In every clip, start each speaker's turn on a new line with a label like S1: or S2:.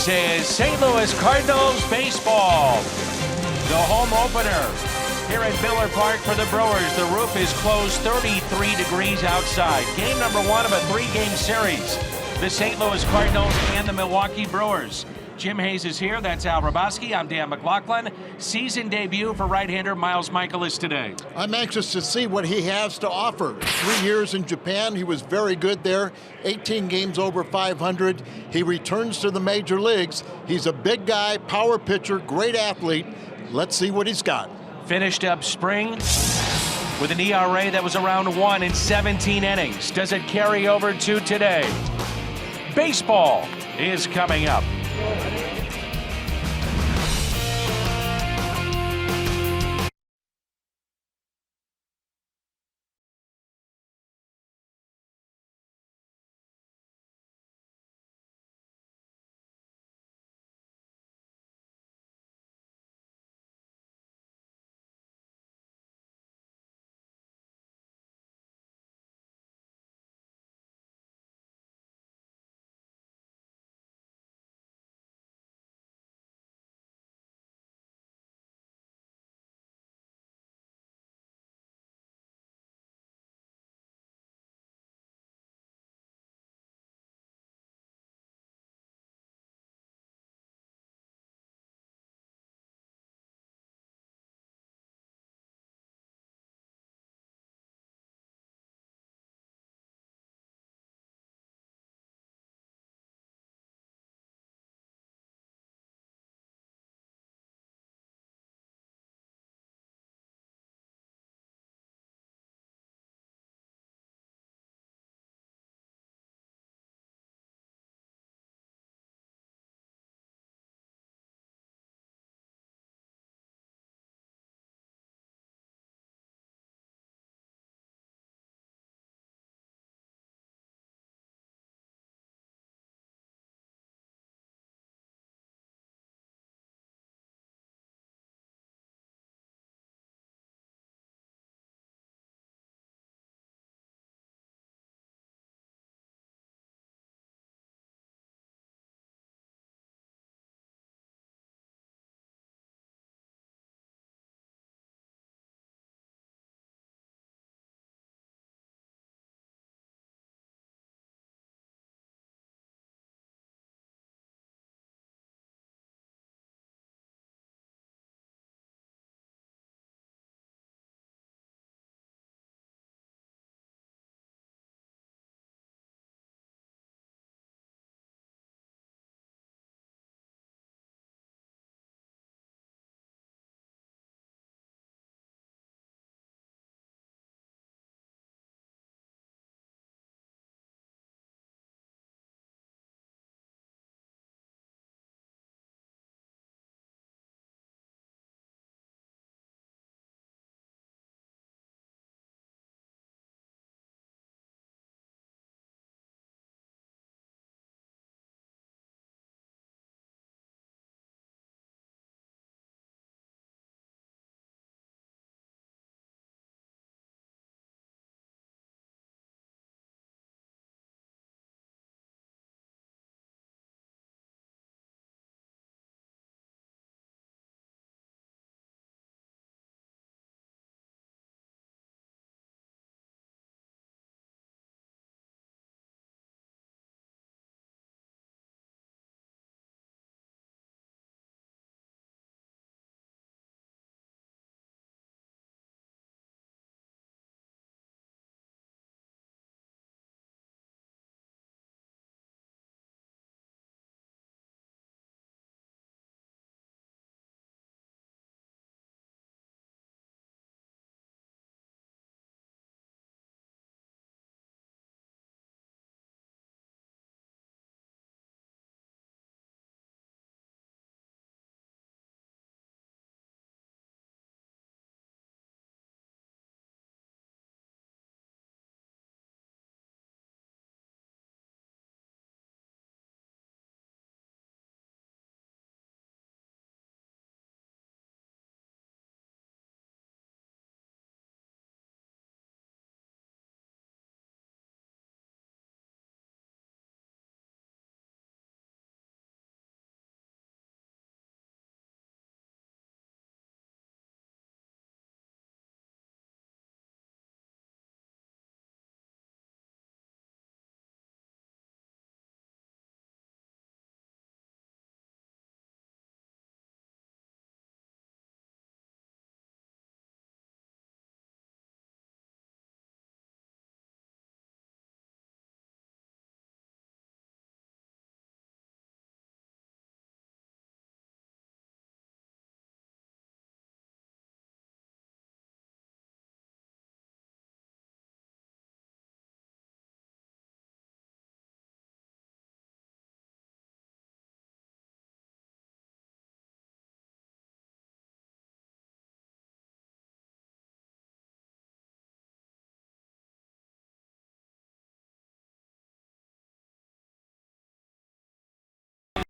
S1: This is St. Louis Cardinals baseball. The home opener here at Miller Park for the Brewers. The roof is closed, 33 degrees outside. Game number one of a three-game series. The St. Louis Cardinals and the Milwaukee Brewers. Jim Hayes is here. That's Al Raboski. I'm Dan McLaughlin. Season debut for right-hander Miles Michaelis today.
S2: I'm anxious to see what he has to offer. 3 years in Japan, he was very good there. 18 games over 500. He returns to the major leagues. He's a big guy, power pitcher, great athlete. Let's see what he's got.
S1: Finished up spring with an ERA that was around 1 in 17 innings. Does it carry over to today? Baseball is coming up.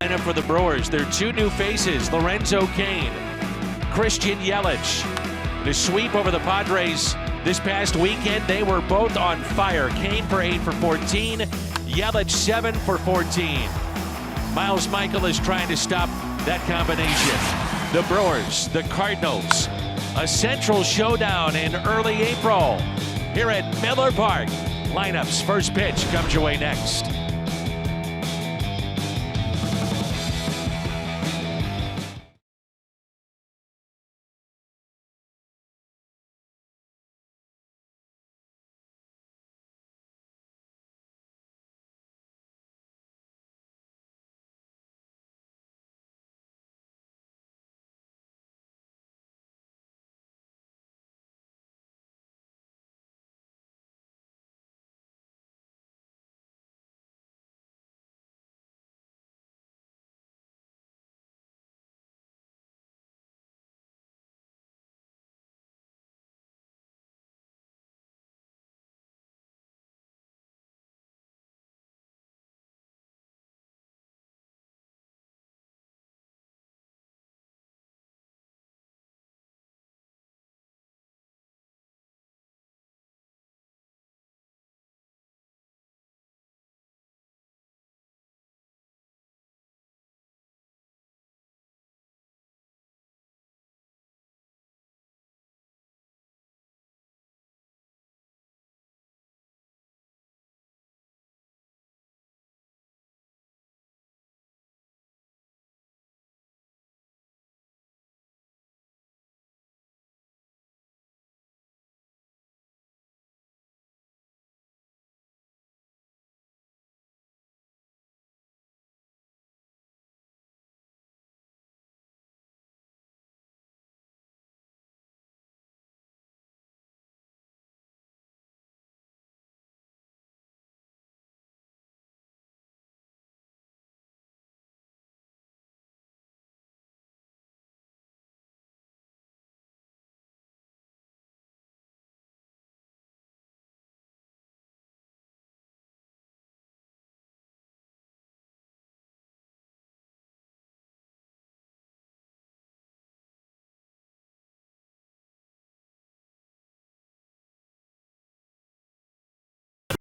S1: Lineup for the Brewers. Their two new faces, Lorenzo Cain, Christian Yelich. The sweep over the Padres this past weekend, they were both on fire. Cain for 8 for 14, Yelich 7 for 14. Miles Michael is trying to stop that combination. The Brewers, the Cardinals, a central showdown in early April here at Miller Park. Lineups, first pitch comes your way next.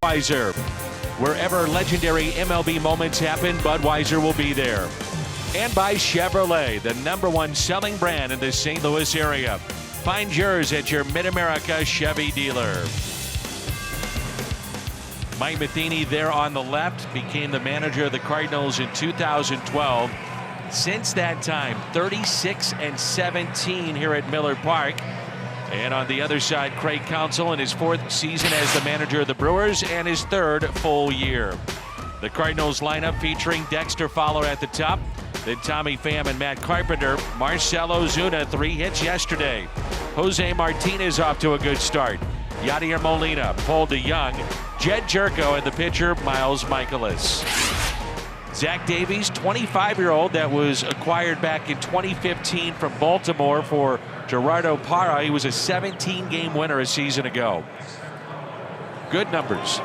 S1: Budweiser. Wherever legendary MLB moments happen, Budweiser will be there. And by Chevrolet, the #1 selling brand in the St. Louis area. Find yours at your Mid-America Chevy dealer. Mike Matheny there on the left became the manager of the Cardinals in 2012. Since that time, 36-17 here at Miller Park. And on the other side, Craig Counsell in his 4th season as the manager of the Brewers and his 3rd full year. The Cardinals lineup featuring Dexter Fowler at the top, then Tommy Pham and Matt Carpenter. Marcell Ozuna 3 hits yesterday. Jose Martinez off to a good start. Yadier Molina, Paul DeYoung, Jed Jerko, and the pitcher Miles Michaelis. Zach Davies, 25-year-old that was acquired back in 2015 from Baltimore for Gerardo Parra. He was a 17-game winner a season ago. Good numbers.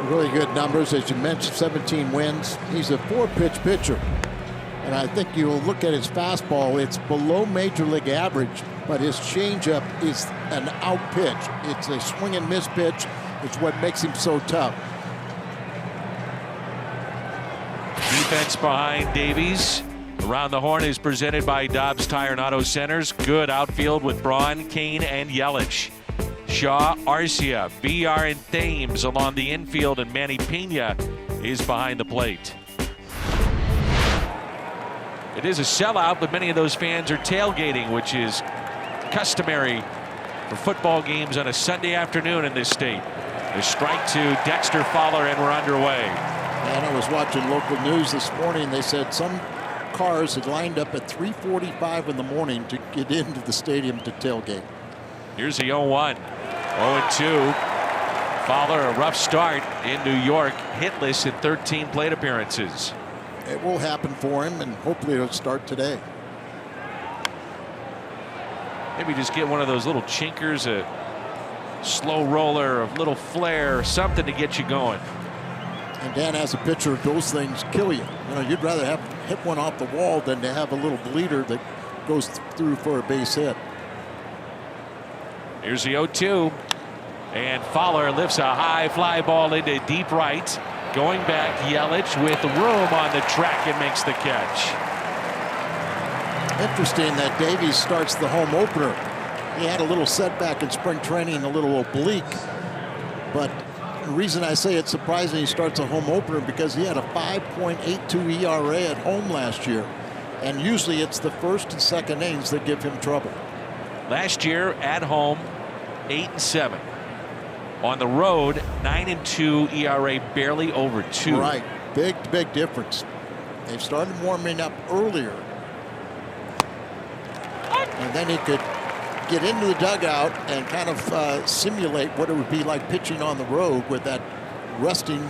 S2: Really good numbers. As you mentioned, 17 wins. He's a 4-pitch pitcher. And I think you'll look at his fastball. It's below major league average, but his changeup is an out pitch. It's a swing and miss pitch. It's what makes him so tough.
S1: Defense behind Davies. Around the Horn is presented by Dobbs Tire and Auto Centers. Good outfield with Braun, Cain, and Yelich. Shaw, Arcia, BR, and Thames along the infield, and Manny Pena is behind the plate. It is a sellout, but many of those fans are tailgating, which is customary for football games on a Sunday afternoon in this state. A strike to Dexter Fowler, and we're underway.
S2: And I was watching local news this morning. They said some cars had lined up at 3:45 in the morning to get into the stadium to tailgate.
S1: Here's the 0-1. 0-2. Fowler, a rough start in New York, hitless in 13 plate appearances.
S2: It will happen for him, and hopefully it'll start today.
S1: Maybe just get one of those little chinkers, a slow roller, a little flare, something to get you going.
S2: And Dan, as a pitcher, those things kill you. You know, you'd rather have hit one off the wall than to have a little bleeder that goes through for a base hit.
S1: Here's the 0-2. And Fowler lifts a high fly ball into deep right. Going back, Yelich with room on the track and makes the catch.
S2: Interesting that Davies starts the home opener. He had a little setback in spring training, a little oblique. But the reason I say it's surprising he starts a home opener because he had a 5.82 ERA at home last year. And usually it's the first and second innings that give him trouble.
S1: Last year at home, 8-7. On the road, 9-2 ERA, barely over 2.
S2: Right, big difference. They've started warming up earlier. And then he could get into the dugout and kind of simulate what it would be like pitching on the road with that resting.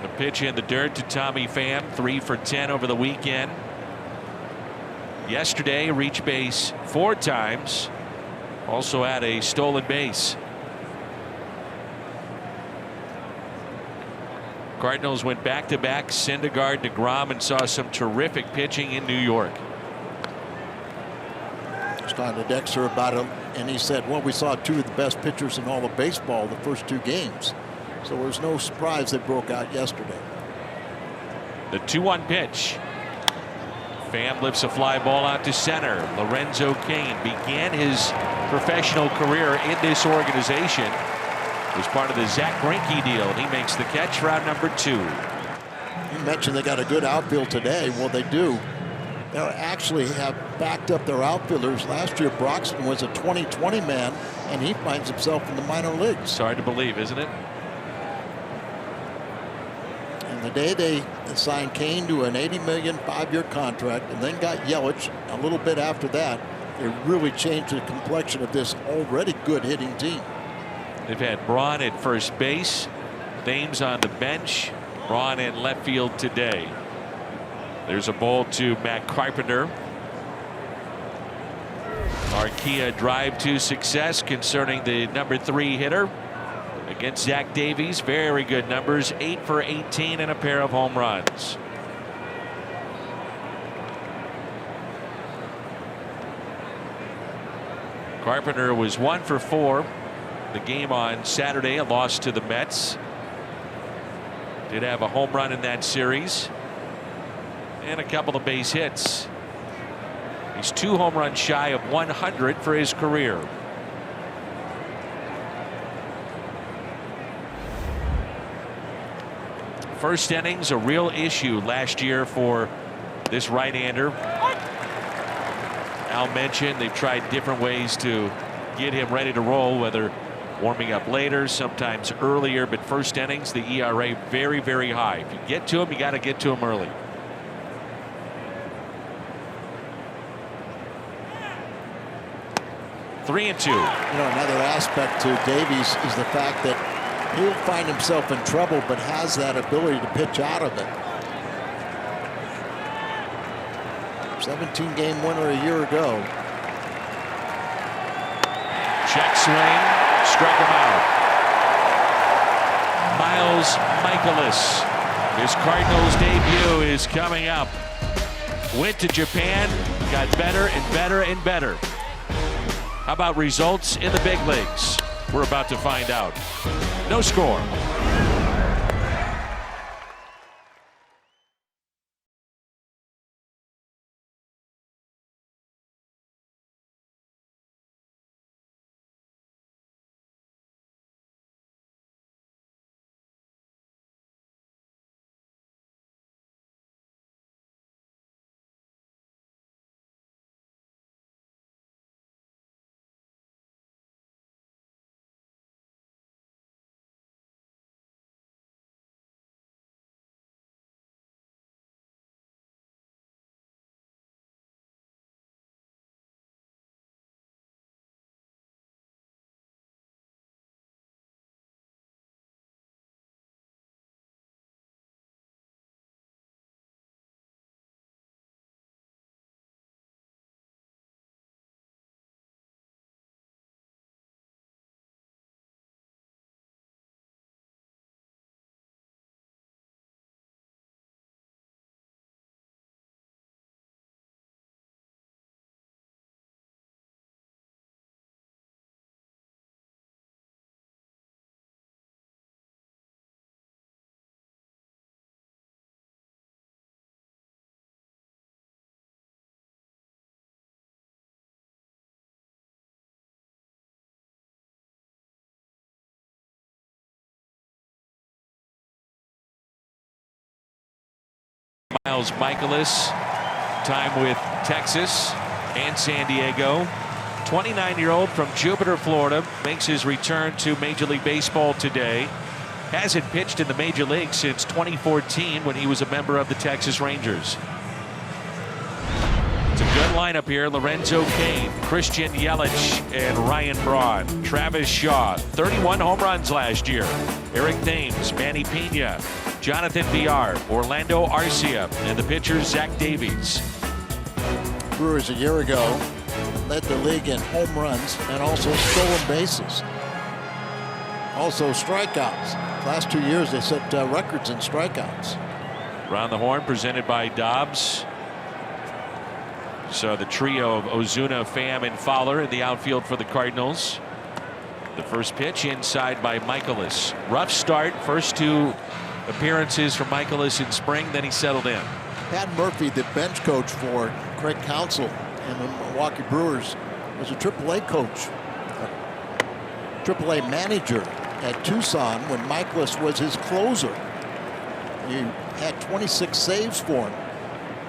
S1: A pitch in the dirt to Tommy Pham, 3 for 10 over the weekend. Yesterday, reached base 4 times. Also had a stolen base. Cardinals went back-to-back, Syndergaard, DeGrom, and saw some terrific pitching in New York.
S2: I was talking to Dexter about it, and he said, well, we saw 2 of the best pitchers in all of baseball the first 2 games. So it was no surprise they broke out yesterday.
S1: The 2-1 pitch. Pham lifts a fly ball out to center. Lorenzo Cain began his professional career in this organization. Was part of the Zach Greinke deal, and he makes the catch for out number 2.
S2: You mentioned they got a good outfield today. Well, they do. They actually have backed up their outfielders. Last year, Broxton was a 2020 man, and he finds himself in the minor leagues.
S1: It's hard to believe, isn't it?
S2: And the day they signed Cain to an $80 million 5-year contract, and then got Yelich a little bit after that, it really changed the complexion of this already good hitting team.
S1: They've had Braun at first base, Thames on the bench, Braun in left field today. There's a ball to Matt Carpenter. Arcia drive to success concerning the number 3 hitter against Zach Davies. Very good numbers, 8 for 18 and a pair of home runs. Carpenter was 1 for 4. The game on Saturday, a loss to the Mets. Did have a home run in that series and a couple of base hits. He's 2 home runs shy of 100 for his career. First innings, a real issue last year for this right-hander. Al mentioned they've tried different ways to get him ready to roll, whether warming up later, sometimes earlier, but first innings, the ERA very, very high. If you get to him, you got to get to him early. Three and 2.
S2: You know, another aspect to Davies is the fact that he'll find himself in trouble, but has that ability to pitch out of it. 17-game winner a year ago.
S1: Check swing, struck him out. Miles Michaelis, his Cardinals debut is coming up. Went to Japan, got better and better and better. How about results in the big leagues? We're about to find out. No score. Miles Michaelis, time with Texas and San Diego. 29-year-old from Jupiter, Florida, makes his return to Major League Baseball today. Hasn't pitched in the Major League since 2014 when he was a member of the Texas Rangers. It's a good lineup here. Lorenzo Cain, Christian Yelich, and Ryan Braun. Travis Shaw, 31 home runs last year. Eric Thames, Manny Pena, Jonathan Villar, Orlando Arcia, and the pitcher Zach Davies.
S2: Brewers a year ago led the league in home runs and also stolen bases. Also strikeouts. Last 2 years they set records in strikeouts.
S1: Round the horn presented by Dobbs. So the trio of Ozuna, Pham, and Fowler in the outfield for the Cardinals. The first pitch inside by Michaelis. Rough start. First 2 appearances from Michaelis in spring, then he settled in.
S2: Pat Murphy, the bench coach for Craig Counsell and the Milwaukee Brewers, was a AAA coach, a AAA manager at Tucson when Michaelis was his closer. He had 26 saves for him.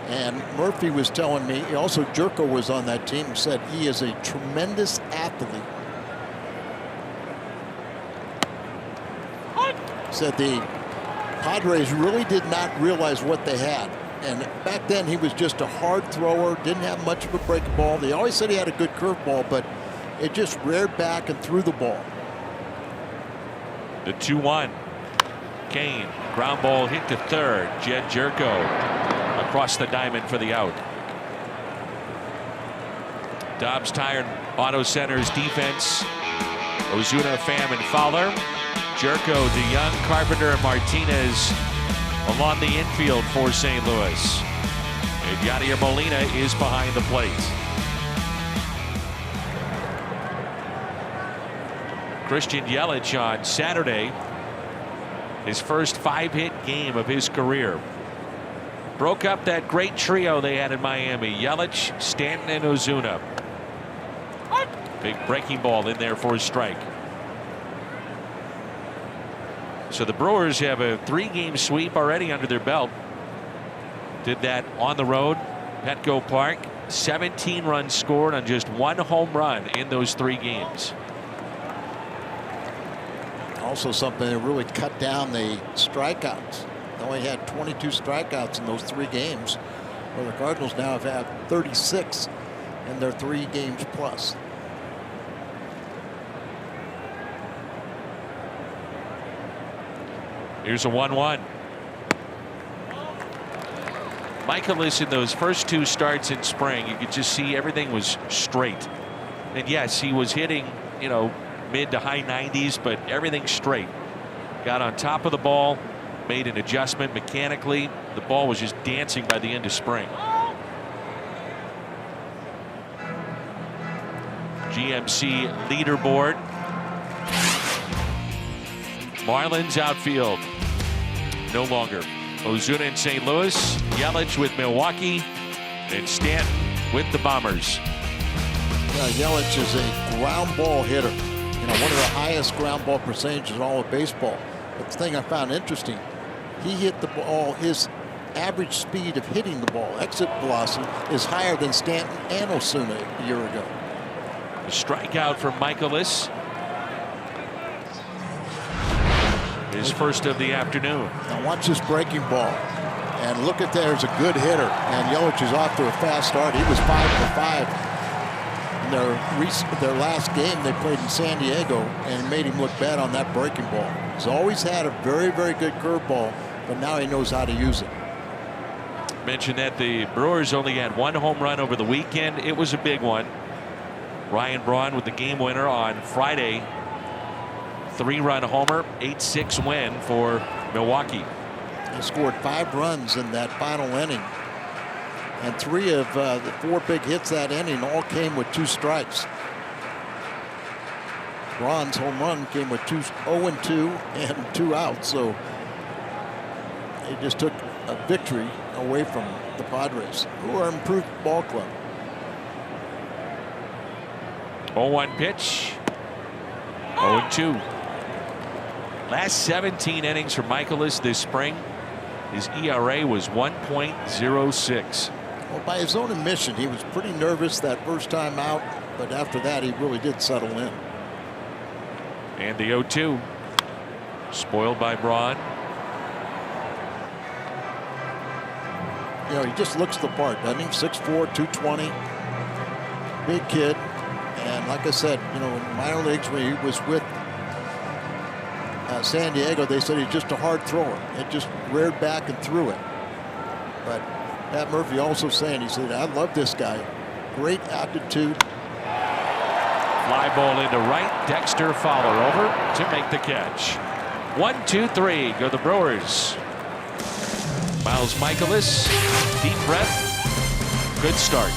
S2: And Murphy was telling me, also Jerko was on that team, said he is a tremendous athlete. Said the Padres really did not realize what they had. And back then he was just a hard thrower, didn't have much of a breaking ball. They always said he had a good curveball, but it just reared back and threw the ball.
S1: The 2-1. Cain, ground ball hit to third. Jed Jerko across the diamond for the out. Dobbs tired Auto Center's defense. Ozuna, Pham, and Fowler. Jerko, DeYoung, Carpenter, and Martinez along the infield for St. Louis. And Yadier Molina is behind the plate. Christian Yelich on Saturday, his first 5-hit game of his career. Broke up that great trio they had in Miami. Yelich, Stanton, and Ozuna. Big breaking ball in there for a strike. So the Brewers have a 3-game sweep already under their belt. Did that on the road, Petco Park. 17 runs scored on just 1 home run in those 3 games.
S2: Also something that really cut down the strikeouts. They only had 22 strikeouts in those 3 games. Well, the Cardinals now have had 36 in their 3 games plus.
S1: Here's a 1-1. Michaelis in those first 2 starts in spring, you could just see everything was straight. And yes, he was hitting, mid to high 90s, but everything straight. Got on top of the ball, made an adjustment mechanically. The ball was just dancing by the end of spring. GMC leaderboard. Marlins outfield. No longer. Ozuna in St. Louis, Yelich with Milwaukee, and Stanton with the Bombers.
S2: Yelich is a ground ball hitter. One of the highest ground ball percentages in all of baseball. But the thing I found interesting, he hit the ball, his average speed of hitting the ball, exit velocity, is higher than Stanton and Ozuna a year ago.
S1: A strikeout from Michaelis. His first of the afternoon.
S2: Now watch this breaking ball. And look at there's a good hitter. And Yelich is off to a fast start. He was 5 for 5. In their last game they played in San Diego and made him look bad on that breaking ball. He's always had a very, very good curveball, but now he knows how to use it.
S1: Mentioned that the Brewers only had 1 home run over the weekend. It was a big one. Ryan Braun with the game winner on Friday. 3-run homer, 8-6 win for Milwaukee.
S2: He scored 5 runs in that final inning. And 3 of the 4 big hits that inning all came with 2 strikes. Braun's home run came with 0-2 and 2 outs. So he just took a victory away from the Padres, who are an improved ball club.
S1: 0-1 pitch. 0-2. Last 17 innings for Michaelis this spring. His ERA was 1.06.
S2: Well, by his own admission, he was pretty nervous that first time out, but after that, he really did settle in.
S1: And the 0-2. Spoiled by Braun.
S2: You know, he just looks the part, doesn't he? 6'4", 220. Big kid. And like I said, you know, in minor leagues when he was with San Diego, they said he's just a hard thrower. It just reared back and threw it. But Pat Murphy also saying, he said, I love this guy. Great aptitude.
S1: Fly ball into right. Dexter Fowler over to make the catch. 1, 2, 3 go the Brewers. Miles Michaelis, deep breath. Good start.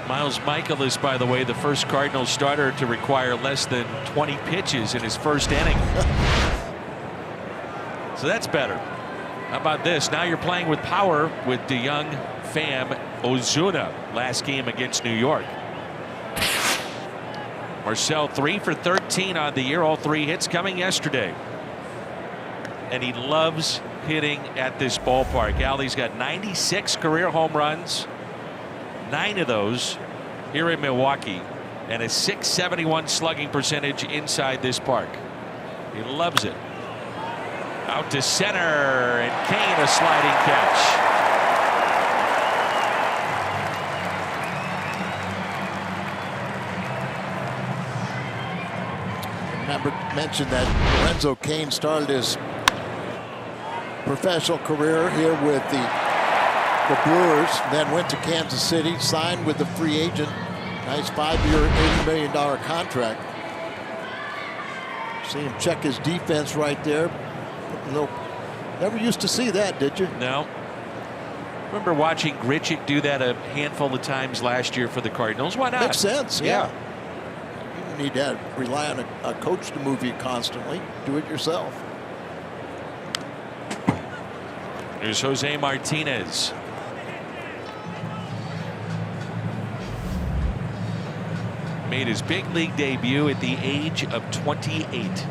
S1: Miles Michaelis, by the way, the first Cardinals starter to require less than 20 pitches in his first inning. So that's better. How about this? Now you're playing with power with the young Pham Ozuna last game against New York. Marcel 3 for 13 on the year, all 3 hits coming yesterday. And he loves hitting at this ballpark. Allie's got 96 career home runs. 9 of those here in Milwaukee, and a .671 slugging percentage inside this park. He loves it. Out to center, and Kane a sliding catch.
S2: Mentioned that Lorenzo Cain started his professional career here with the Brewers, then went to Kansas City, signed with the free agent. Nice 5-year, $80 million contract. See him check his defense right there. Never used to see that, did you?
S1: No. Remember watching Grichuk do that a handful of times last year for the Cardinals. Why not?
S2: Makes sense, yeah. You don't need to rely on a coach to move you constantly. Do it yourself.
S1: Here's Jose Martinez. Made his big league debut at the age of 28.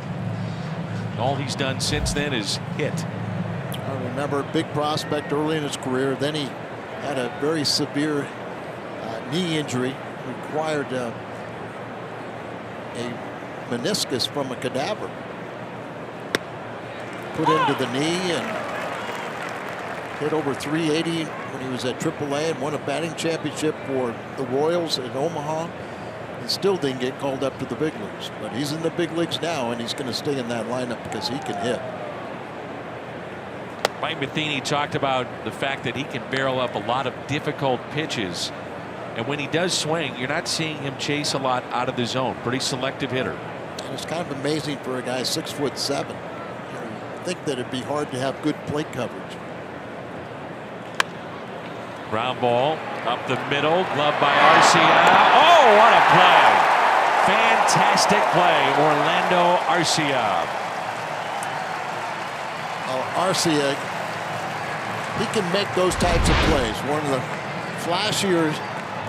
S1: All he's done since then is hit.
S2: I remember a big prospect early in his career. Then he had a very severe knee injury, required a meniscus from a cadaver put into the knee, and hit over 380 when he was at AAA and won a batting championship for the Royals in Omaha. And still didn't get called up to the big leagues, but he's in the big leagues now, and he's going to stay in that lineup because he can hit.
S1: Mike Matheny talked about the fact that he can barrel up a lot of difficult pitches, and when he does swing, you're not seeing him chase a lot out of the zone. Pretty selective hitter.
S2: And it's kind of amazing for a guy 6'7". think that it'd be hard to have good plate coverage.
S1: Ground ball up the middle, gloved by Arcia. Oh, what a play! Fantastic play, Orlando Arcia.
S2: Arcia, he can make those types of plays. One of the flashier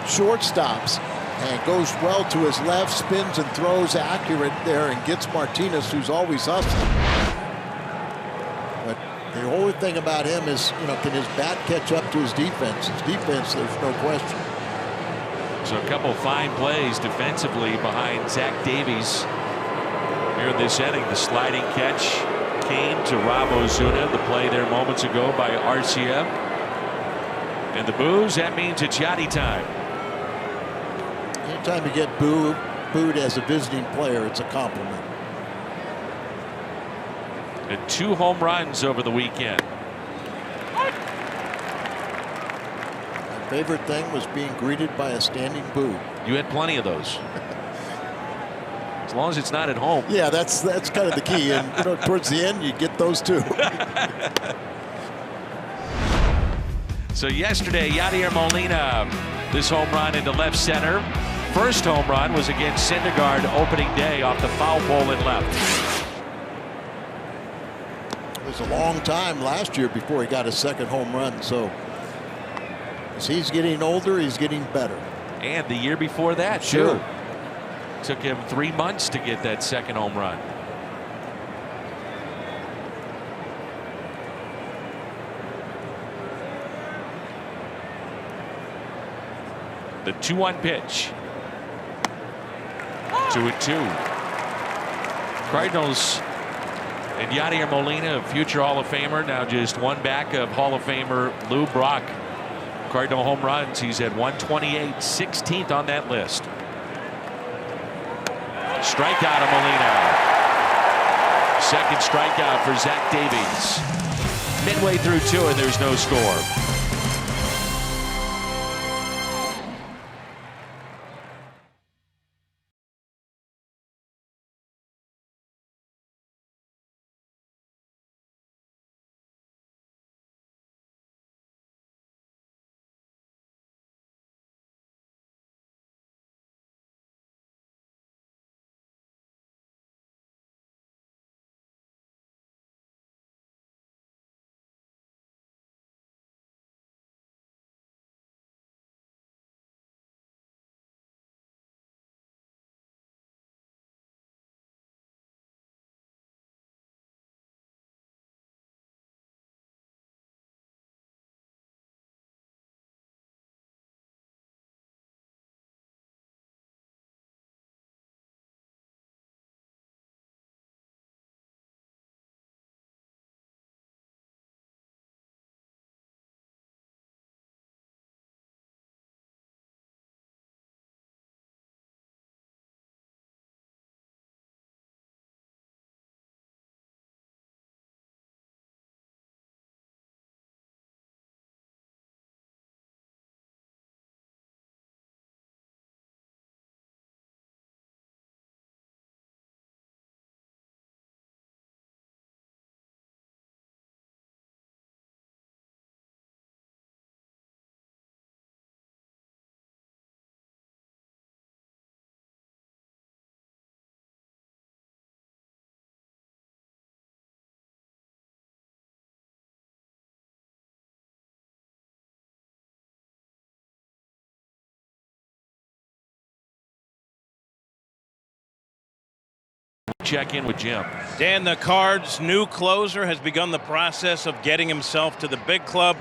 S2: shortstops, and goes well to his left, spins and throws accurate there, and gets Martinez, who's always hustling. But the whole thing about him is, can his bat catch up to his defense? His defense, there's no question.
S1: So a couple fine plays defensively behind Zach Davies here in this inning. The sliding catch came to Rob Ozuna. The play there moments ago by Arcia. And the boos, that means it's Yachty time.
S2: Anytime you get booed as a visiting player, it's a compliment.
S1: And 2 home runs over the weekend.
S2: My favorite thing was being greeted by a standing boo.
S1: You had plenty of those. As long as it's not at home.
S2: Yeah, that's kind of the key. And towards the end, you get those too.
S1: So yesterday, Yadier Molina, this home run into left center. First home run was against Syndergaard opening day off the foul pole in left.
S2: It was a long time last year before he got his second home run. So as he's getting older, he's getting better.
S1: And the year before that,
S2: sure.
S1: too. Took him 3 months to get that second home run. The 2-1 pitch. 2-2. Cardinals and Yadier Molina, a future Hall of Famer, now just one back of Hall of Famer Lou Brock. Cardinal home runs, he's at 128, 16th on that list. Strikeout of Molina. Second strikeout for Zach Davies. Midway through 2 and there's no score. Check in with Jim.
S3: Dan, the Cards' new closer has begun the process of getting himself to the big club.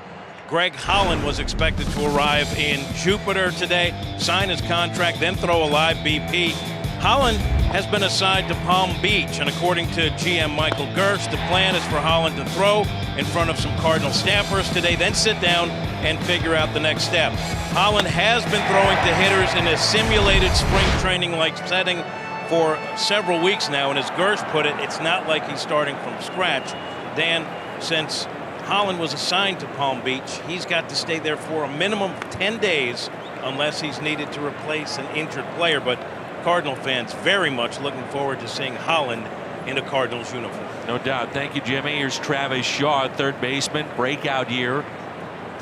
S3: Greg Holland was expected to arrive in Jupiter today, sign his contract, then throw a live BP. Holland has been assigned to Palm Beach, and according to GM Michael Gersh, the plan is for Holland to throw in front of some Cardinal staffers today, then sit down and figure out the next step. Holland has been throwing to hitters in a simulated spring training-like setting for several weeks now, and as Gersh put it, it's not like he's starting from scratch. Dan, since Holland was assigned to Palm Beach, he's got to stay there for a minimum of 10 days unless he's needed to replace an injured player. But Cardinal fans very much looking forward to seeing Holland in a Cardinals uniform.
S1: No doubt. Thank you, Jimmy. Here's Travis Shaw, third baseman, breakout year.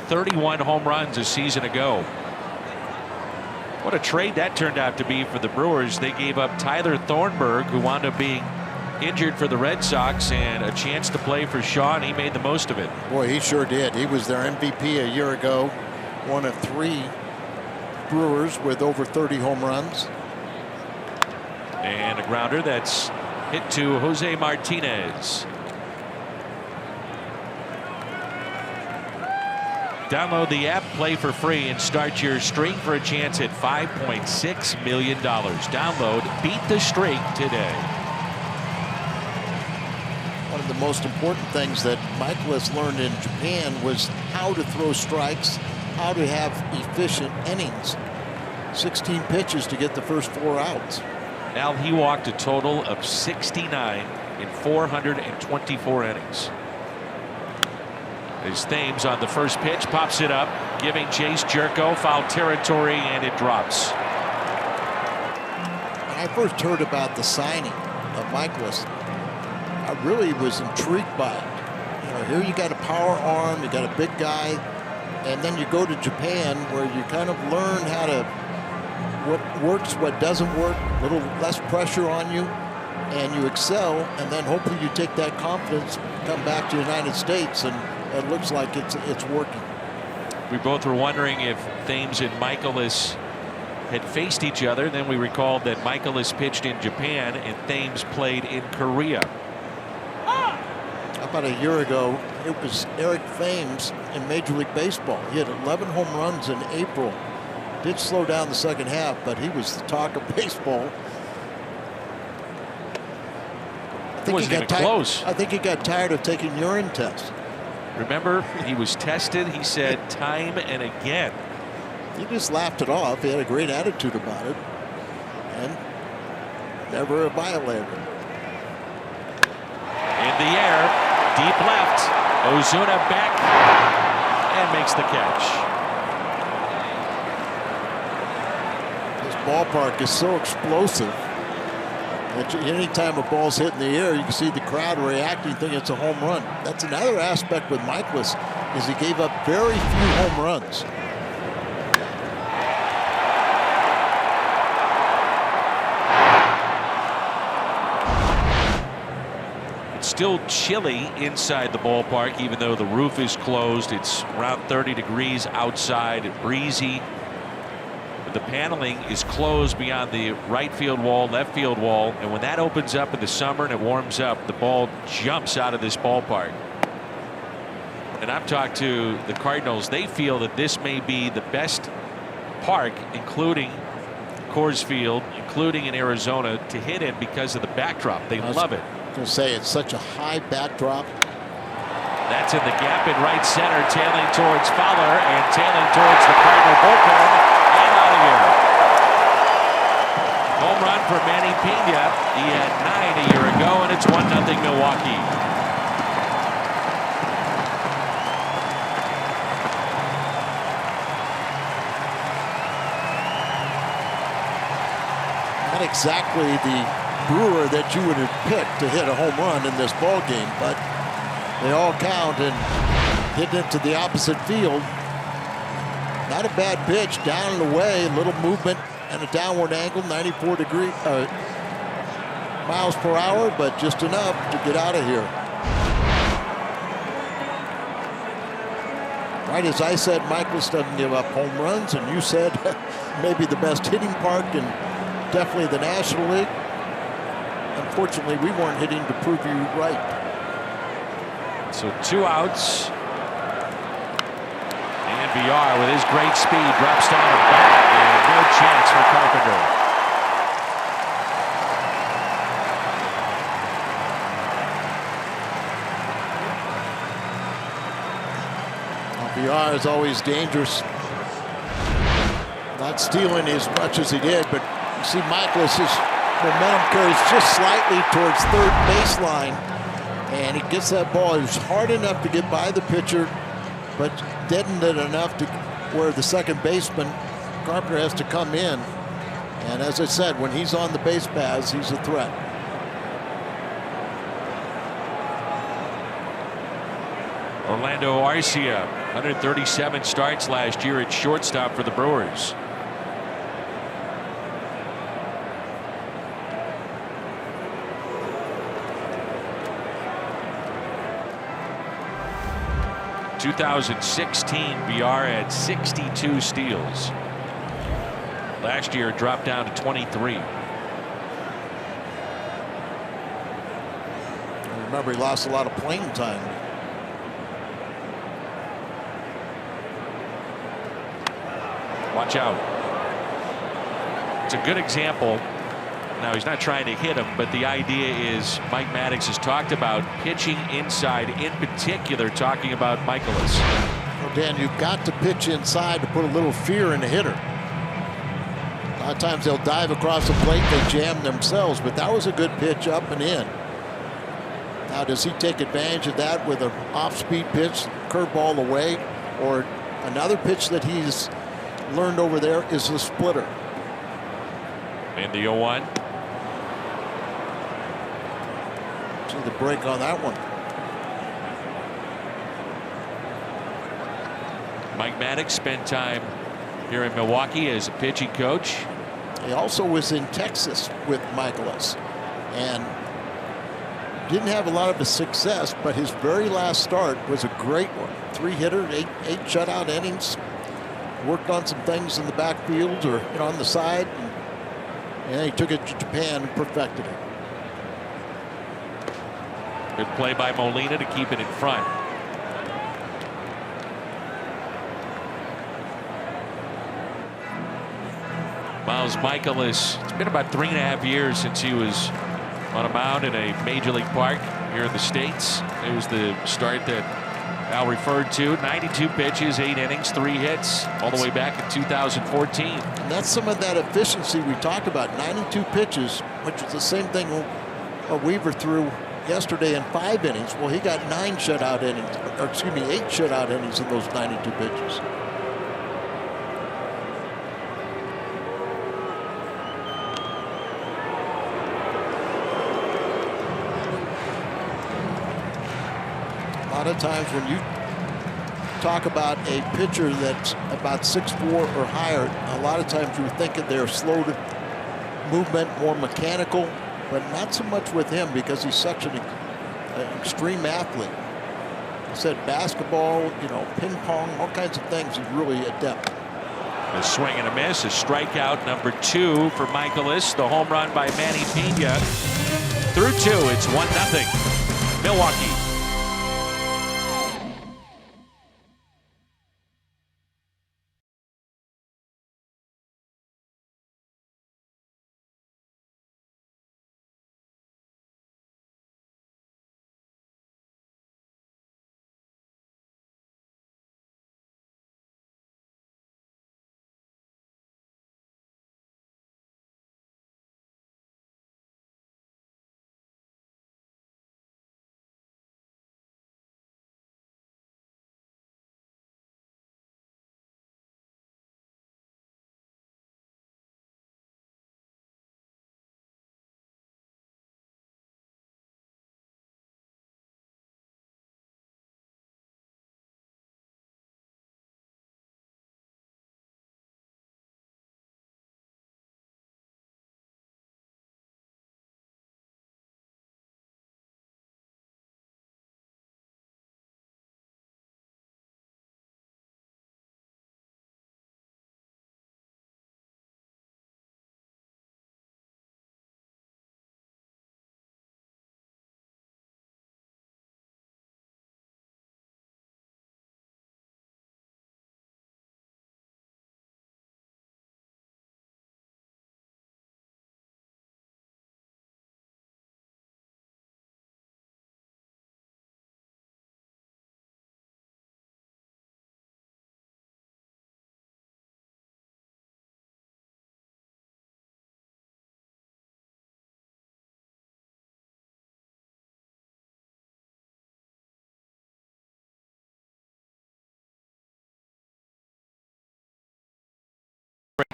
S1: 31 home runs a season ago. What a trade that turned out to be for the Brewers. They gave up Tyler Thornburg, who wound up being injured for the Red Sox, and a chance to play for Shaw, and he made the most of it.
S2: Boy, he sure did. He was their MVP a year ago. One of 3 Brewers with over 30 home runs.
S1: And a grounder that's hit to Jose Martinez. Download the app, play for free, and start your streak for a chance at $5.6 million. Download Beat the Streak today.
S2: One of the most important things that Michaelis learned in Japan was how to throw strikes, how to have efficient innings. 16 pitches to get the first 4 outs.
S1: Now he walked a total of 69 in 424 innings. His Thames on the first pitch, pops it up, giving Chase Jerko foul territory, and it drops.
S2: When I first heard about the signing of Michaelis, I really was intrigued by it. You know, here you got a power arm, you got a big guy, and then you go to Japan where you kind of learn how to, what works, what doesn't work, a little less pressure on you, and you excel, and then hopefully you take that confidence, come back to the United States, and it looks like it's working.
S1: We both were wondering if Thames and Michaelis had faced each other. Then we recalled that Michaelis pitched in Japan and Thames played in Korea.
S2: About a year ago, it was Eric Thames in Major League Baseball. He had 11 home runs in April. Did slow down the second half, but he was the talk of baseball.
S1: It wasn't even close.
S2: I think he got tired of taking urine tests.
S1: Remember, he was tested, he said, time and again.
S2: He just laughed it off. He had a great attitude about it, and never violated it.
S1: In the air, deep left, Ozuna back and makes the catch.
S2: This ballpark is so explosive that anytime a ball's hit in the air, you can see the crowd reacting, thinking it's a home run. That's another aspect with Michaelis, is he gave up very few home runs.
S1: It's still chilly inside the ballpark, even though the roof is closed. It's around 30 degrees outside, breezy. The paneling is closed beyond the right field wall, left field wall, and when that opens up in the summer and it warms up, the ball jumps out of this ballpark. And I've talked to the Cardinals. They feel that this may be the best park, including Coors Field, including in Arizona, to hit in because of the backdrop. They love it.
S2: I was going to say, it's such a high backdrop.
S1: That's in the gap in right center, tailing towards Fowler and tailing towards the Cardinal bullpen. Home run for Manny Pena. He had 9 a year ago, and it's 1-0 Milwaukee.
S2: Not exactly the Brewer that you would have picked to hit a home run in this ball game, but they all count, and hitting it to the opposite field. Not a bad pitch, down and away, a little movement and a downward angle, 94 miles per hour, but just enough to get out of here. Right as I said, Michaelis doesn't give up home runs, and you said maybe the best hitting park in definitely the National League. Unfortunately, we weren't hitting to prove you right.
S1: So 2 outs. And BR with his great speed drops down a bat, and no chance for Carpenter.
S2: BR is always dangerous. Not stealing as much as he did, but you see Michaelis's momentum carries just slightly towards third baseline, and he gets that ball. It was hard enough to get by the pitcher, but deadened it enough to where the second baseman, Carpenter, has to come in. And as I said, when he's on the base paths, he's a threat.
S1: Orlando Arcia, 137 starts last year at shortstop for the Brewers. In 2016, BR had 62 steals. Last year, it dropped down to 23.
S2: Remember, he lost a lot of playing time.
S1: Watch out. It's a good example. Now, he's not trying to hit him, but the idea is Mike Maddox has talked about pitching inside, in particular talking about Michaelis.
S2: Well, Dan, you've got to pitch inside to put a little fear in the hitter. A lot of times they'll dive across the plate, they jam themselves, but that was a good pitch up and in. Now, does he take advantage of that with an off-speed pitch, curveball away, or another pitch that he's learned over there is the splitter?
S1: In the 0-1.
S2: See the break on that one.
S1: Mike Maddox spent time here in Milwaukee as a pitching coach.
S2: He also was in Texas with Michaelis and didn't have a lot of success, but his very last start was a great one. 3-hitter, eight shutout innings. Worked on some things in the backfield or on the side, and he took it to Japan and perfected it.
S1: Good play by Molina to keep it in front. Miles Michaelis, it's been about 3.5 years since he was on a mound in a major league park here in the States. It was the start that Al referred to. 92 pitches, 8 innings, 3 hits, all the way back in 2014.
S2: And that's some of that efficiency we talked about. 92 pitches, which is the same thing Weaver threw yesterday in 5 innings. Well, he got 8 shutout innings in those 92 pitches. A lot of times when you talk about a pitcher that's about 6'4" or higher, a lot of times you're thinking they're slow to movement, more mechanical, but not so much with him because he's such an extreme athlete. I said basketball, ping pong, all kinds of things. He's really adept.
S1: A swing and a miss, a strikeout number 2 for Michaelis. The home run by Manny Pena. Through 2, it's 1-0. Milwaukee.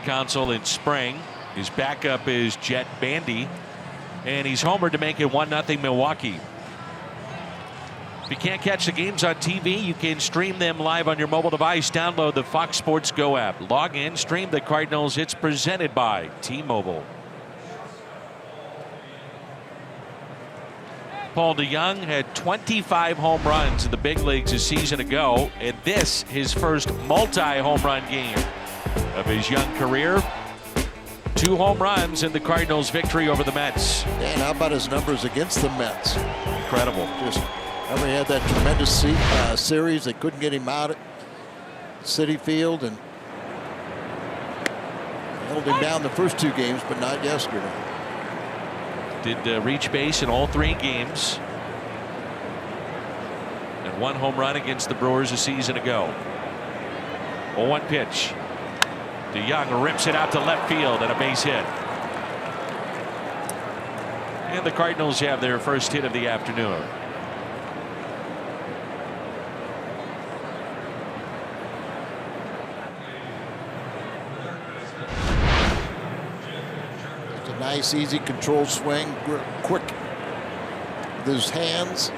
S1: Council in spring. His backup is Jet Bandy, and he's homered to make it 1-0 Milwaukee. If you can't catch the games on TV, you can stream them live on your mobile device. Download the Fox Sports Go app. Log in, stream the Cardinals. It's presented by T-Mobile. Paul DeJong had 25 home runs in the big leagues a season ago, and this his first multi-home run game of his young career. 2 home runs in the Cardinals' victory over the Mets.
S2: And how about his numbers against the Mets?
S1: Incredible.
S2: Just remember, he had that tremendous series. They couldn't get him out at Citi Field, and held him down the first 2 games, but not yesterday.
S1: Did reach base in all 3 games. And 1 home run against the Brewers a season ago. 0-1 pitch. DeJong rips it out to left field and a base hit. And the Cardinals have their first hit of the afternoon.
S2: Nice, easy, controlled swing, quick with his hands.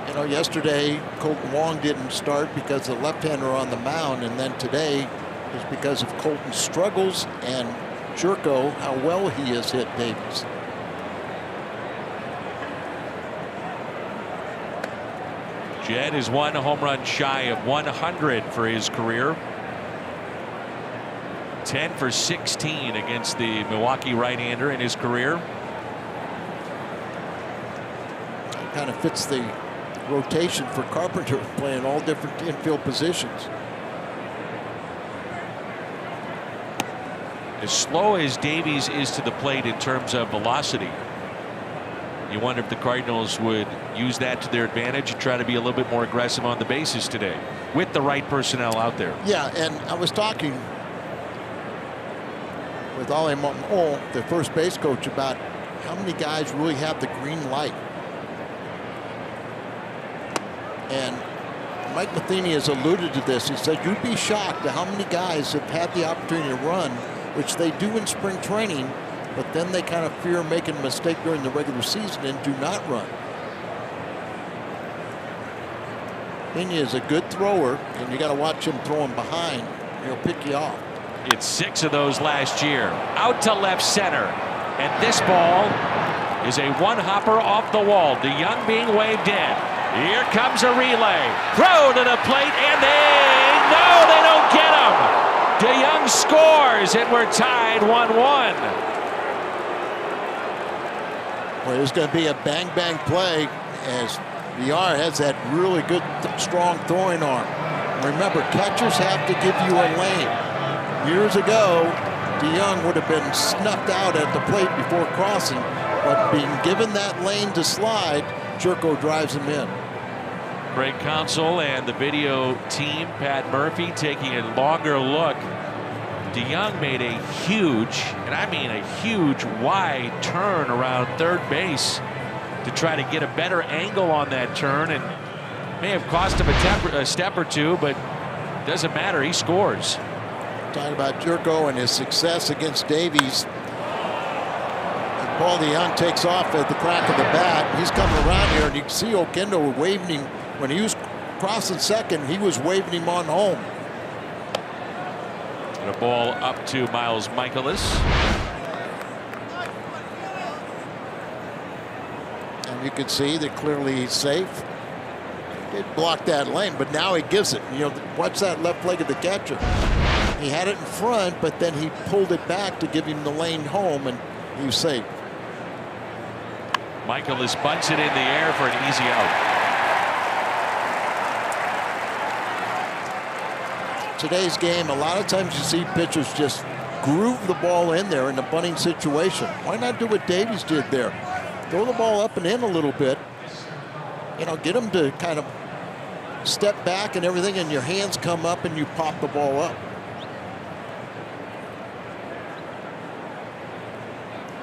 S2: You know, yesterday Colton Wong didn't start because the left-hander on the mound, and then today is because of Colton's struggles and Jerko, how well he has hit Davies.
S1: Jed is 1 home run shy of 100 for his career. 10 for 16 against the Milwaukee right-hander in his career.
S2: Kind of fits the rotation for Carpenter, playing all different infield positions.
S1: As slow as Davies is to the plate in terms of velocity, you wonder if the Cardinals would use that to their advantage and try to be a little bit more aggressive on the bases today with the right personnel out there.
S2: Yeah, and I was talking with Ali Montmol, the first base coach, about how many guys really have the green light. And Mike Matheny has alluded to this. He said you'd be shocked at how many guys have had the opportunity to run, which they do in spring training, but then they kind of fear making a mistake during the regular season and do not run. Pena is a good thrower, and you got to watch him throwing behind. He'll pick you off.
S1: It's 6 of those last year. Out to left center. And this ball is a one-hopper off the wall. DeJong being waved in. Here comes a relay. Throw to the plate, and they don't get him. DeJong scores, and we're tied 1-1.
S2: Well, there's going to be a bang-bang play as VR has that really good, strong throwing arm. Remember, catchers have to give you a lane. Years ago, DeJong would have been snuffed out at the plate before crossing, but being given that lane to slide, Jerko drives him in.
S1: Greg Counsell and the video team, Pat Murphy, taking a longer look. DeJong made a huge, and I mean a huge, wide turn around third base to try to get a better angle on that turn, and may have cost him a step or 2, but it doesn't matter. He scores.
S2: Talking about Jerko and his success against Davies. And Paul DeJong takes off at the crack of the bat. He's coming around here, and you can see Oquendo waving him. When he was crossing second, he was waving him on home.
S1: And a ball up to Miles Michaelis.
S2: And you can see that clearly he's safe. He did block that lane, but now he gives it. You know, watch that left leg of the catcher. He had it in front, but then he pulled it back to give him the lane home, and he was safe.
S1: Michaelis bunts it in the air for an easy out.
S2: Today's game, a lot of times you see pitchers just groove the ball in there in a bunting situation. Why not do what Davies did there? Throw the ball up and in a little bit. You know, get him to kind of step back and everything, and your hands come up and you pop the ball up.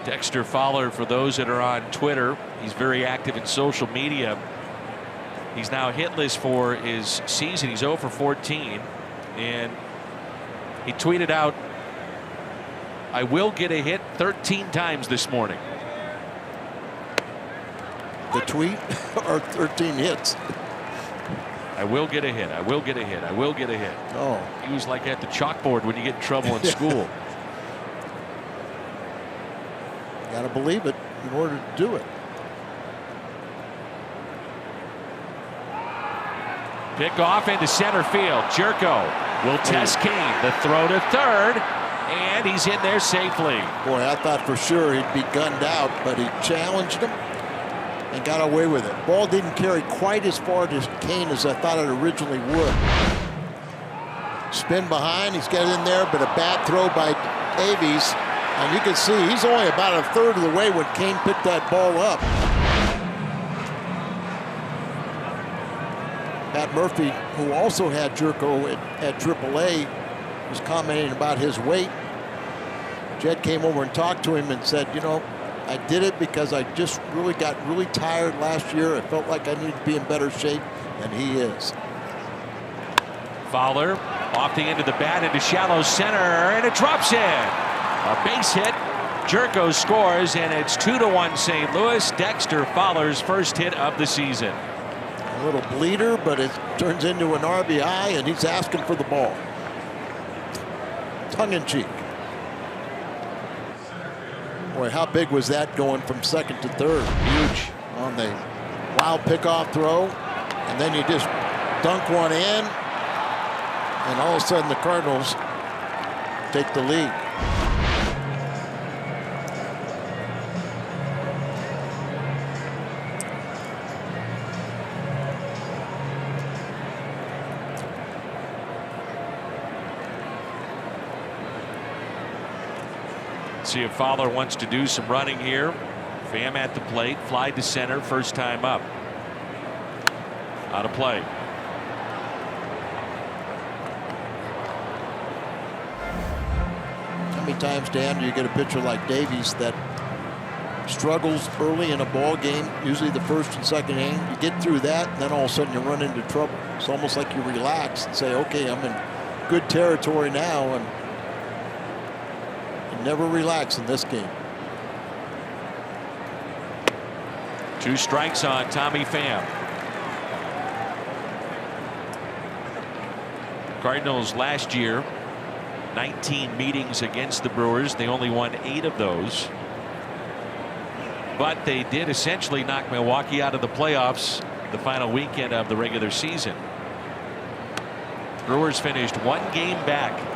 S1: Dexter Fowler, for those that are on Twitter, he's very active in social media. He's now hitless for his season. He's 0 for 14. And he tweeted out, "I will get a hit 13 times this morning."
S2: The tweet or 13 hits?
S4: I will get a hit. I will get a hit. I will get a hit.
S2: Oh.
S4: He was like at the chalkboard when you get in trouble in school.
S2: Got to believe it in order to do it.
S4: Pick off into center field. Jerko will test Kane. The throw to third, and he's in there safely.
S2: Boy, I thought for sure he'd be gunned out, but he challenged him and got away with it. Ball didn't carry quite as far to Kane as I thought it originally would. Spin behind, he's got in there, but a bad throw by Davies. And you can see he's only about a third of the way when Kane picked that ball up. Pat Murphy, who also had Jerko at AAA, was commenting about his weight. Jed came over and talked to him and said, you know, I did it because I just really got really tired last year. I felt like I needed to be in better shape, and he is.
S4: Fowler off the end of the bat into shallow center, and it drops in. A base hit. Jerko scores, and it's 2-1 St. Louis. Dexter Fowler's first hit of the season.
S2: A little bleeder, but it turns into an RBI, and he's asking for the ball. Tongue in cheek. Boy, how big was that going from second to third? Huge on the wild pickoff throw, and then you just dunk one in, and all of a sudden the Cardinals take the lead.
S4: See if Fowler wants to do some running here. Pham at the plate, fly to center, first time up. Out of play.
S2: How many times, Dan, do you get a pitcher like Davies that struggles early in a ball game, usually the first and second inning? You get through that, and then all of a sudden you run into trouble. It's almost like you relax and say, okay, I'm in good territory now, and never relax in this game.
S4: 2 strikes on Tommy Pham. Cardinals last year, 19 meetings against the Brewers. They only won 8 of those. But they did essentially knock Milwaukee out of the playoffs the final weekend of the regular season. Brewers finished 1 game back.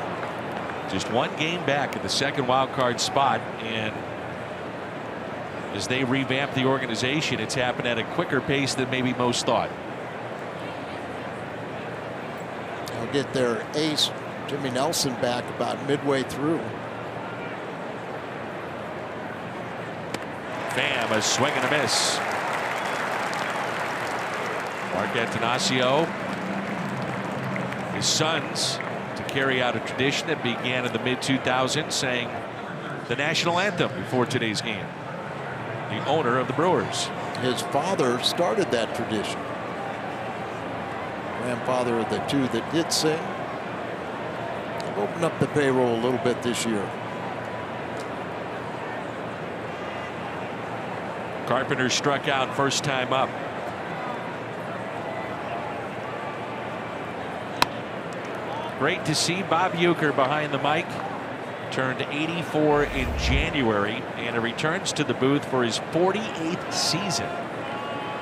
S4: Just 1 game back at the second wild card spot, and as they revamp the organization, it's happened at a quicker pace than maybe most thought.
S2: They'll get their ace Jimmy Nelson back about midway through.
S4: Pham, a swing and a miss. Mark Attanasio, his sons, to carry out a tradition that began in the mid-2000s, saying the national anthem before today's game. The owner of the Brewers.
S2: His father started that tradition. Grandfather of the 2 that did sing. They've opened up the payroll a little bit this year.
S4: Carpenter struck out first time up. Great to see Bob Uecker behind the mic. Turned 84 in January, and he returns to the booth for his 48th season.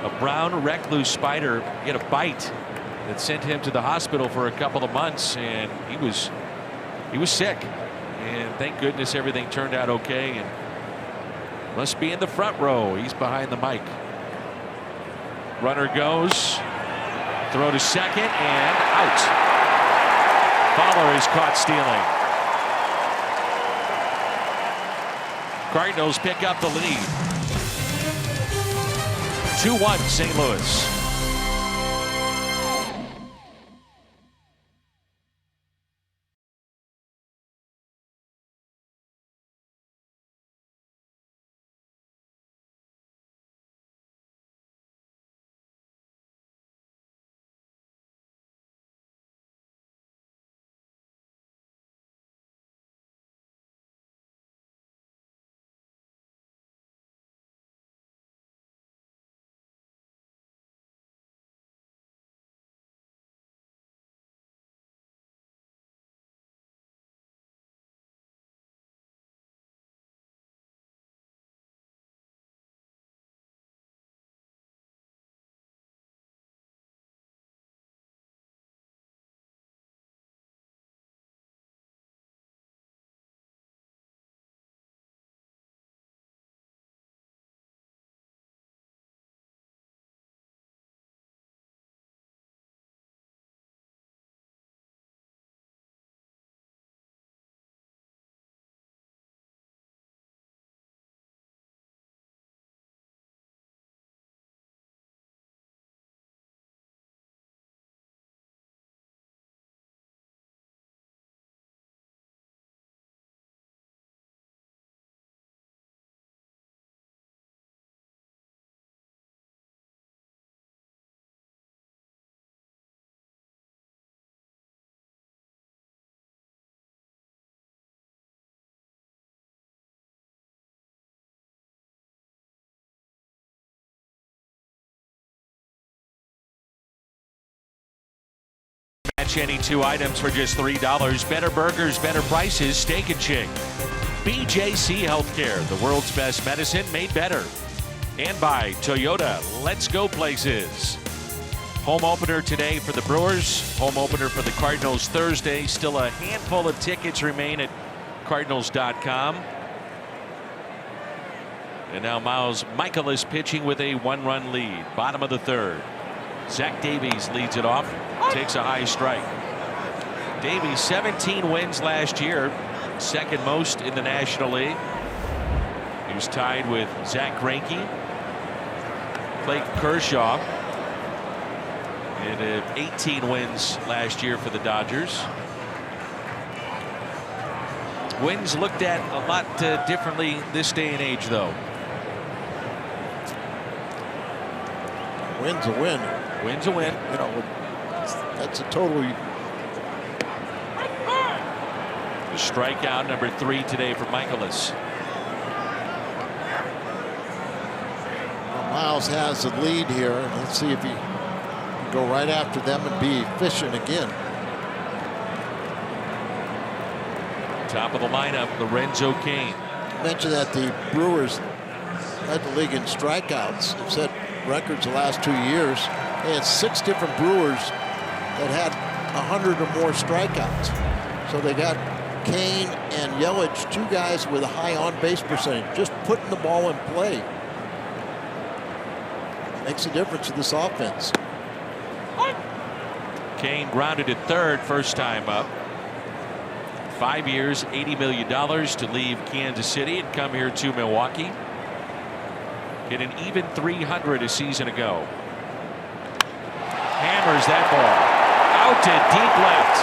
S4: A brown recluse spider hit a bite that sent him to the hospital for a couple of months, and he was sick. And thank goodness everything turned out okay. And must be in the front row. He's behind the mic. Runner goes. Throw to second and out. Fowler is caught stealing. Cardinals pick up the lead. 2-1 St. Louis. Each any 2 items for just $3. Better burgers, better prices. Steak and Shake. BJC Healthcare, the world's best medicine made better. And by Toyota, let's go places. Home opener today for the Brewers. Home opener for the Cardinals Thursday. Still a handful of tickets remain at Cardinals.com. And now Miles Michaelis pitching with a 1-run lead. Bottom of the 3rd. Zach Davies leads it off. Takes a high strike. Davies 17 wins last year. 2nd most in the National League. He was tied with Zach Greinke, Clayton Kershaw. And 18 wins last year for the Dodgers. Wins looked at a lot differently this day and age, though.
S2: Win's a win.
S4: Win's a win.
S2: You know, that's a total.
S4: The strikeout number 3 today for Michaelis.
S2: Well, Miles has the lead here. Let's see if he can go right after them and be efficient again.
S4: Top of the lineup, Lorenzo Cain.
S2: I mentioned that the Brewers led the league in strikeouts. They've set records the last 2 years. They had 6 different Brewers that had 100 or more strikeouts. So they got Cain and Yelich, 2 guys with a high on-base percentage, just putting the ball in play. Makes a difference to this offense.
S4: Cain grounded at 3rd first time up. 5 years, $80 million to leave Kansas City and come here to Milwaukee. Hit an even 300 a season ago. Hammers that ball out to deep left.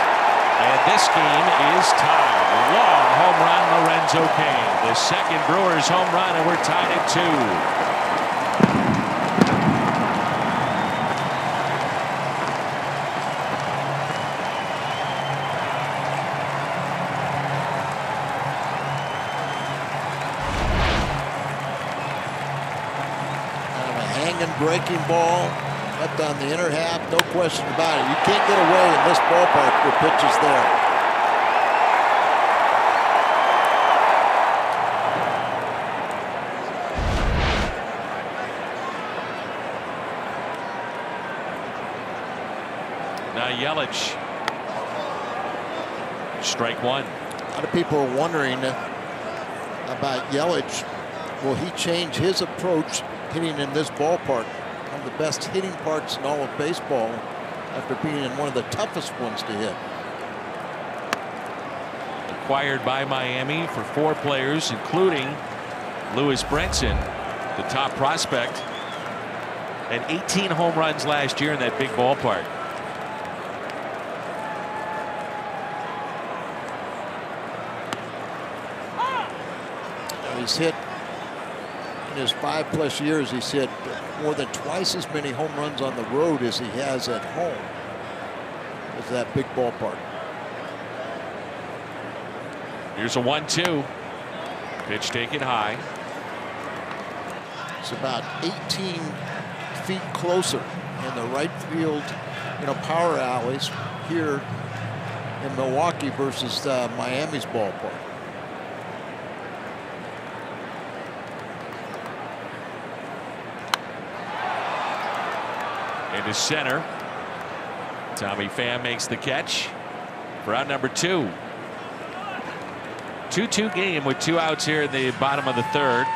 S4: And this game is tied. Long home run, Lorenzo Cain. The 2nd Brewers home run, and we're tied at 2.
S2: Breaking ball left on the inner half, no question about it. You can't get away in this ballpark with pitches there.
S4: Now Yelich. Strike 1.
S2: A lot of people are wondering about Yelich. Will he change his approach hitting in this ballpark? One of the best hitting parks in all of baseball after being in one of the toughest ones to hit.
S4: Acquired by Miami for 4 players, including Lewis Brinson, the top prospect, and 18 home runs last year in that big ballpark.
S2: He's hit, in his 5+ years, he's hit more than twice as many home runs on the road as he has at home. It's that big ballpark.
S4: Here's a 1-2. Pitch taken high.
S2: It's about 18 feet closer in the right field, power alleys here in Milwaukee versus Miami's ballpark.
S4: Into center. Tommy Pham makes the catch for out number 2. 2-2 game with 2 outs here in the bottom of the 3rd.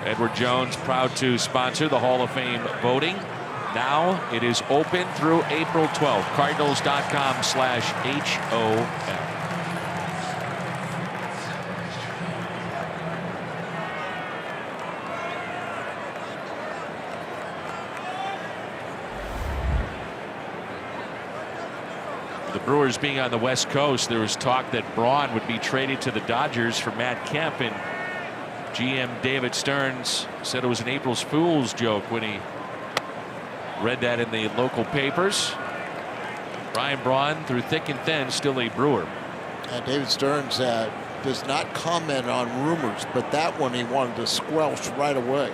S4: Edward Jones proud to sponsor the Hall of Fame voting. Now it is open through April 12th. Cardinals.com/HOF. Brewers being on the West Coast, there was talk that Braun would be traded to the Dodgers for Matt Kemp, and GM David Stearns said it was an April Fool's joke when he read that in the local papers. Brian Braun, through thick and thin, still a Brewer.
S2: David Stearns does not comment on rumors, but that one he wanted to squelch right away.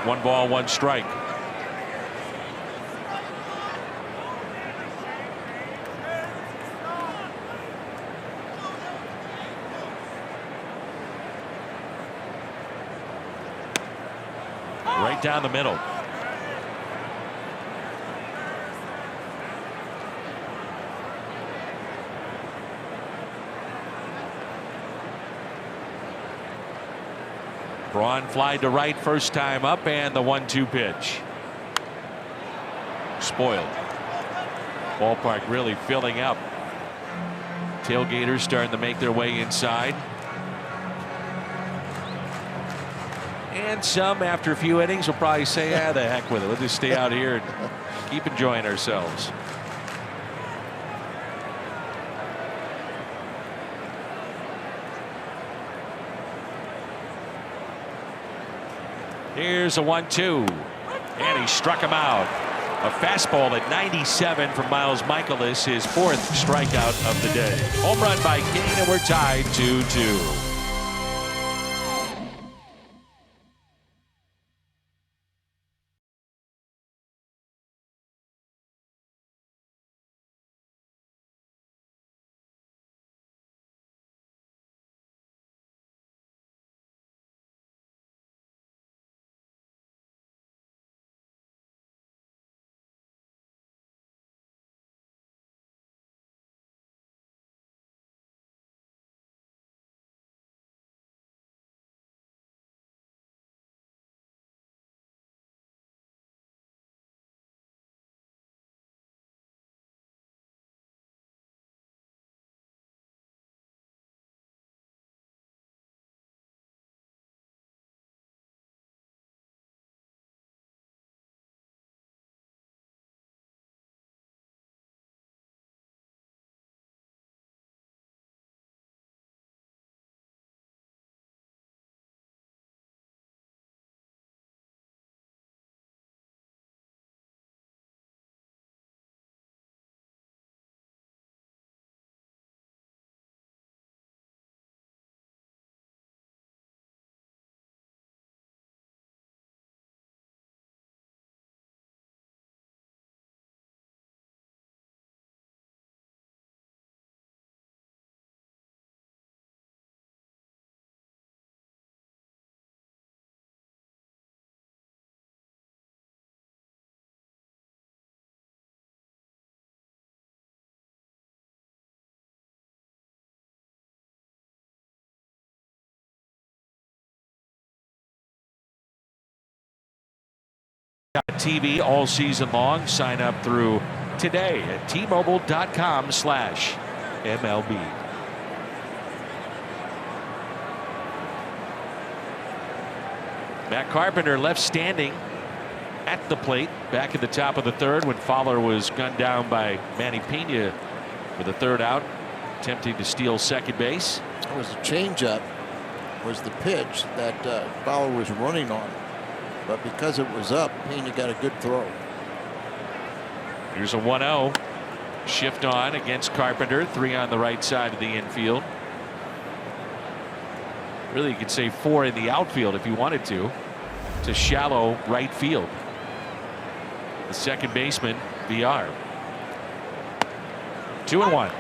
S4: 1 ball, 1 strike. right down the middle. Braun fly to right first time up, and the 1-2 pitch. Spoiled. Ballpark really filling up. Tailgaters starting to make their way inside. And some, after a few innings, will probably say, ah, the heck with it. We'll just stay out here and keep enjoying ourselves. Here's a 1-2. And he struck him out. A fastball at 97 from Miles Michaelis, his 4th strikeout of the day. Home run by King, and we're tied 2-2. TV all season long. Sign up through today at T-Mobile.com/MLB. Matt Carpenter left standing at the plate back at the top of the 3rd when Fowler was gunned down by Manny Pena for the 3rd out, attempting to steal second base.
S2: It was a changeup, was the pitch that Fowler was running on. But because it was up, Pena got a good throw.
S4: Here's a 1-0. Shift on against Carpenter. 3 on the right side of the infield. Really, you could say 4 in the outfield if you wanted to. It's a shallow right field. The second baseman, VR. 2-1.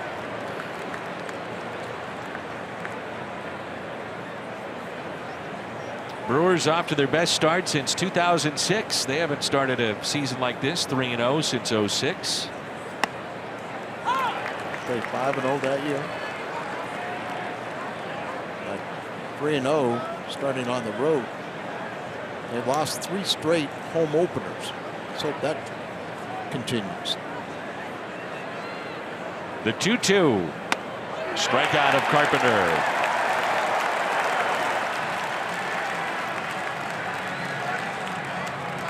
S4: Brewers off to their best start since 2006. They haven't started a season like this, 3-0 since 06.
S2: They 5-0 that year. 3-0 starting on the road. They lost 3 straight home openers. So that continues.
S4: The 2-2. Strikeout of Carpenter.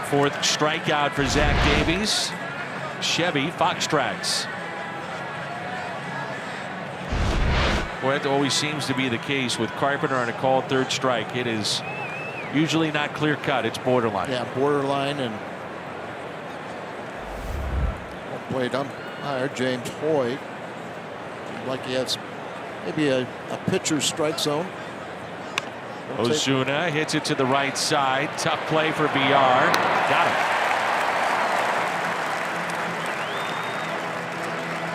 S4: Fourth strikeout for Zach Davies. Chevy Fox tracks. Well, that always seems to be the case with Carpenter on a called 3rd strike. It is usually not clear cut. It's borderline.
S2: Yeah, borderline. And played umpire James Hoy. Like he has maybe a pitcher's strike zone.
S4: Ozuna hits it to the right side. Tough play for BR. Got him.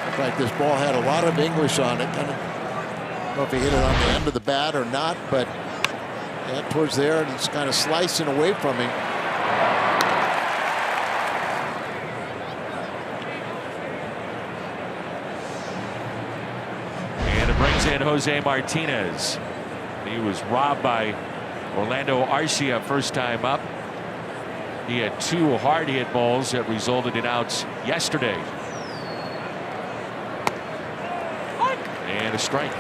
S2: Looked like this ball had a lot of English on it. I don't know if he hit it on the end of the bat or not, but yeah, towards there, and it's kind of slicing away from him.
S4: it brings in Jose Martinez. He was robbed by Orlando Arcia first time up. He had 2 hard hit balls that resulted in outs yesterday. And a strike.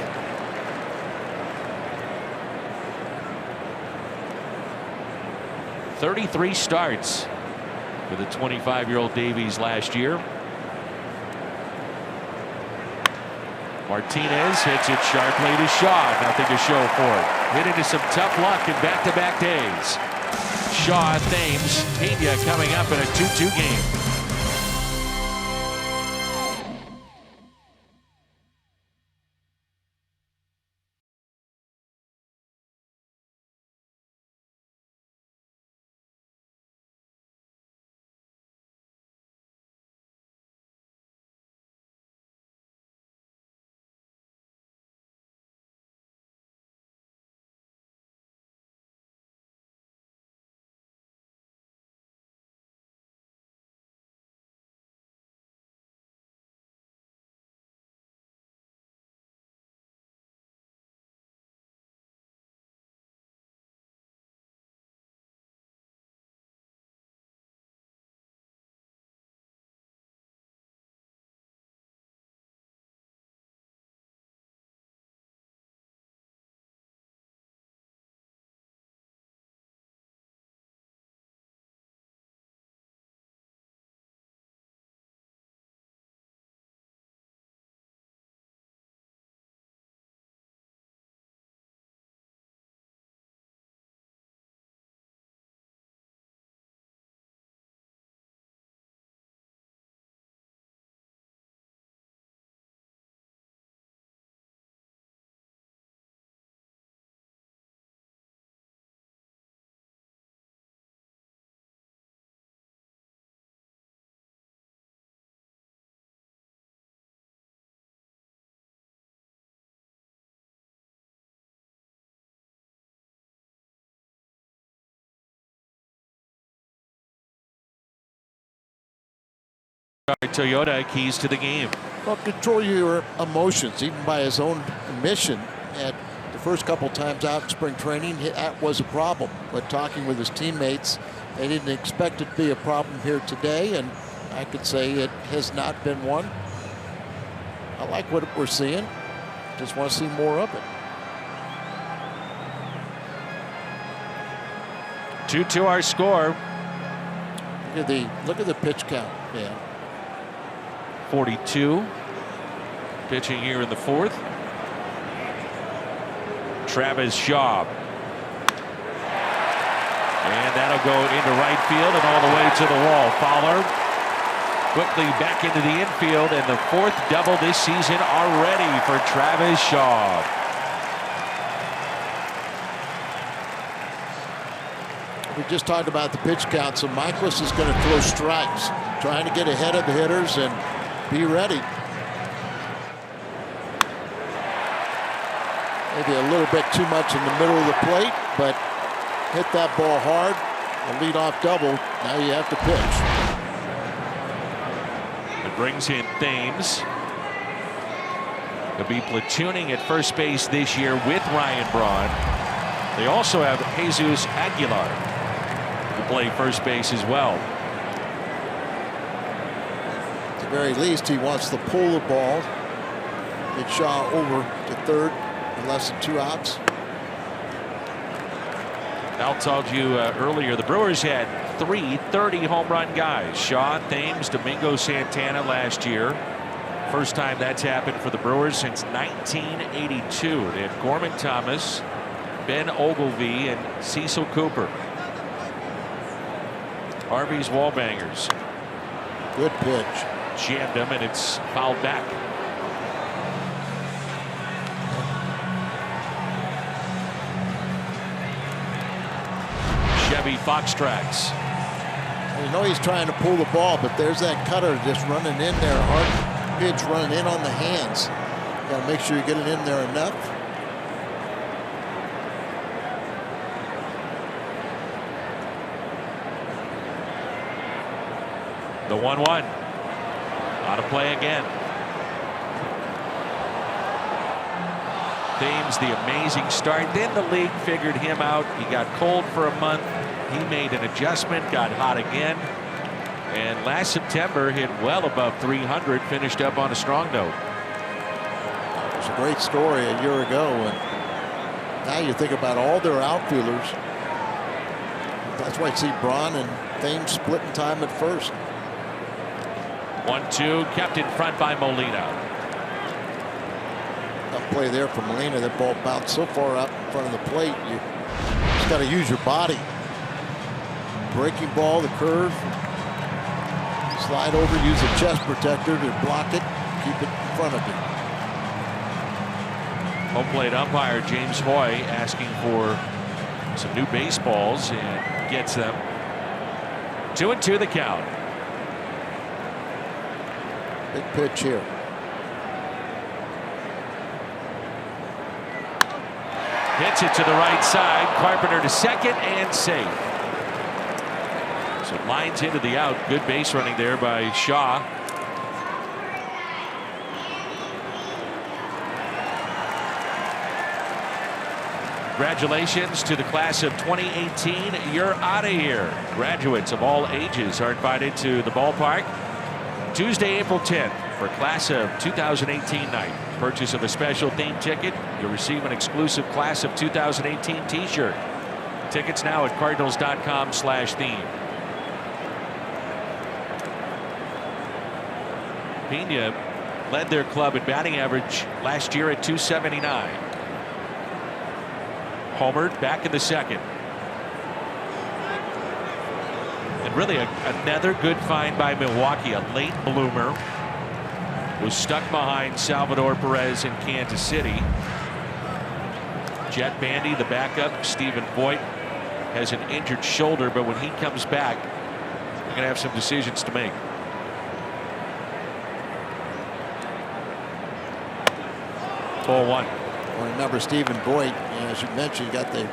S4: "33 starts for the 25-year-old Davies last year." Martinez hits it sharply to Shaw. Nothing to show for it. Hit into some tough luck in back-to-back days. Shaw, Thames, Pena coming up in a 2-2 game. Toyota keys to the game.
S2: Well, control your emotions, even by his own admission. At the first couple times out in spring training, that was a problem. But talking with his teammates, they didn't expect it to be a problem here today, and I could say it has not been one. I like what we're seeing. Just want to see more of it.
S4: 2-2 our score.
S2: Look at the pitch count, man.
S4: 42. Pitching here in the 4th. Travis Shaw. And that'll go into right field and all the way to the wall. Fowler quickly back into the infield, and the 4th double this season already for Travis Shaw.
S2: We just talked about the pitch count, so Michaelis is going to throw strikes, trying to get ahead of the hitters and be ready. Maybe a little bit too much in the middle of the plate, but hit that ball hard. A leadoff double. Now you have to pitch.
S4: It brings in Thames. He'll be platooning at first base this year with Ryan Braun. They also have Jesus Aguilar to play first base as well.
S2: At the very least, he wants to pull the ball, get Shaw over to third in less than 2 outs.
S4: Al told you earlier, the Brewers had 3 30 home run guys. Shaw, Thames, Domingo Santana last year. First time that's happened for the Brewers since 1982. They had Gorman Thomas, Ben Ogilvie, and Cecil Cooper. Harvey's Wallbangers.
S2: Good pitch.
S4: Jammed him, and it's fouled back. Chevy Fox tracks.
S2: You know he's trying to pull the ball, but there's that cutter just running in there. Hard pitch running in on the hands. Got to make sure you get it in there enough.
S4: The 1-1. Out of play again. Thames, the amazing start. Then the league figured him out. He got cold for a month. He made an adjustment, got hot again. And last September hit well above 300, finished up on a strong note.
S2: It was a great story a year ago. And now you think about all their outfielders. That's why you see Braun and Thames splitting time at first.
S4: 1-2, kept in front by Molina.
S2: Tough play there for Molina. That ball bounced so far out in front of the plate. You just got to use your body. Breaking ball, the curve. Slide over, use a chest protector to block it. Keep it in front of you.
S4: Home plate umpire James Hoy asking for some new baseballs and gets them. 2-2 the count.
S2: Big pitch here.
S4: Hits it to the right side. Carpenter to second and safe. So lines into the out. Good base running there by Shaw. Congratulations to the class of 2018. You're out of here. Graduates of all ages are invited to the ballpark Tuesday, April 10th for class of 2018 night. Purchase of a special theme ticket, you'll receive an exclusive class of 2018 t-shirt. Tickets now at cardinals.com/theme. Pena led their club in batting average last year at .279. Homered back in the second. And really another good find by Milwaukee. A late bloomer was stuck behind Salvador Perez in Kansas City. Jet Bandy, the backup, Stephen Voigt, has an injured shoulder, but when he comes back, they're going to have some decisions to make. Ball one.
S2: Well, remember Stephen Voigt, as you mentioned, got the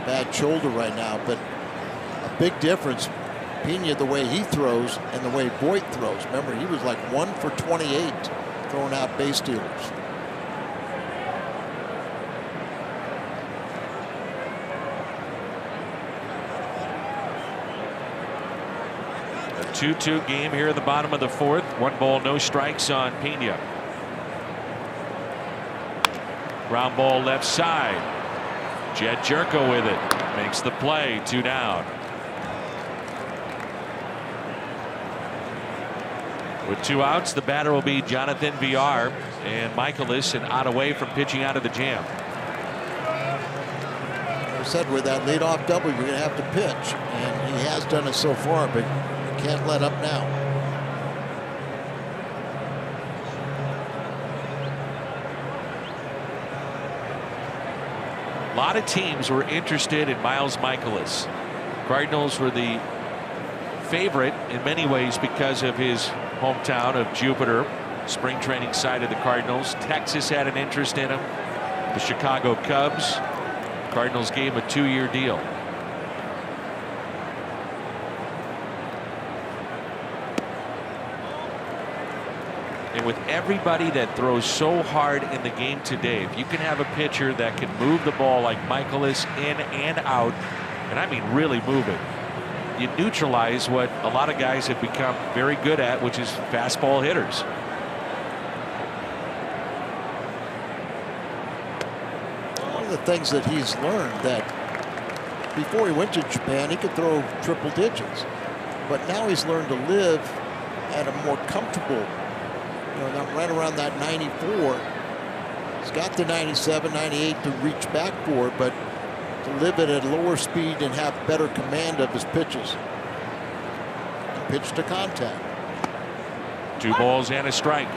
S2: bad shoulder right now, but a big difference. Pena, the way he throws and the way Voigt throws. Remember, he was like 1 for 28 throwing out base stealers.
S4: A 2-2 game here in the bottom of the fourth. 1 ball, no strikes on Pena. Ground ball left side. Jed Jerko with it. Makes the play. 2 down. With 2 outs, the batter will be Jonathan Villar, and Michaelis and Ottaway from pitching out of the jam.
S2: I said with that leadoff double, you're going to have to pitch, and he has done it so far, but you can't let up now.
S4: A lot of teams were interested in Miles Michaelis. Cardinals were the favorite in many ways because of his hometown of Jupiter, spring training side of the Cardinals. Texas had an interest in him. The Chicago Cubs. Cardinals gave him a 2-year deal. And with everybody that throws so hard in the game today, if you can have a pitcher that can move the ball like Michaelis in and out, and I mean really move it, you neutralize what a lot of guys have become very good at, which is fastball hitters.
S2: One of the things that he's learned, that before he went to Japan, he could throw triple digits, but now he's learned to live at a more comfortable, right around that 94. He's got the 97, 98 to reach back for, but to live it at a lower speed and have better command of his pitches. Pitch to contact.
S4: 2 balls and a strike.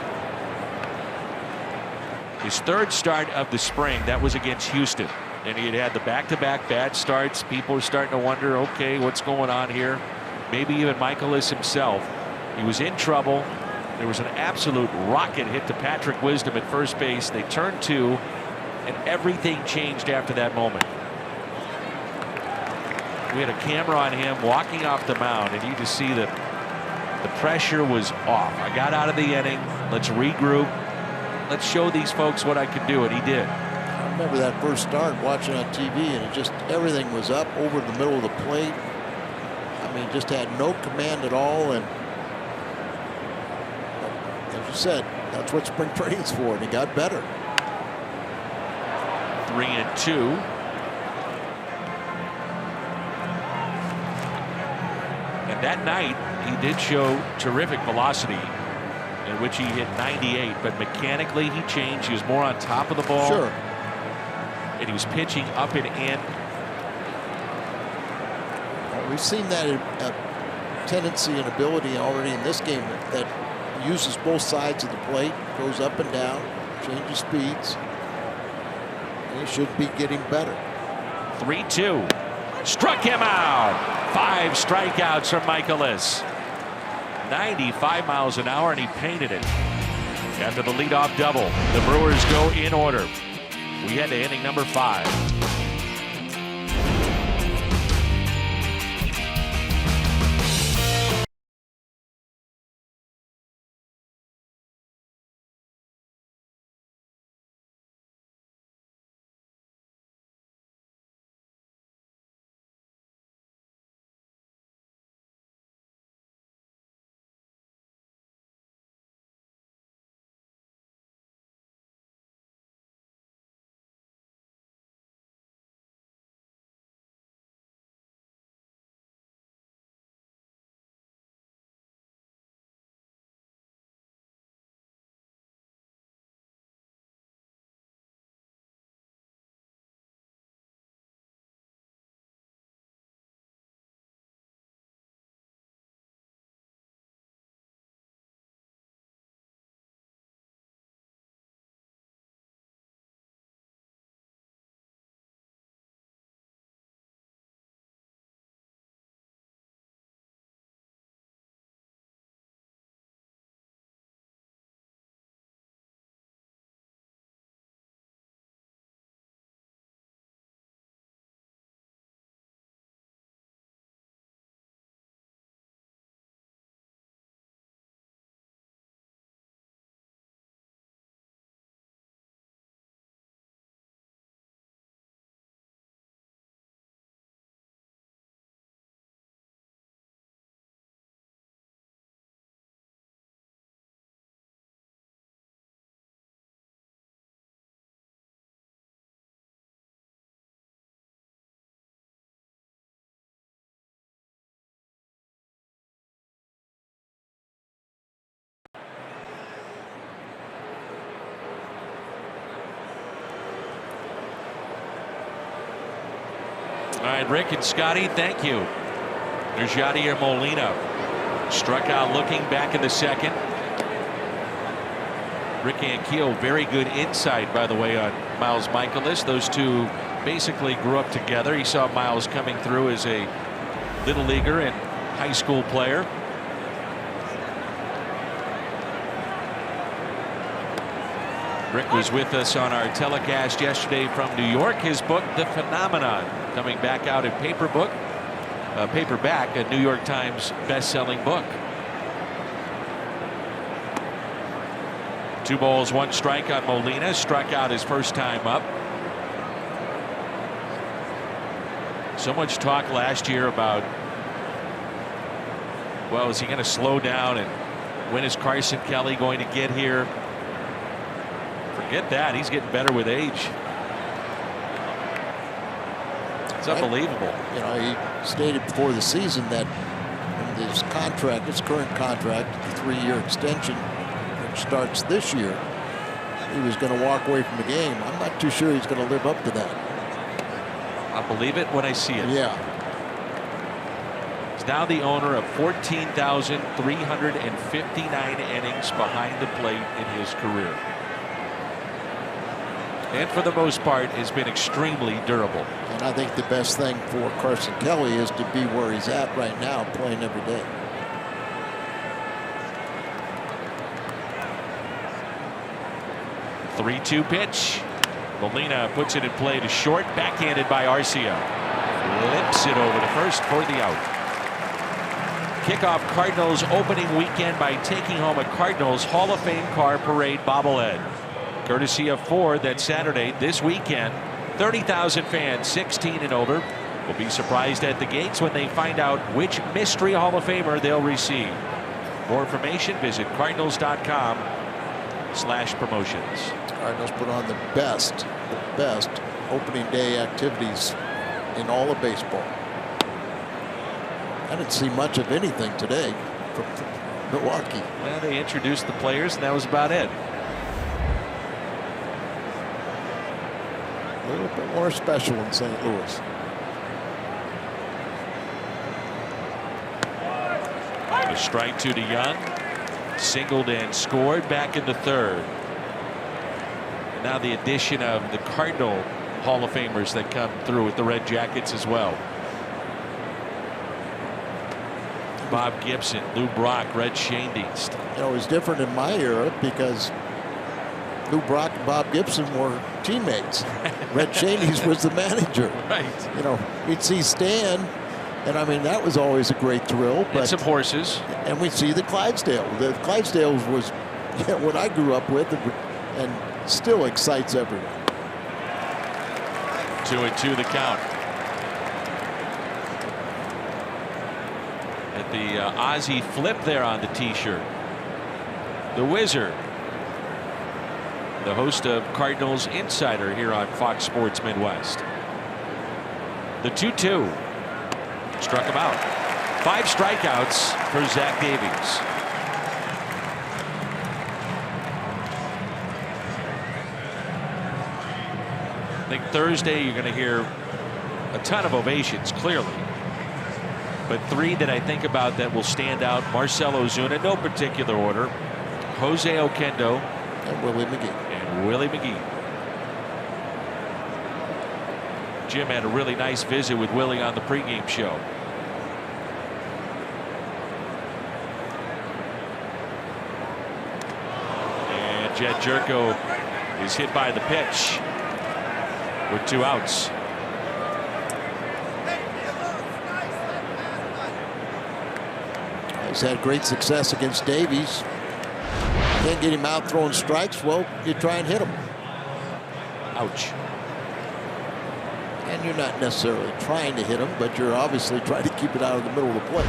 S4: His 3rd start of the spring, that was against Houston, and he had the back-to-back bad starts. People were starting to wonder, okay, what's going on here? Maybe even Michaelis himself. He was in trouble. There was an absolute rocket hit to Patrick Wisdom at first base. They turned 2, and everything changed after that moment. We had a camera on him walking off the mound, and you just see that the pressure was off. I got out of the inning. Let's regroup. Let's show these folks what I can do, and he did.
S2: remember that first start watching on TV, and it just everything was up over the middle of the plate. I mean, just had no command at all, and as you said, that's what spring training's for, and he got better.
S4: 3-2. And that night, he did show terrific velocity, in which he hit 98, but mechanically he changed. He was more on top of the ball.
S2: Sure.
S4: And he was pitching up and in.
S2: Well, we've seen that tendency and ability already in this game that uses both sides of the plate, goes up and down, changes speeds. And he should be getting better.
S4: 3-2. Struck him out. 5 strikeouts from Michaelis. 95 miles an hour, and he painted it. After the leadoff double, the Brewers go in order. We head to inning number 5. All right, Rick and Scotty, thank you. There's Yadier Molina. Struck out looking back in the second. Rick Ankiel, very good insight, by the way, on Miles Michaelis. Those two basically grew up together. He saw Miles coming through as a little leaguer and high school player. Rick was with us on our telecast yesterday from New York. His book, The Phenomenon, coming back out in paperback, a New York Times best-selling book. 2 balls, 1 strike on Molina. Struck out his first time up. So much talk last year about, well, is he going to slow down, and when is Carson Kelly going to get here? Forget that. He's getting better with age. It's unbelievable.
S2: You know, he stated before the season that in his contract, his current contract, the 3-year extension, which starts this year, he was going to walk away from the game. I'm not too sure he's going to live up to that.
S4: I believe it when I see it.
S2: Yeah.
S4: He's now the owner of 14,359 innings behind the plate in his career. And for the most part has been extremely durable.
S2: And I think the best thing for Carson Kelly is to be where he's at right now, playing every day.
S4: The 3-2 pitch. Molina puts it in play to short, backhanded by Arcia. Flips it over to first for the out. Kickoff Cardinals opening weekend by taking home a Cardinals Hall of Fame car parade bobblehead. courtesy of Ford. That Saturday, this weekend, 30,000 fans 16 and over will be surprised at the gates when they find out which mystery Hall of Famer they'll receive. For information, visit cardinals.com/promotions.
S2: Cardinals put on the best opening day activities in all of baseball. I didn't see much of anything today from Milwaukee.
S4: Well, they introduced the players, and that was about it.
S2: A little bit more special in St. Louis.
S4: A strike 2 to Young. Singled and scored back in the third. And now the addition of the Cardinal Hall of Famers that come through with the Red Jackets as well. Bob Gibson, Lou Brock, Red Schoendienst.
S2: You know, it was different in my era because Lou Brock and Bob Gibson were teammates. Red Schoendienst was the manager.
S4: Right.
S2: You know, we'd see Stan, and I mean, that was always a great thrill. But,
S4: and some horses.
S2: And we'd see the Clydesdale. The Clydesdales was what I grew up with and still excites everyone.
S4: 2-2 the count. At the Ozzie flip there on the t-shirt. The Wizard, the host of Cardinals Insider here on Fox Sports Midwest. The 2-2 struck him out. 5 strikeouts for Zach Davies. I think Thursday you're going to hear a ton of ovations, clearly. But 3 that I think about that will stand out: Marcell Ozuna, no particular order, Jose Oquendo,
S2: and Willie McGee.
S4: Jim had a really nice visit with Willie on the pregame show. And Jed Jerko is hit by the pitch with 2 outs.
S2: He's had great success against Davies. Can't get him out throwing strikes. Well, you try and hit him.
S4: Ouch.
S2: And you're not necessarily trying to hit him, but you're obviously trying to keep it out of the middle of the plate.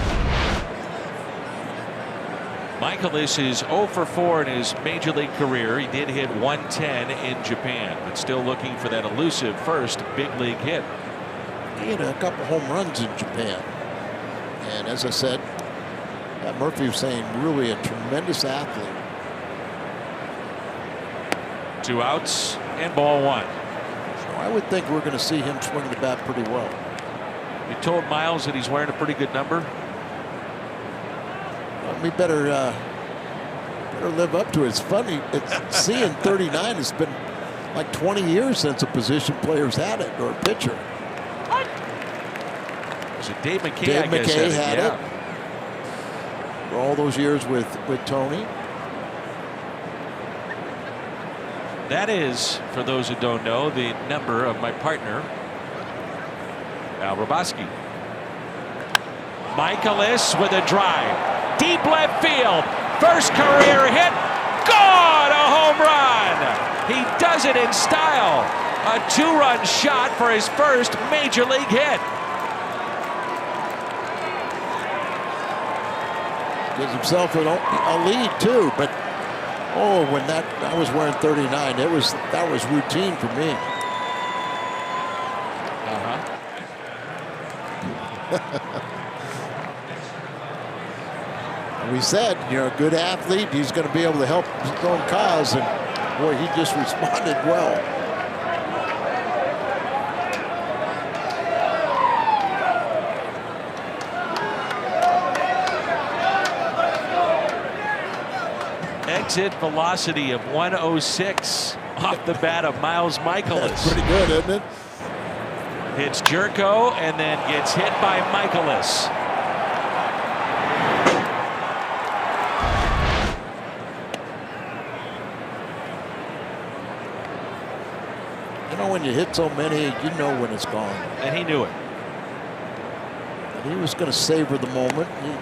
S4: Michaelis is 0 for 4 in his major league career. He did hit 110 in Japan, but still looking for that elusive first big league hit.
S2: He had a couple home runs in Japan. And as I said, Murphy was saying, really a tremendous athlete.
S4: 2 outs and ball 1.
S2: So I would think we're going to see him swing the bat pretty well.
S4: You told Miles that he's wearing a pretty good number.
S2: Well, we better live up to it. It's funny. Seeing 39 has been like 20 years since a position player's had it, or a pitcher.
S4: Was it Dave McKay?
S2: Dave
S4: I guess
S2: McKay had
S4: it.
S2: it. For all those years with Tony.
S4: That is, for those who don't know, the number of my partner, Al Roboski. Michaelis with a drive. Deep left field. First career hit. Gone! A home run! He does it in style. A 2-run shot for his first major league hit.
S2: Gives himself a lead too, but oh, when I was wearing 39, that was routine for me. We said, you know, a good athlete, he's going to be able to help his own cause, and boy, he just responded well.
S4: Exit velocity of 106 off the bat of Miles Michaelis.
S2: That's pretty good, isn't it?
S4: Hits Jerko and then gets hit by Michaelis.
S2: You know, when you hit so many, you know when it's gone.
S4: And he knew it.
S2: And he was going to savor the moment. He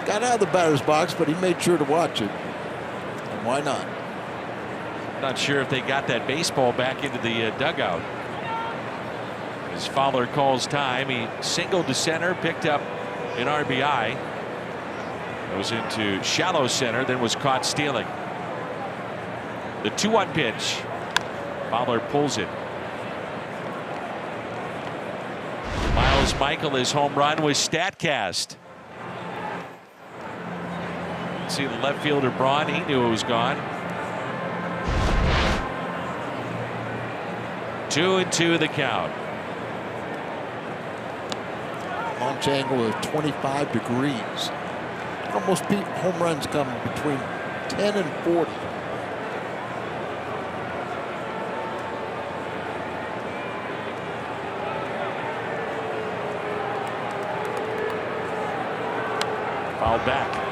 S2: got out of the batter's box, but he made sure to watch it. And why not?
S4: Not sure if they got that baseball back into the dugout. As Fowler calls time, he singled to center, picked up an RBI. Goes into shallow center, then was caught stealing. The 2-1 pitch. Fowler pulls it. Miles Michael, his home run was StatCast. See the left fielder Braun, he knew it was gone. 2-2 the count.
S2: Launch angle of 25 degrees. Almost home runs come between 10 and 40.
S4: Foul back.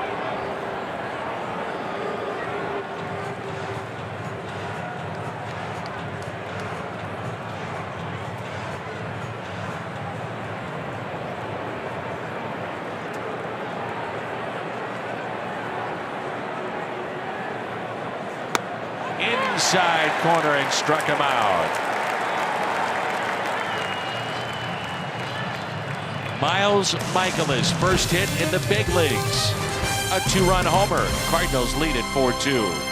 S4: Inside corner and struck him out. Miles Michaelis, first hit in the big leagues. A 2-run homer. Cardinals lead it 4-2.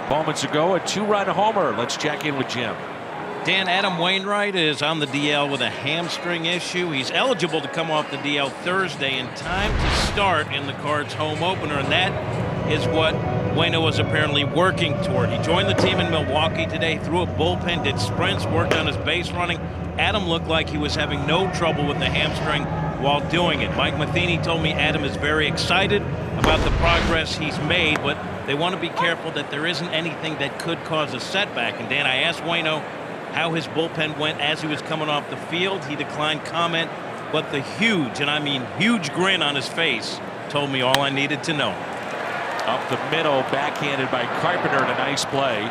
S4: Moments ago, a 2-run homer. Let's check in with Jim.
S3: Dan, Adam Wainwright is on the DL with a hamstring issue. He's eligible to come off the DL Thursday in time to start in the Cards home opener, and that is what Waino was apparently working toward. He joined the team in Milwaukee today, threw a bullpen, did sprints, worked on his base running. Adam looked like he was having no trouble with the hamstring while doing it. Mike Matheny told me Adam is very excited about the progress he's made, but they want to be careful that there isn't anything that could cause a setback. And Dan, I asked Waino how his bullpen went as he was coming off the field. He declined comment, but the huge, and I mean huge, grin on his face told me all I needed to know.
S4: Up the middle, backhanded by Carpenter, and a nice play.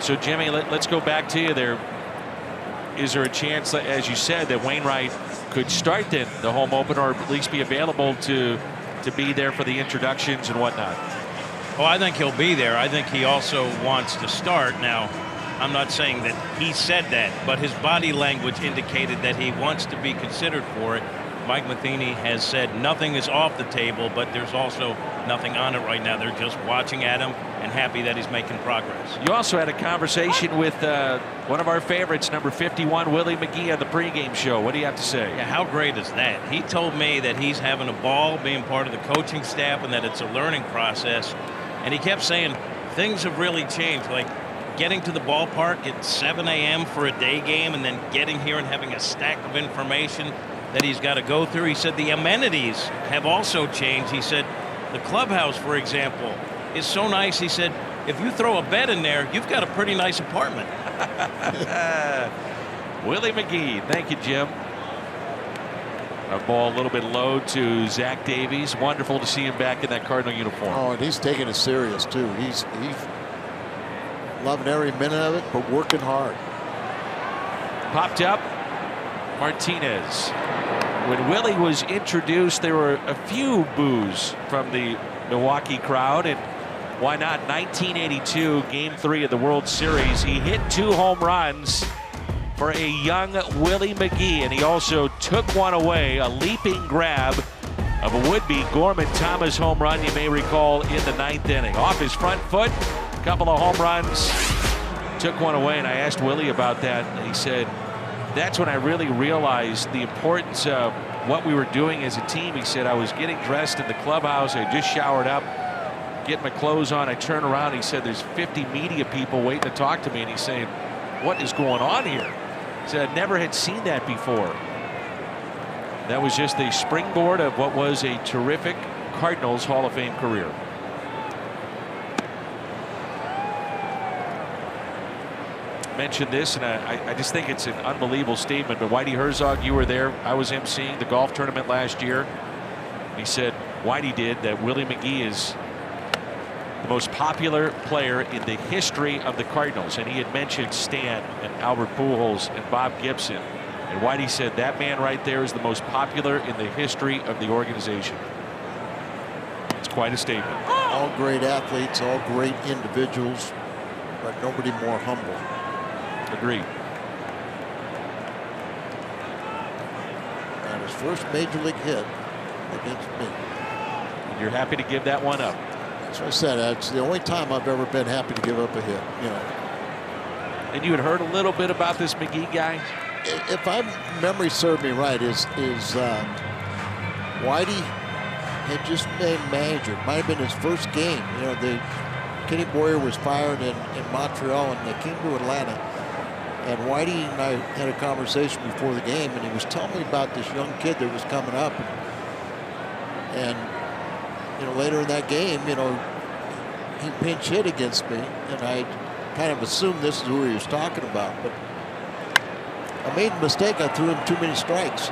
S4: So Jimmy, let's go back to you there. Is there a chance, as you said, that Wainwright could start the home opener, or at least be available to be there for the introductions and whatnot?
S3: Oh, I think he'll be there. I think he also wants to start. Now, I'm not saying that he said that, but his body language indicated that he wants to be considered for it. Mike Matheny has said nothing is off the table, but there's also nothing on it right now. They're just watching at him and happy that he's making progress.
S4: You also had a conversation with one of our favorites, number 51, Willie McGee, on the pregame show. What do you have to say?
S3: Yeah, how great is that? He told me that he's having a ball being part of the coaching staff and that it's a learning process. And he kept saying things have really changed, like getting to the ballpark at 7 a.m. for a day game and then getting here and having a stack of information that he's got to go through. He said the amenities have also changed. He said the clubhouse, for example, is so nice. He said if you throw a bed in there, you've got a pretty nice apartment.
S4: Willie McGee. Thank you, Jim. A ball a little bit low to Zach Davies. Wonderful to see him back in that Cardinal uniform.
S2: Oh, and he's taking it serious too. He's loving every minute of it, but working hard.
S4: Popped up Martinez. When Willie was introduced, there were a few boos from the Milwaukee crowd, and why not? 1982, Game 3 of the World Series. He hit 2 home runs for a young Willie McGee, and he also took one away, a leaping grab of a would-be Gorman Thomas home run, you may recall, in the 9th inning. Off his front foot, a couple of home runs, took one away, and I asked Willie about that, and he said, that's when I really realized the importance of what we were doing as a team. He said, I was getting dressed in the clubhouse, I just showered up, getting my clothes on, I turn around, he said, there's 50 media people waiting to talk to me, and he's saying, what is going on here? He said, I never had seen that before. That was just the springboard of what was a terrific Cardinals Hall of Fame career. Mentioned this, and I just think it's an unbelievable statement, but Whitey Herzog, you were there. I was emceeing the golf tournament last year. He said, Whitey did, that Willie McGee is the most popular player in the history of the Cardinals, and he had mentioned Stan and Albert Pujols and Bob Gibson, and Whitey said that man right there is the most popular in the history of the organization. It's quite a statement.
S2: All great athletes, all great individuals, but nobody more humble.
S4: Agreed.
S2: And his first major league hit against me.
S4: And you're happy to give that one up.
S2: That's what I said. It's the only time I've ever been happy to give up a hit. You know.
S4: And you had heard a little bit about this McGee guy.
S2: If my memory served me right, is Whitey had just been manager. It might have been his first game. You know, Kenny Boyer was fired in Montreal, and they came to Atlanta. And Whitey and I had a conversation before the game, and he was telling me about this young kid that was coming up. And you know, later in that game, you know, he pinch hit against me, and I kind of assumed this is who he was talking about. But I made a mistake. I threw him too many strikes.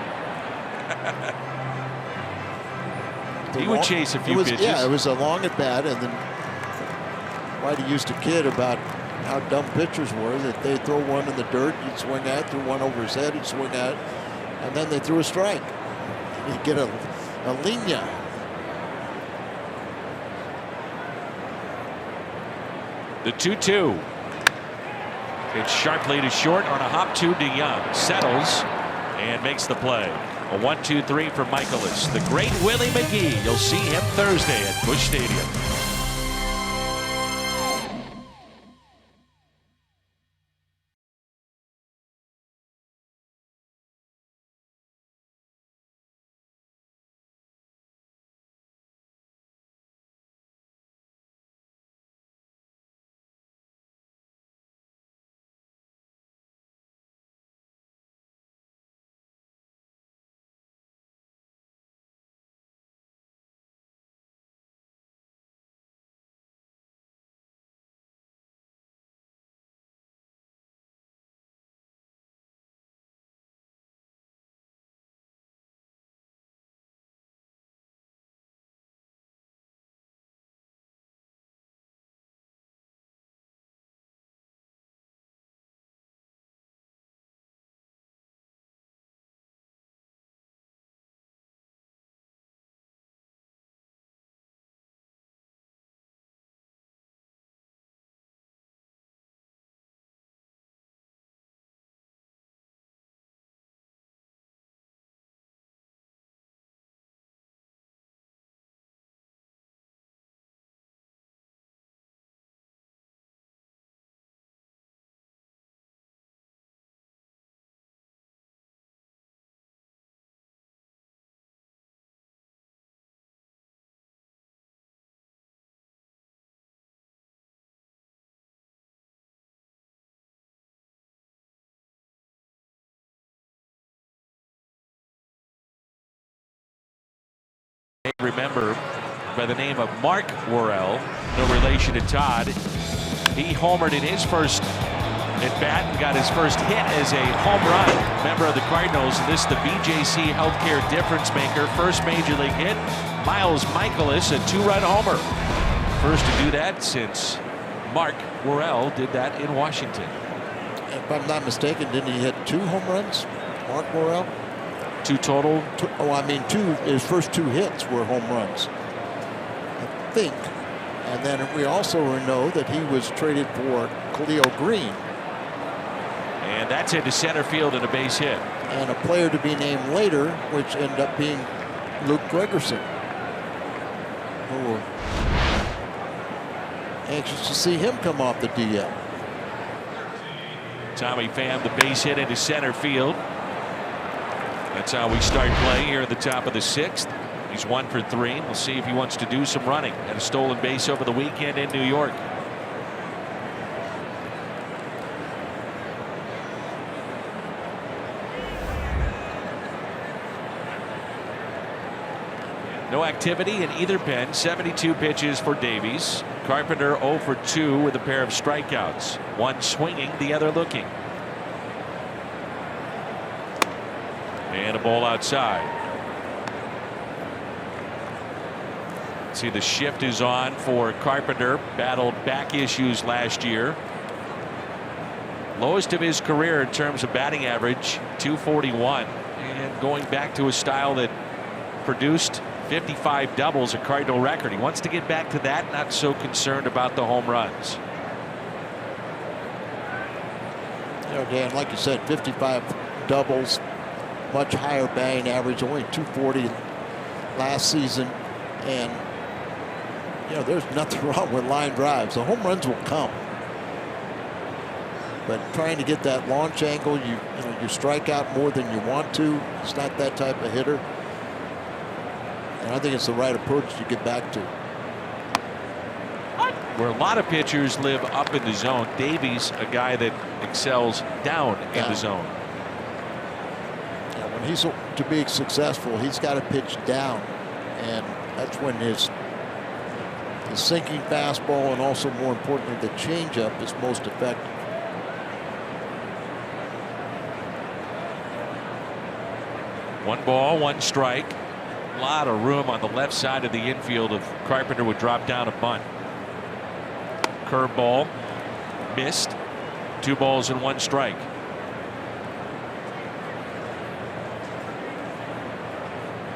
S4: He would chase a few pitches.
S2: Yeah, it was a long at bat, and then Whitey used to kid about how dumb pitchers were, that they throw one in the dirt, he'd swing at it, threw one over his head, he'd swing at it, and then they threw a strike. He'd get a linea.
S4: The 2-2. It's sharply to short on a hop to DeYoung. Settles and makes the play. A 1-2-3 for Michaelis. The great Willie McGee. You'll see him Thursday at Busch Stadium. may remember by the name of Mark Worrell, no relation to Todd. He homered in his first at bat and got his first hit as a home run. Member of the Cardinals. This is the BJC Healthcare difference maker. First major league hit. Miles Michaelis, a 2-run homer. First to do that since Mark Worrell did that in Washington.
S2: If I'm not mistaken, didn't he hit 2 home runs, Mark Worrell?
S4: 2 total?
S2: His first 2 hits were home runs, I think. And then we also know that he was traded for Khalil Green.
S4: And that's into center field and a base hit.
S2: And a player to be named later, which ended up being Luke Gregerson. Oh, anxious to see him come off the DL.
S4: Tommy Pham, the base hit into center field. That's how we start play here at the top of the 6th. He's 1 for 3. We'll see if he wants to do some running. Had a stolen base over the weekend in New York. No activity in either pen. 72 pitches for Davies. Carpenter 0 for 2 with a pair of strikeouts. One swinging, the other looking. And a ball outside. See, the shift is on for Carpenter. Battled back issues last year. Lowest of his career in terms of batting average, 241. And going back to a style that produced 55 doubles, a Cardinal record. He wants to get back to that, not so concerned about the home runs.
S2: You know, Dan, like you said, 55 doubles, much higher batting average, only 240 last season. And, you know, there's nothing wrong with line drives. The home runs will come. But trying to get that launch angle, you strike out more than you want to. It's not that type of hitter. And I think it's the right approach to get back to.
S4: Where a lot of pitchers live up in the zone, Davies, a guy that excels down in the zone.
S2: Yeah, when he's to be successful, he's got to pitch down, and that's when his sinking fastball and also, more importantly, the changeup is most effective.
S4: One ball, one strike. A lot of room on the left side of the infield if Carpenter would drop down a bunt. Curveball missed. 2 balls and 1 strike.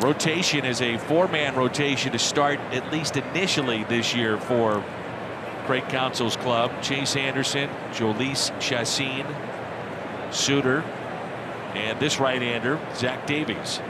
S4: Rotation is a 4-man rotation to start, at least initially this year, for Craig Counsell's club. Chase Anderson, Jolice Chassin, Suter, and this right-hander, Zach Davies.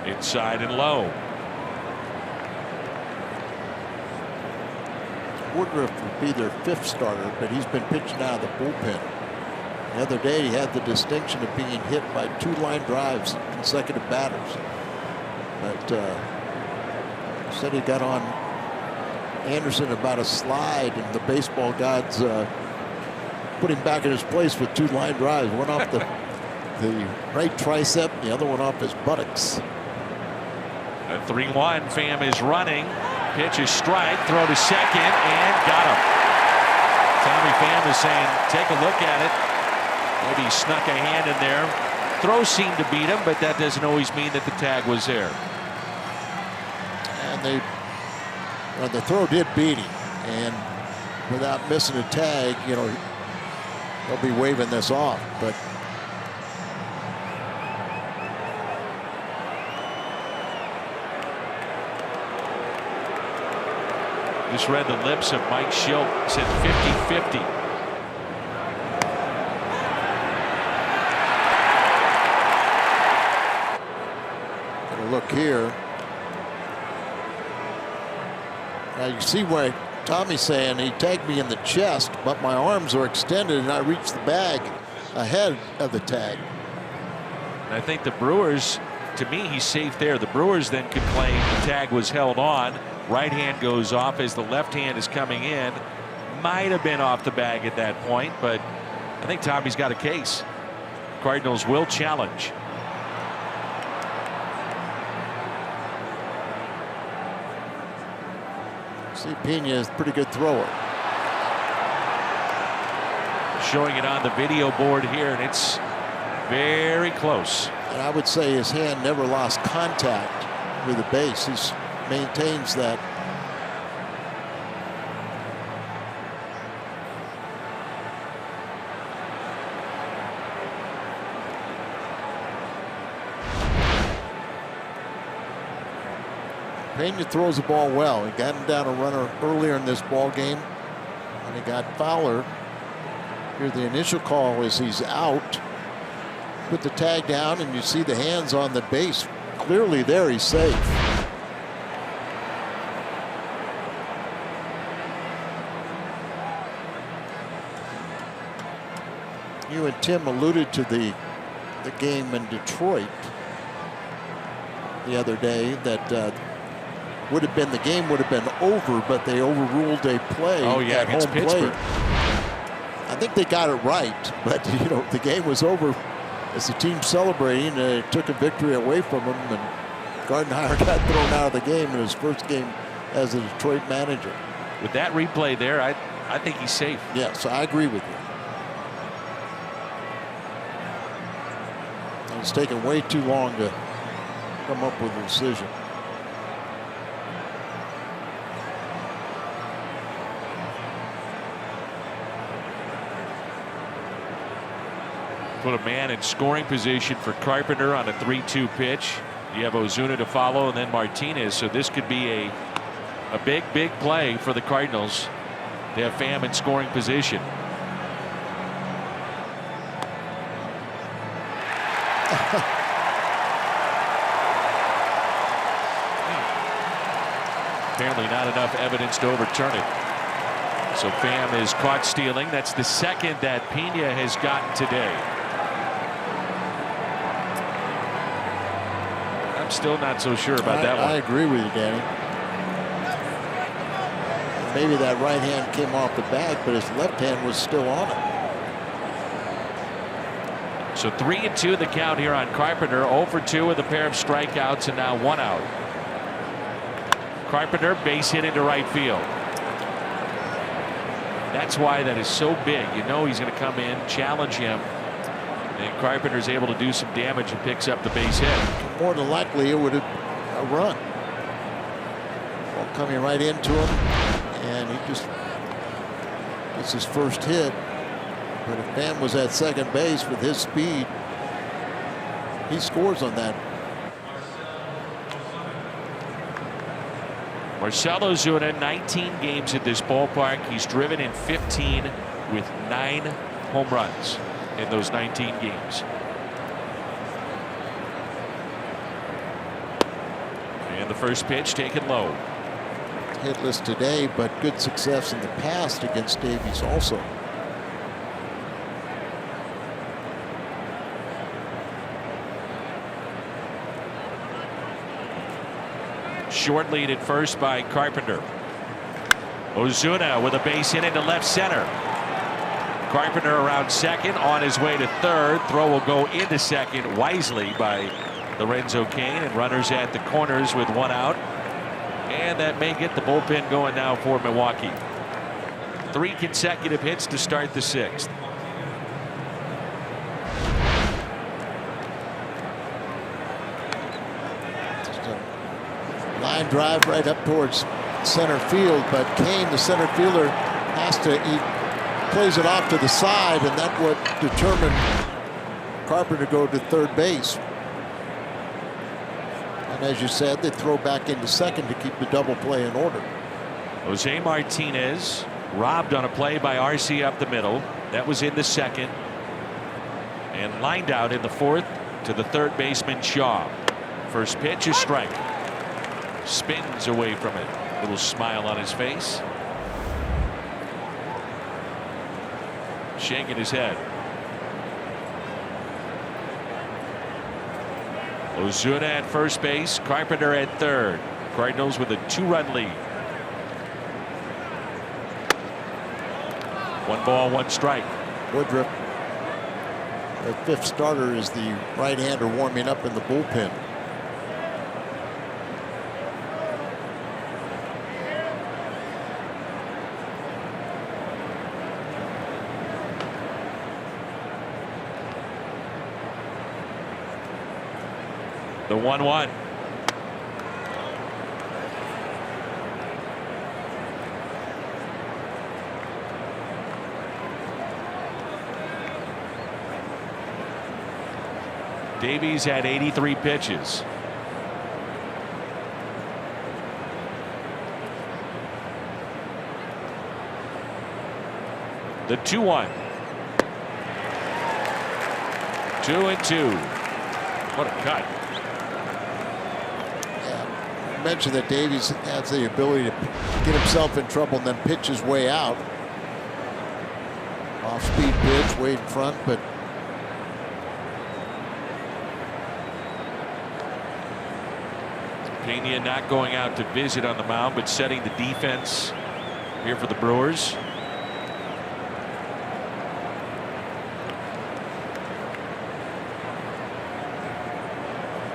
S4: Inside and low.
S2: Woodruff would be their 5th starter, but he's been pitching out of the bullpen. The other day, he had the distinction of being hit by 2 line drives, consecutive batters. But said he got on Anderson about a slide, and the baseball gods put him back in his place with 2 line drives. One off the right tricep, the other one off his buttocks.
S4: A 3-1. Pham is running. Pitch is strike. Throw to second and got him. Tommy Pham is saying, take a look at it. Maybe he snuck a hand in there. Throw seemed to beat him, but that doesn't always mean that the tag was there.
S2: And the throw did beat him, and without missing a tag, you know, they'll be waving this off. But
S4: just read the lips of Mike Schilt, said 50-50.
S2: look here. Now you see where Tommy's saying he tagged me in the chest, but my arms are extended and I reached the bag ahead of the tag.
S4: And I think the Brewers, to me, he's safe there. The Brewers then complain the tag was held on. Right hand goes off as the left hand is coming in. Might have been off the bag at that point, but I think Tommy's got a case. Cardinals will challenge.
S2: See, Pena is a pretty good thrower.
S4: Showing it on the video board here, and it's very close.
S2: And I would say his hand never lost contact with the base. He maintains that. Pena throws the ball well. He got him down a runner earlier in this ball game, and he got Fowler. Here the initial call is he's out. Put the tag down, and you see the hands on the base. Clearly there, he's safe. You and Tim alluded to the game in Detroit the other day that would have been, the game would have been over, but they overruled a play at home plate. I think they got it right, but you know, the game was over as the team celebrating, and it took a victory away from him, and Gardenhire got thrown out of the game in his first game as a Detroit manager.
S4: With that replay there, I think he's safe.
S2: Yes, I agree with you. It's taken way too long to come up with a decision.
S4: Put a man in scoring position for Carpenter on a 3-2 pitch. You have Ozuna to follow, and then Martinez. So this could be a big play for the Cardinals. They have Pham in scoring position. Apparently not enough evidence to overturn it. So Pham is caught stealing. That's the second that Pena has gotten today. I'm still not so sure about that one.
S2: I agree with you, Danny. Maybe that right hand came off the bag, but his left hand was still on it.
S4: So 3-2 the count here on Carpenter. 0 for 2 with a pair of strikeouts, and now 1 out. Carpenter base hit into right field. That's why that is so big. You know he's going to come in, challenge him, and Carpenter's able to do some damage and picks up the base hit.
S2: More than likely it would have a run. Ball coming right into him, and he just gets his first hit. But if Pham was at second base with his speed, he scores on that.
S4: Marcell Ozuna, 19 games at this ballpark. He's driven in 15 with 9 home runs in those 19 games. And the first pitch taken low.
S2: Hitless today, but good success in the past against Davies also.
S4: Short lead at first by Carpenter. Ozuna with a base hit into left center. Carpenter around second, on his way to third. Throw will go into second wisely by Lorenzo Cain, and runners at the corners with 1 out. And that may get the bullpen going now for Milwaukee. 3 consecutive hits to start the 6th.
S2: Line drive right up towards center field, but Cain, the center fielder, has to, he plays it off to the side, and that would determine Carpenter to go to third base. And as you said, they throw back into second to keep the double play in order.
S4: Jose Martinez robbed on a play by RC up the middle. That was in the second, and lined out in the 4th to the third baseman Shaw. First pitch is strike. Spins away from it. Little smile on his face. Shaking his head. Ozuna at first base. Carpenter at third. Cardinals with a 2-run lead. 1 ball, 1 strike.
S2: Woodruff, the 5th starter, is the right-hander warming up in the bullpen.
S4: The 1-1. Davies had 83 pitches. The 2-1. 2-2. What a cut.
S2: Yeah. Mentioned that Davies has the ability to get himself in trouble and then pitch his way out. Off-speed pitch, way in front, but
S4: Pena not going out to visit on the mound, but setting the defense here for the Brewers.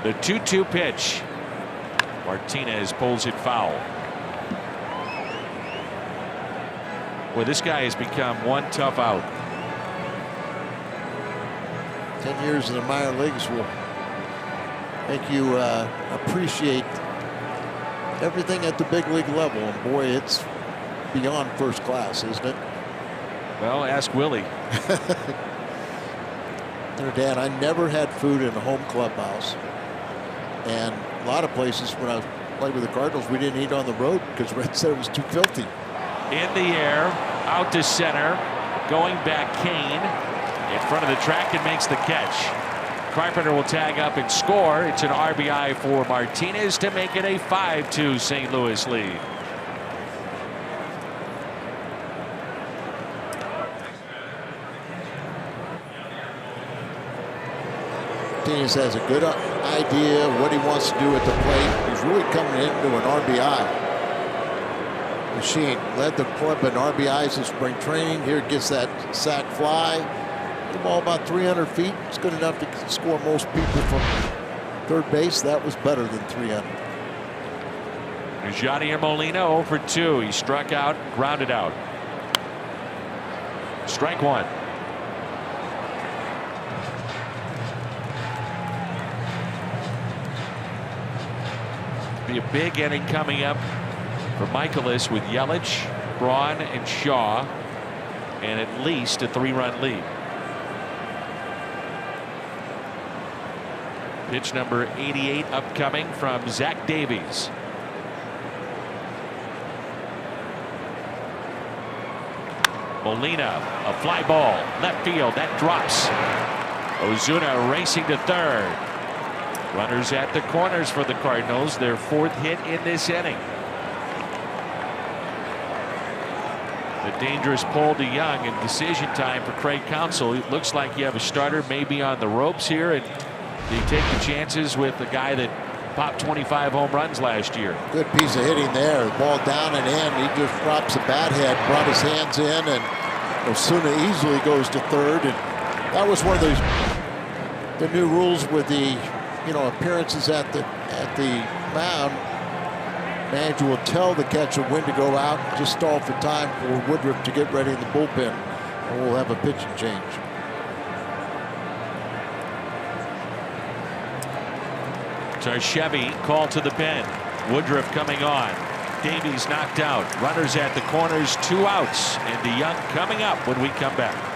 S4: The 2-2 pitch. Martinez pulls it foul. Well, this guy has become one tough out.
S2: 10 years in the minor leagues will make you appreciate everything at the big league level. And boy, it's beyond first class, isn't it?
S4: Well, ask Willie.
S2: Dan, I never had food in a home clubhouse. And a lot of places when I played with the Cardinals, we didn't eat on the road because Red said it was too filthy.
S4: In the air, out to center, going back Kane, in front of the track and makes the catch. Carpenter will tag up and score. It's an RBI for Martinez to make it a 5-2 St. Louis lead.
S2: Martinez has a good idea of what he wants to do at the plate. He's really coming into an RBI machine. Led the club in RBIs in spring training. Here gets that sac fly. The ball about 300 feet. It's good enough to score most people from third base. That was better than 300.
S4: Yadier Molina 0 for 2. He struck out, grounded out. Strike 1. Be a big inning coming up for Michaelis with Yelich, Braun, and Shaw, and at least a 3-run lead. Pitch number 88 upcoming from Zach Davies. Molina, a fly ball, left field, that drops. Ozuna racing to third. Runners at the corners for the Cardinals, their 4th hit in this inning. The dangerous pull to Young and decision time for Craig Counsell. It looks like you have a starter maybe on the ropes here, and you take the chances with the guy that popped 25 home runs last year.
S2: Good piece of hitting there. The ball down and in. He just drops a bat head, brought his hands in, and Ozuna easily goes to third. And that was one of the new rules with the appearances at the mound. Manager will tell the catcher when to go out, just stall for time for Woodruff to get ready in the bullpen, and we'll have a pitching change.
S4: Chevy called to the pen. Woodruff coming on. Davies knocked out. Runners at the corners, 2 outs, and DeYoung coming up when we come back.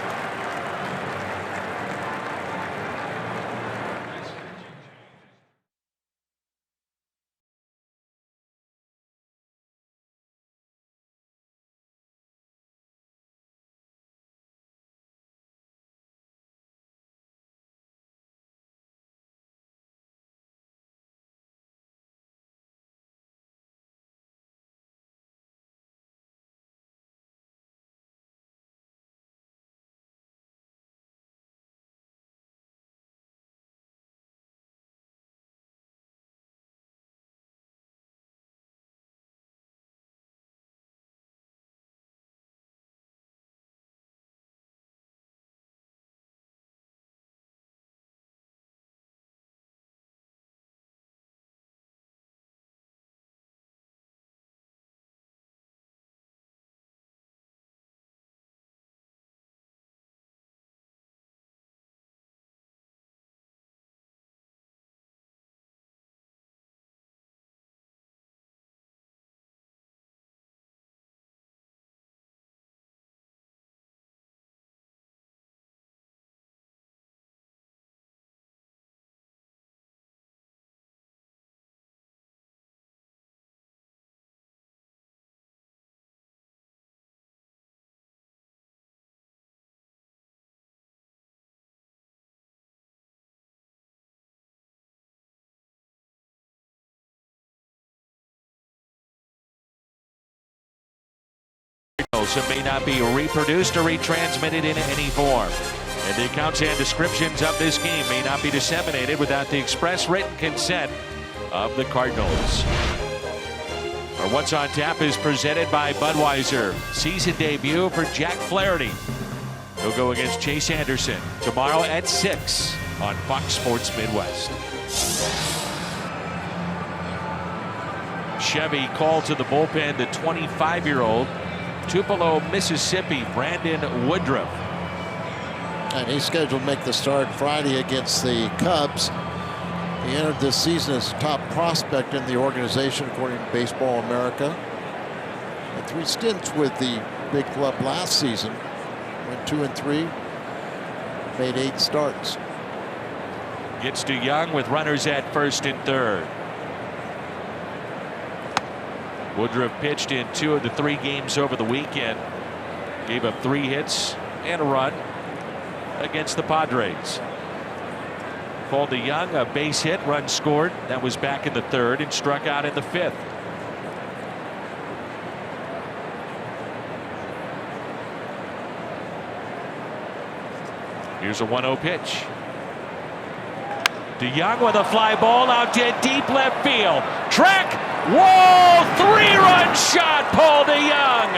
S4: It may not be reproduced or retransmitted in any form. And the accounts and descriptions of this game may not be disseminated without the express written consent of the Cardinals. Our What's on Tap is presented by Budweiser. Season debut for Jack Flaherty. He'll go against Chase Anderson tomorrow at 6 on Fox Sports Midwest. Chevy called to the bullpen the 25-year-old Tupelo, Mississippi, Brandon Woodruff.
S2: And he's scheduled to make the start Friday against the Cubs. He entered this season as top prospect in the organization, according to Baseball America. Had 3 stints with the big club last season. Went 2-3. Made 8 starts.
S4: Gets to Young with runners at first and third. Woodruff pitched in 2 of the 3 games over the weekend. Gave up 3 hits and a run against the Padres. Called to Young, a base hit, run scored. That was back in the 3rd, and struck out in the 5th. Here's a 1-0 pitch. DeYoung with a fly ball out to deep left field. Track, wall, 3-run shot, Paul DeYoung.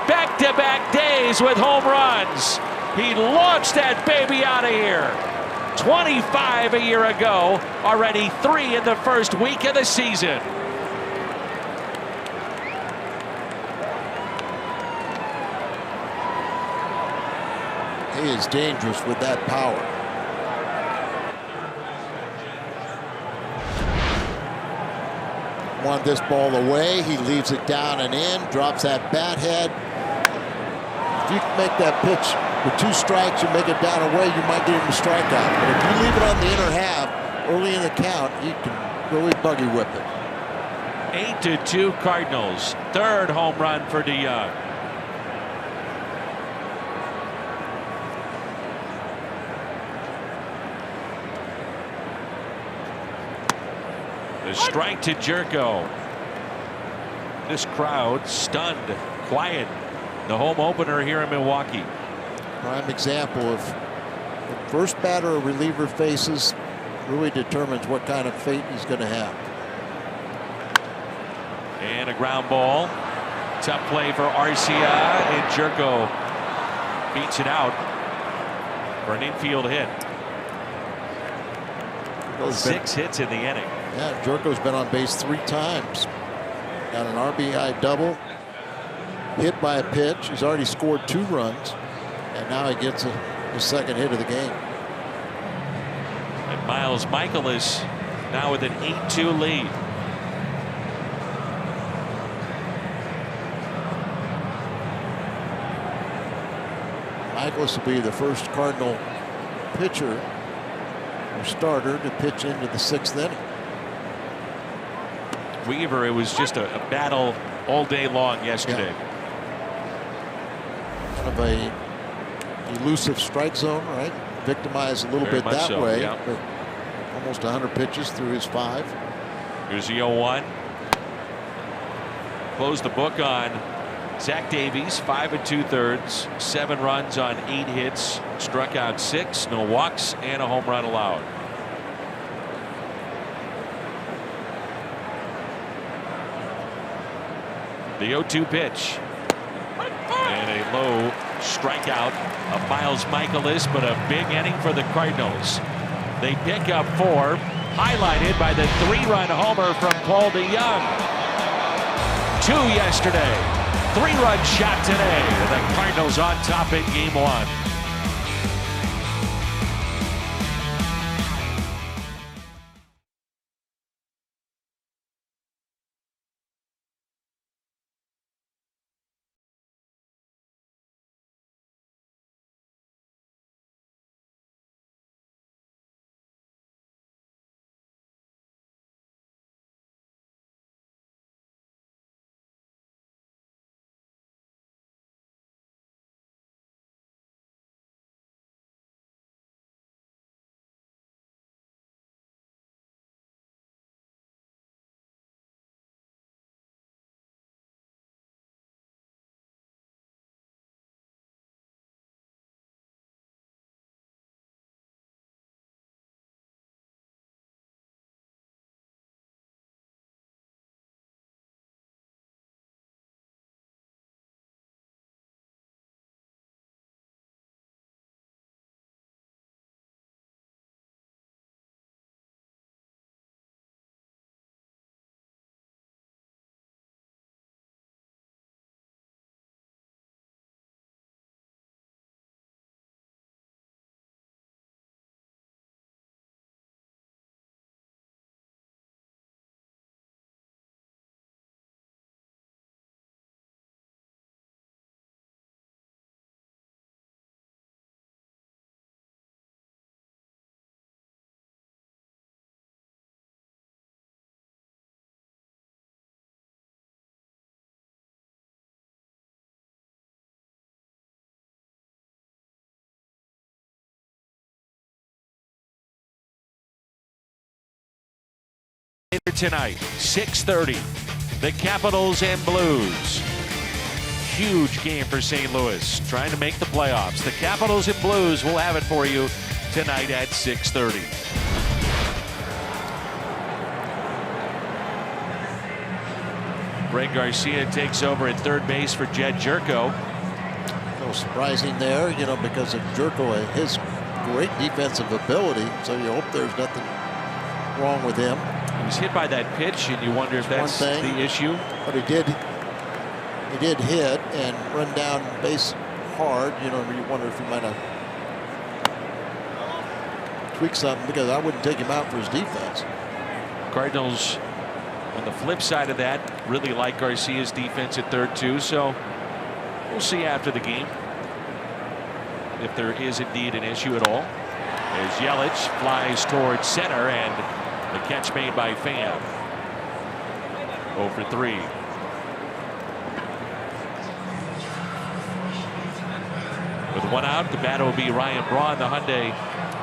S4: Back-to-back days with home runs. He launched that baby out of here. 25 a year ago, already 3 in the first week of the season.
S2: He is dangerous with that power. Want this ball away. He leaves it down and in, drops that bat head. If you can make that pitch with 2 strikes and make it down away, you might get him a strikeout. But if you leave it on the inner half early in the count, you can really buggy whip it.
S4: 8-2 Cardinals. 3rd home run for DeYoung. The strike to Jerko. This crowd stunned, quiet. The home opener here in Milwaukee.
S2: Prime example of the first batter a reliever faces really determines what kind of fate he's going to have.
S4: And a ground ball. Tough play for Arcia, and Jerko beats it out for an infield hit. 6 hits in the inning.
S2: Yeah, Jerko's been on base 3 times. Got an RBI double. Hit by a pitch. He's already scored 2 runs. And now he gets his 2nd hit of the game.
S4: And Miles Michaelis now with an 8-2 lead.
S2: Michaelis will be the first Cardinal pitcher or starter to pitch into the 6th inning.
S4: Weaver, it was just a battle all day long yesterday.
S2: Yeah. Kind of a elusive strike zone, right? Victimized a little
S4: Very
S2: bit that
S4: so,
S2: way.
S4: yeah.
S2: But almost 100 pitches through his 5.
S4: Here's the 0-1. Close the book on Zach Davies, 5 2/3, 7 runs on 8 hits, struck out 6, no walks, and a home run allowed. The 0-2 pitch. And a low strikeout of Miles Michaelis, but a big inning for the Cardinals. They pick up 4, highlighted by the 3-run homer from Paul DeYoung. 2 yesterday, 3-run shot today. The Cardinals on top in Game 1. Later tonight, 6:30, the Capitals and Blues. Huge game for St. Louis, trying to make the playoffs. The Capitals and Blues will have it for you tonight at 6:30. Greg Garcia takes over at third base for Jed Jerko.
S2: A little surprising there, because of Jerko, his great defensive ability. So you hope there's nothing wrong with him.
S4: He was hit by that pitch, and you wonder if that's the issue.
S2: But he did hit and run down base hard. You wonder if he might have tweaked something, because I wouldn't take him out for his defense.
S4: Cardinals, on the flip side of that, really like Garcia's defense at third too. So we'll see after the game if there is indeed an issue at all. As Yelich flies towards center, and the catch made by Pham. 0 for 3. With one out, the batter will be Ryan Braun. The Hyundai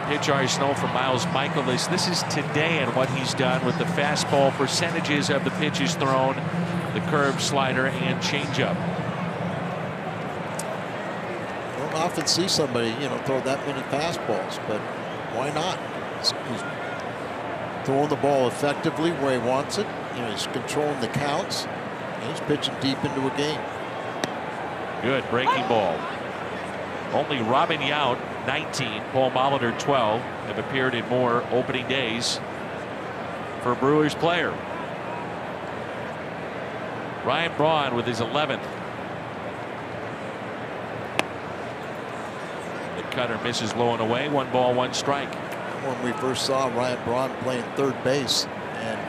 S4: pitch arsenal for Miles Michaelis. This is today and what he's done with the fastball percentages of the pitches thrown, the curve, slider, and changeup.
S2: I don't often see somebody, throw that many fastballs, but why not? He's throwing the ball effectively where he wants it. He's controlling the counts. And he's pitching deep into a game.
S4: Good breaking ball. Only Robin Yount, 19, Paul Molitor, 12, have appeared in more opening days for a Brewers player. Ryan Braun with his 11th. The cutter misses low and away. 1 ball, 1 strike.
S2: When we first saw Ryan Braun playing third base, and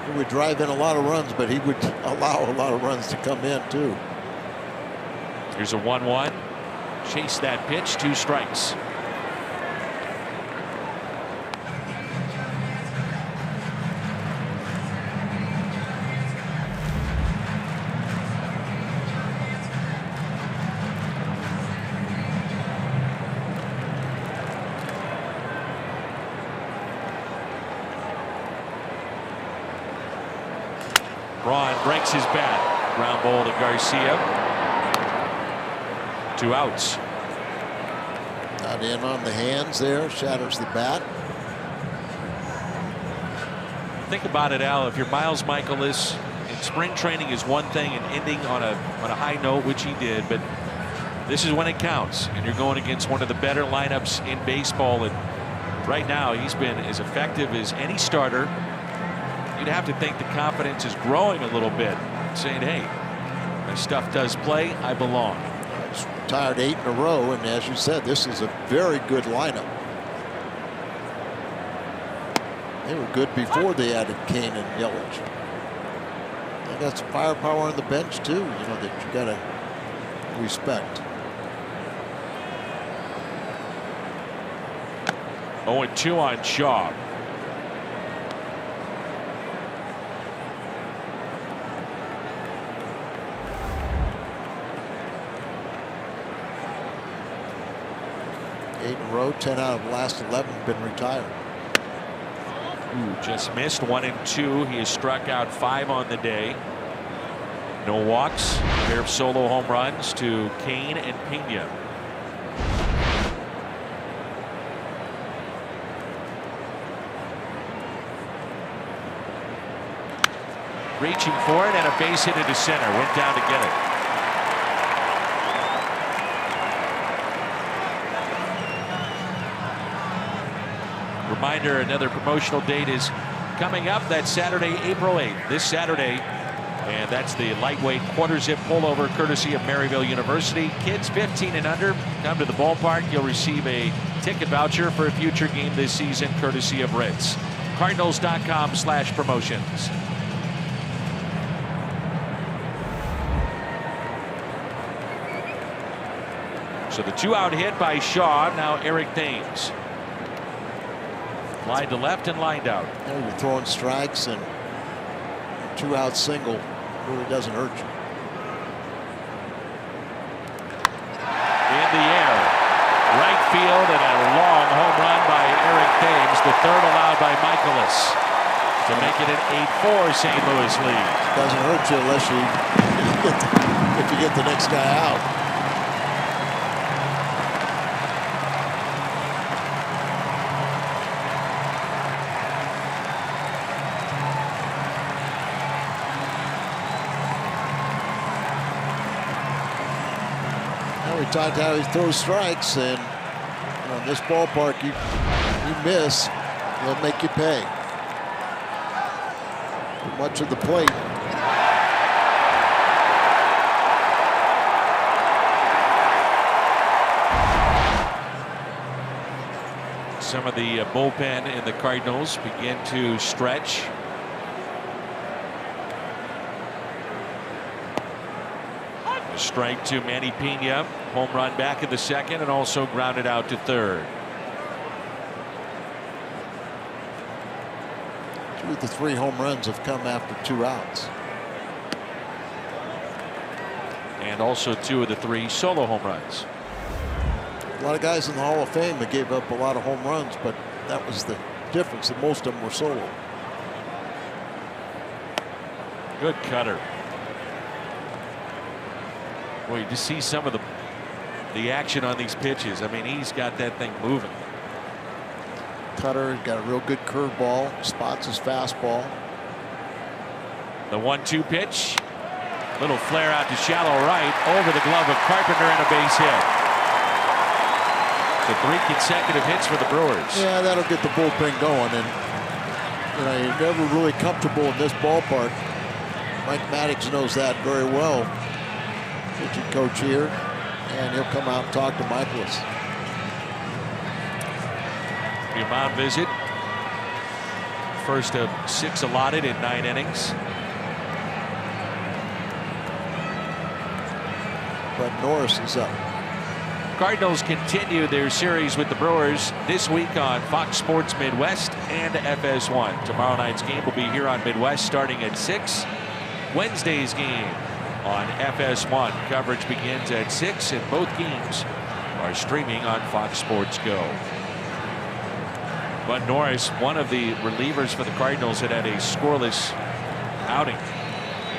S2: he would drive in a lot of runs, but he would allow a lot of runs to come in too.
S4: Here's a 1-1. Chase that pitch, 2 strikes. Braun breaks his bat. Ground ball to Garcia. 2 outs.
S2: Not in on the hands there. Shatters the bat.
S4: Think about it, Al. If you're Miles Michaelis, in spring training is one thing, and ending on a high note, which he did, but this is when it counts, and you're going against one of the better lineups in baseball. And right now, he's been as effective as any starter. You'd have to think the confidence is growing a little bit, saying, "Hey, my stuff does play. I belong."
S2: He's retired 8 in a row, and as you said, this is a very good lineup. They were good before they added Kane and Yelich. They got some firepower on the bench too, that you got to respect.
S4: 0-2 on Shaw.
S2: In a row, 10 out of the last 11 have been retired.
S4: Just missed 1-2. He has struck out 5 on the day. No walks. A pair of solo home runs to Kane and Pena. Reaching for it, and a base hit into center. Went down to get it. Reminder, another promotional date is coming up. That's Saturday, April 8th. This Saturday. And that's the lightweight quarter zip pullover courtesy of Maryville University. Kids 15 and under, come to the ballpark. You'll receive a ticket voucher for a future game this season courtesy of Reds. Cardinals.com/promotions. So the 2-out hit by Shaw. Now Eric Thames. Lined to left and lined out.
S2: You're throwing strikes, and a 2-out single really doesn't hurt you.
S4: In the air. Right field, and a long home run by Eric Thames. The third allowed by Michaelis. to make it an 8-4 St. Louis lead.
S2: Doesn't hurt you unless if you get the next guy out. We talked how he throws strikes, and in this ballpark, you miss, they'll make you pay. Too much of the plate.
S4: Some of the bullpen in the Cardinals begin to stretch. A strike to Manny Pena. Home run back in the second and also grounded out to third.
S2: 2 of the 3 home runs have come after 2 outs.
S4: And also 2 of the 3 solo home runs.
S2: A lot of guys in the Hall of Fame that gave up a lot of home runs, but that was the difference, that most of them were solo.
S4: Good cutter. Well, you just see some of the action on these pitches. I mean, he's got that thing moving.
S2: Cutter got a real good curveball, spots his fastball.
S4: The 1-2 pitch. Little flare out to shallow right, over the glove of Carpenter, and a base hit. So 3 consecutive hits for the Brewers.
S2: Yeah, that'll get the bullpen going, and you're never really comfortable in this ballpark. Mike Maddox knows that very well. Pitching coach here, and he'll come out and talk to Michaelis.
S4: The mound visit. First of 6 allotted in 9 innings.
S2: But Norris is up.
S4: Cardinals continue their series with the Brewers this week on Fox Sports Midwest and FS1. Tomorrow night's game will be here on Midwest starting at 6. Wednesday's game on FS1. Coverage begins at 6, and both games are streaming on Fox Sports Go. But Norris, one of the relievers for the Cardinals, had a scoreless outing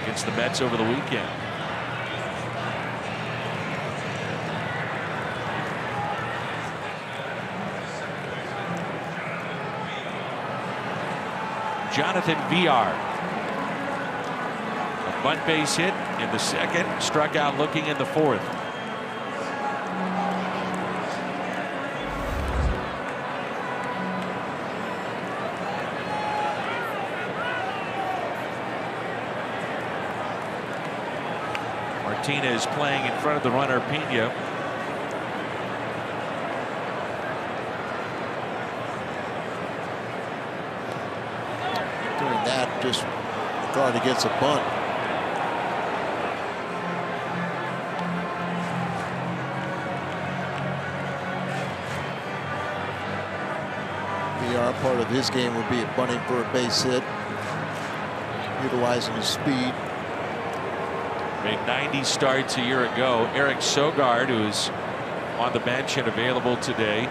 S4: against the Mets over the weekend. Jonathan Villar. A bunt base hit in the second, struck out looking in the fourth. Martinez playing in front of the runner Pena.
S2: Doing that, just guard against a bunt. VR, part of his game would be bunting for a base hit, utilizing his speed.
S4: Made 90 starts a year ago. Eric Sogard, who is on the bench and available today,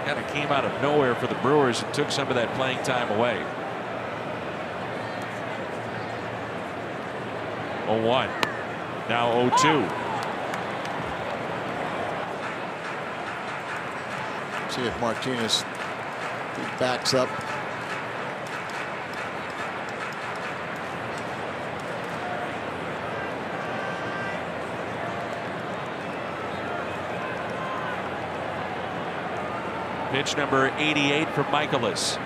S4: kind of came out of nowhere for the Brewers and took some of that playing time away. 0-1. Now 0-2.
S2: See if Martinez backs up.
S4: Pitch number 88 from Michaelis.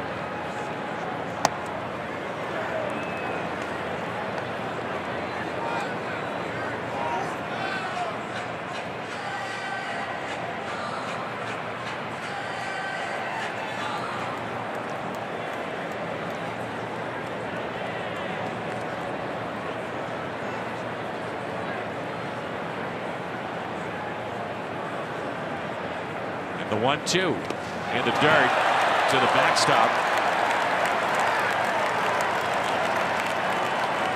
S4: And the 1-2. In the dirt to the backstop.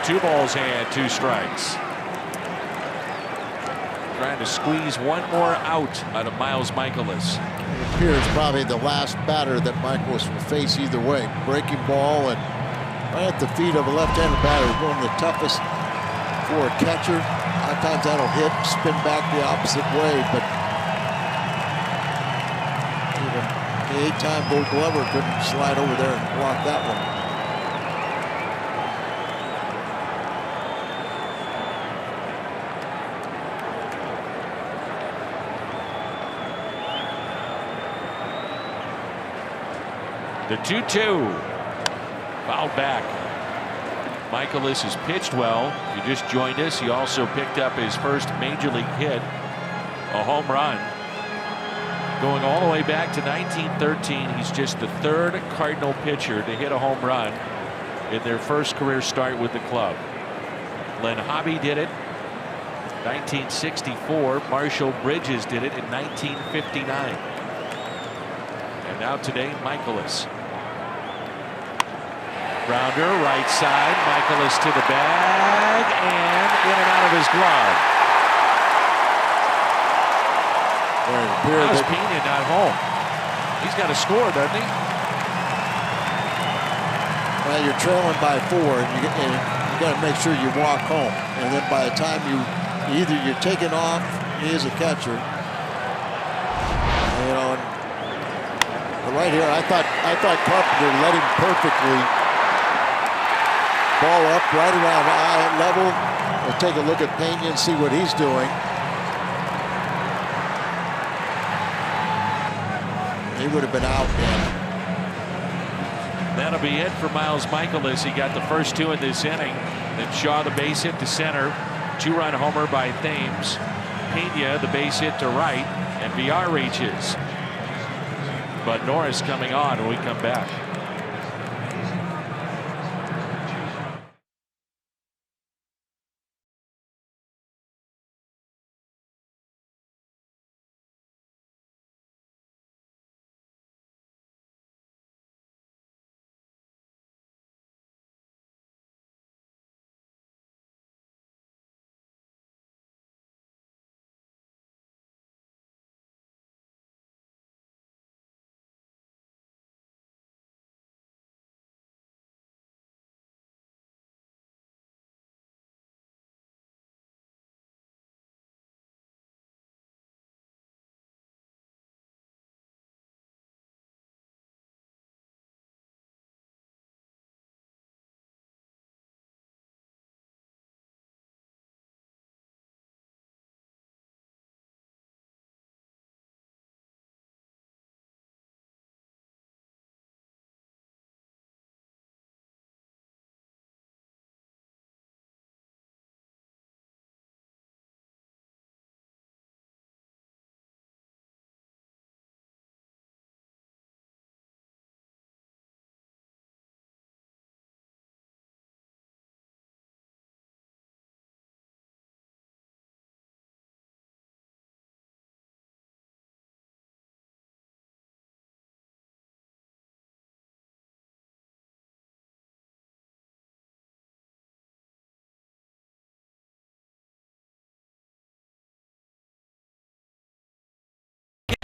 S4: 2 balls and 2 strikes. Trying to squeeze one more out of Miles Michaelis.
S2: It appears probably the last batter that Michaelis will face either way. Breaking ball and right at the feet of a left-handed batter, one of the toughest for a catcher. A lot of times that'll hit, spin back the opposite way, but even the 8-time Gold Glover couldn't slide over there and block that one.
S4: The 2-2. Fouled back. Michaelis has pitched well. If you just joined us, he also picked up his first major league hit, a home run. Going all the way back to 1913, he's just the third Cardinal pitcher to hit a home run in their first career start with the club. Len Hobby did it 1964. Marshall Bridges did it in 1959. And now today, Michaelis. Grounder, right side. Michaelis to the bag and in and out of his glove. How's Pena not home? He's got to score, doesn't he?
S2: Well, you're trailing by 4, and you got to make sure you walk home. And then by the time either you're taking off, he is a catcher. You know, and right here, I thought Carpenter led him perfectly. Ball up right around eye level. We'll take a look at Pena and see what he's doing. He would have been out then.
S4: That'll be it for Miles Michaelis. He got the first 2 in this inning. Then Shaw the base hit to center. 2-run homer by Thames. Pena the base hit to right. And VR reaches. But Norris coming on when we come back.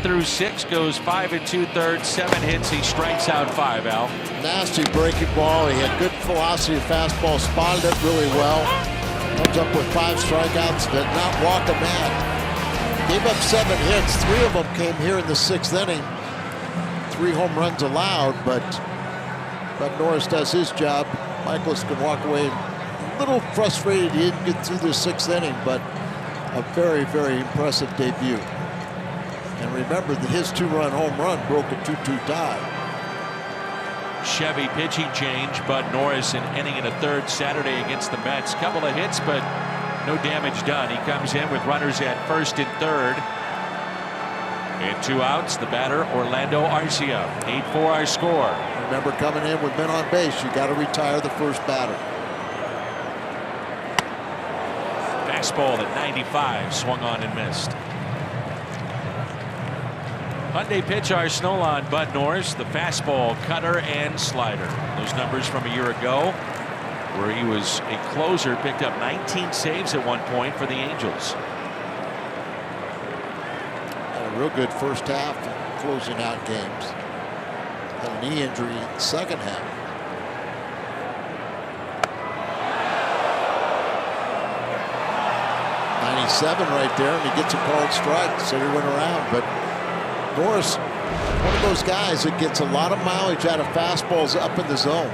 S4: Through 6, goes 5 2/3, 7 hits. He strikes out 5, Al.
S2: Nasty breaking ball. He had good velocity of fastball, spotted it really well. Comes up with 5 strikeouts, did not walk a man. Gave up 7 hits. 3 of them came here in the 6th inning. 3 home runs allowed, but Norris does his job. Michaelis can walk away a little frustrated he didn't get through the 6th inning, but a very, very impressive debut. And remember that his 2-run home run broke a 2-2 tie.
S4: Chevy pitching change, Bud Norris an inning and a third Saturday against the Mets. Couple of hits, but no damage done. He comes in with runners at first and third. And 2 outs, the batter, Orlando Arcia. 8-4 our score.
S2: Remember, coming in with men on base, you got to retire the first batter.
S4: Fastball at 95, swung on and missed. Hyundai pitch our Snowlawn, Bud Norris, the fastball, cutter, and slider. Those numbers from a year ago, where he was a closer, picked up 19 saves at one point for the Angels.
S2: Had a real good first half, closing out games. Had a knee injury in the second half. 97 right there, and he gets a called strike, so he went around. But Norris, one of those guys that gets a lot of mileage out of fastballs up in the zone.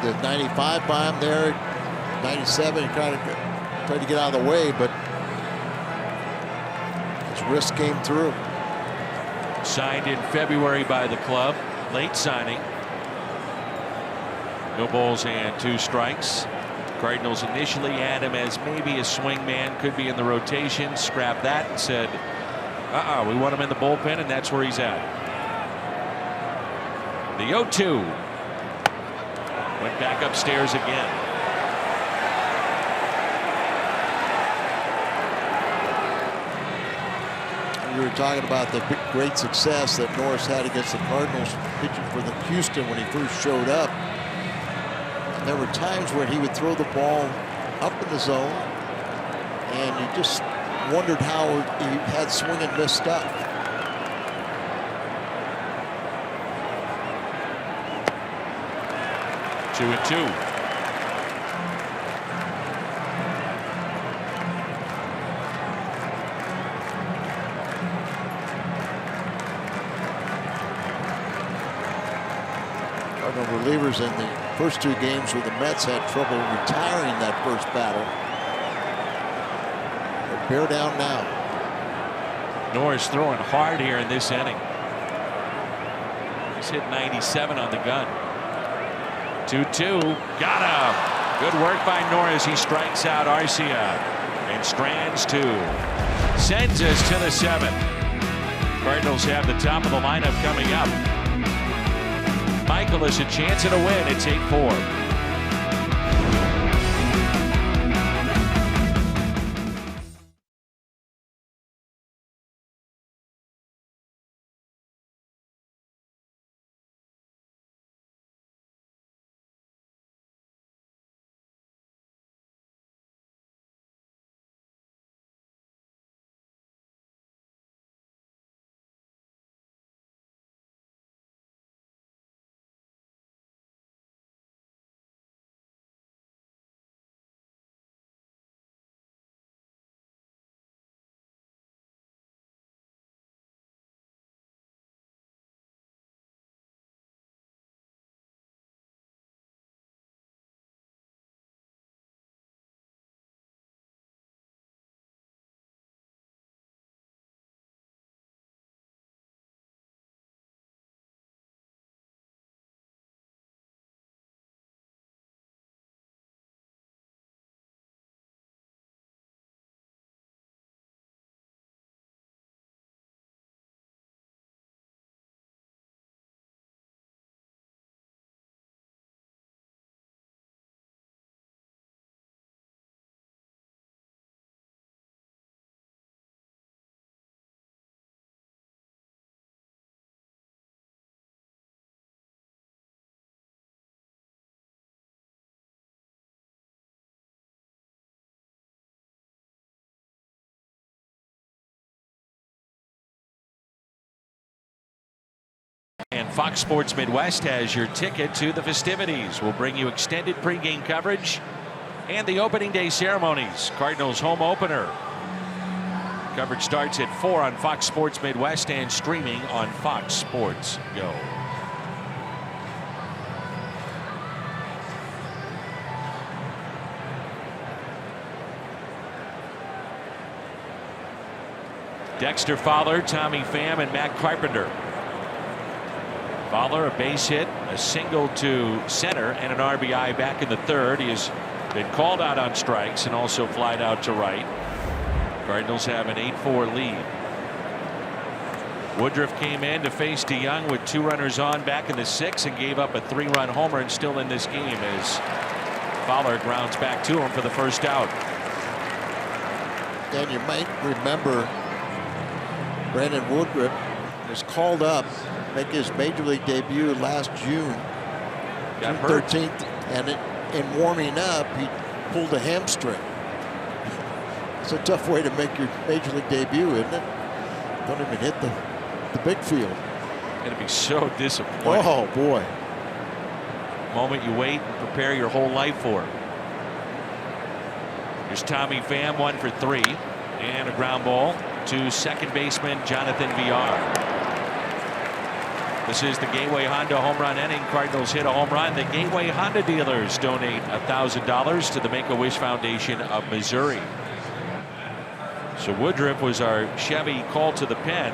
S2: The 95 by him there, 97, he tried to get out of the way, but his wrist came through.
S4: Signed in February by the club, late signing. No balls and 2 strikes. Cardinals initially had him as maybe a swing man, could be in the rotation, scrapped that and said, we want him in the bullpen, and that's where he's at. The 0-2. Went back upstairs again.
S2: We were talking about the great success that Norris had against the Cardinals pitching for the Houston when he first showed up. And there were times where he would throw the ball up in the zone, and you just wondered how he had swing and miss stuff.
S4: Two and two.
S2: Relievers in the first 2 games where the Mets had trouble retiring that first battle. They're bare down now.
S4: Norris throwing hard here in this inning. He's hit 97 on the gun. 2-2. Got him. Good work by Norris. He strikes out Arcia and strands 2. Sends us to the 7th. Cardinals have the top of the lineup coming up. Michael has a chance at a win. It's 8-4. And Fox Sports Midwest has your ticket to the festivities. We'll bring you extended pregame coverage and the opening day ceremonies. Cardinals home opener. Coverage starts at 4 on Fox Sports Midwest and streaming on Fox Sports Go. Dexter Fowler, Tommy Pham, and Matt Carpenter. Fowler, a base hit, a single to center, and an RBI back in the 3rd. He has been called out on strikes and also flied out to right. Cardinals have an 8-4 lead. Woodruff came in to face DeYoung with 2 runners on back in the 6th and gave up a 3-run homer and still in this game as Fowler grounds back to him for the first out.
S2: And you might remember Brandon Woodruff was called up make his major league debut last June 13th, and in warming up he pulled a hamstring. It's a tough way to make your major league debut, isn't it? Don't even hit the big field.
S4: It'd be so disappointing.
S2: Oh boy.
S4: Moment you wait and prepare your whole life for. Here's Tommy Pham, 1 for 3, and a ground ball to second baseman Jonathan Villar. This is the Gateway Honda home run inning. Cardinals hit a home run. The Gateway Honda dealers donate $1,000 to the Make-A-Wish Foundation of Missouri. So Woodruff was our Chevy called to the pen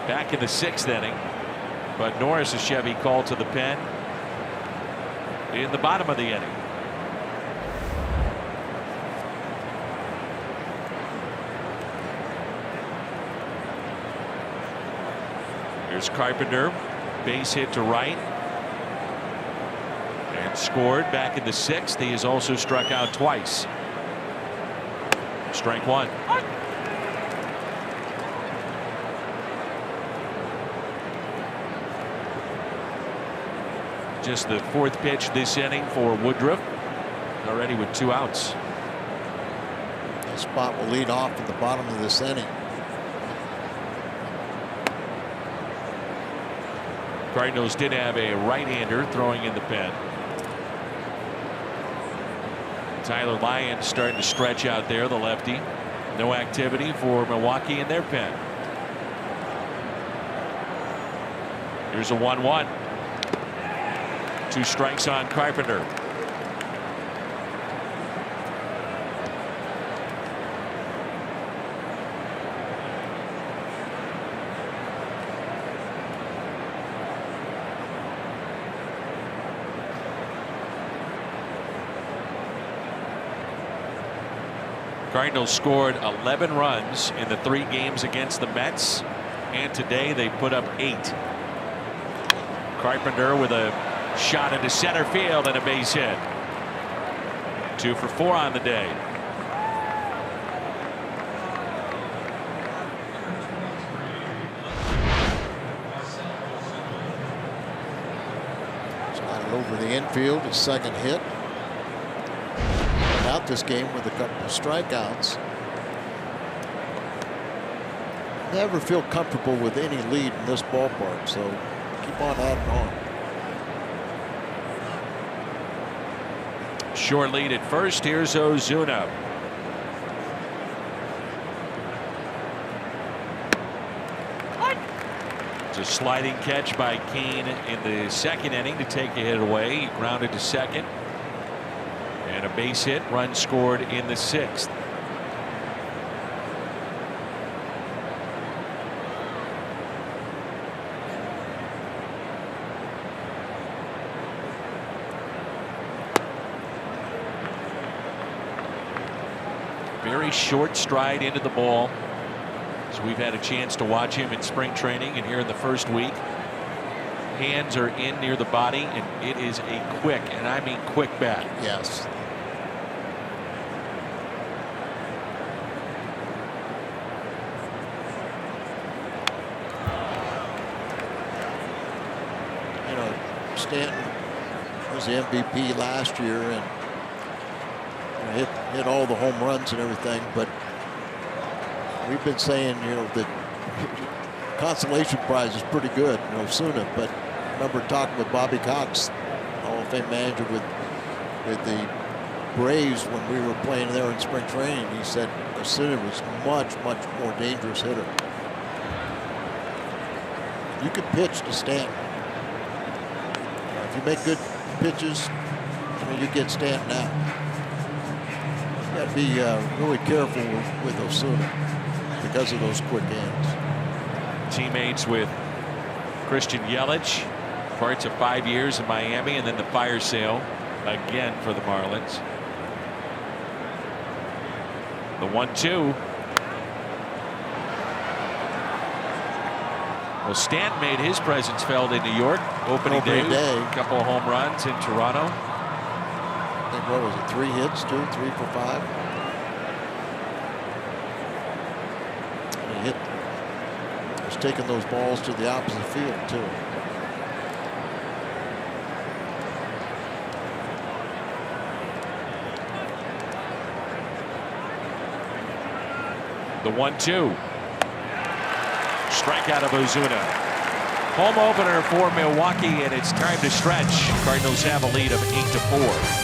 S4: back in the 6th inning, but Norris' Chevy called to the pen in the bottom of the inning. Here's Carpenter, base hit to right, and scored back in the 6th. He has also struck out twice. Strike 1. Just the 4th pitch this inning for Woodruff, already with 2 outs.
S2: That spot will lead off at the bottom of this inning.
S4: Cardinals did have a right-hander throwing in the pen. Tyler Lyons starting to stretch out there, the lefty. No activity for Milwaukee in their pen. Here's a 1-1. 2 strikes on Carpenter. Cardinals scored 11 runs in the 3 games against the Mets, and today they put up 8. Carpenter with a shot into center field and a base hit. 2 for 4 on the day.
S2: Slided over the infield, his 2nd hit. Out this game with a couple of strikeouts. Never feel comfortable with any lead in this ballpark, so keep on adding on.
S4: Short lead at first. Here's Ozuna. It's a sliding catch by Kane in the 2nd inning to take a hit away. He grounded to second. And a base hit, run scored in the 6th. Very short stride into the ball. So we've had a chance to watch him in spring training and here in the first week. Hands are in near the body, and it is a quick, and I mean quick bat.
S2: Yes. You know, Stanton was the MVP last year and hit all the home runs and everything, but we've been saying, you know, that consolation prize is pretty good, you know, Osuna, but I remember talking with Bobby Cox, Hall of Fame manager with the Braves when we were playing there in spring training. He said Osuna was much more dangerous hitter. You could pitch to Stanton. If you make good pitches, you get Stanton out. You got to be really careful with Osuna because of those quick hands.
S4: Teammates with Christian Yelich, parts of 5 years in Miami, and then the fire sale again for the Marlins. The 1-2. Well, Stanton made his presence felt in New York opening day. A couple of home runs in Toronto.
S2: I think, what was it, 3 hits, 3 for 5. And he was taking those balls to the opposite field too.
S4: The 1-2. Strikeout of Ozuna. Home opener for Milwaukee, and it's time to stretch. Cardinals have a lead of 8-4.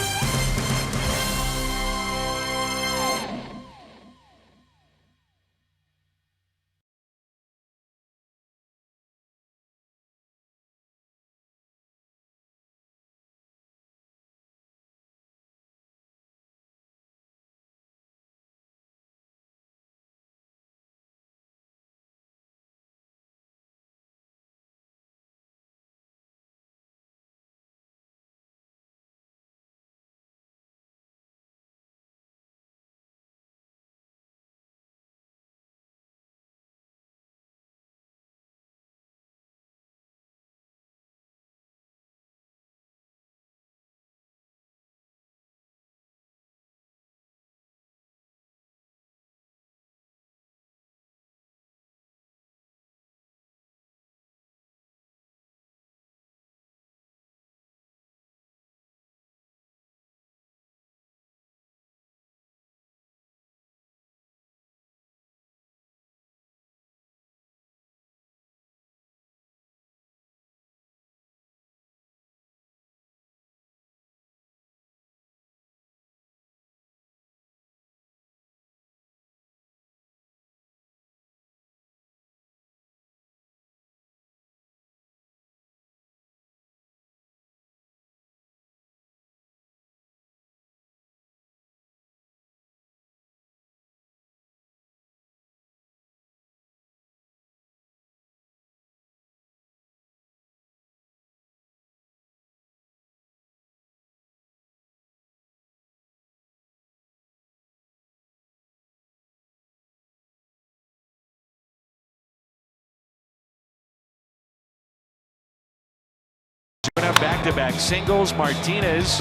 S4: back-to-back singles. Martinez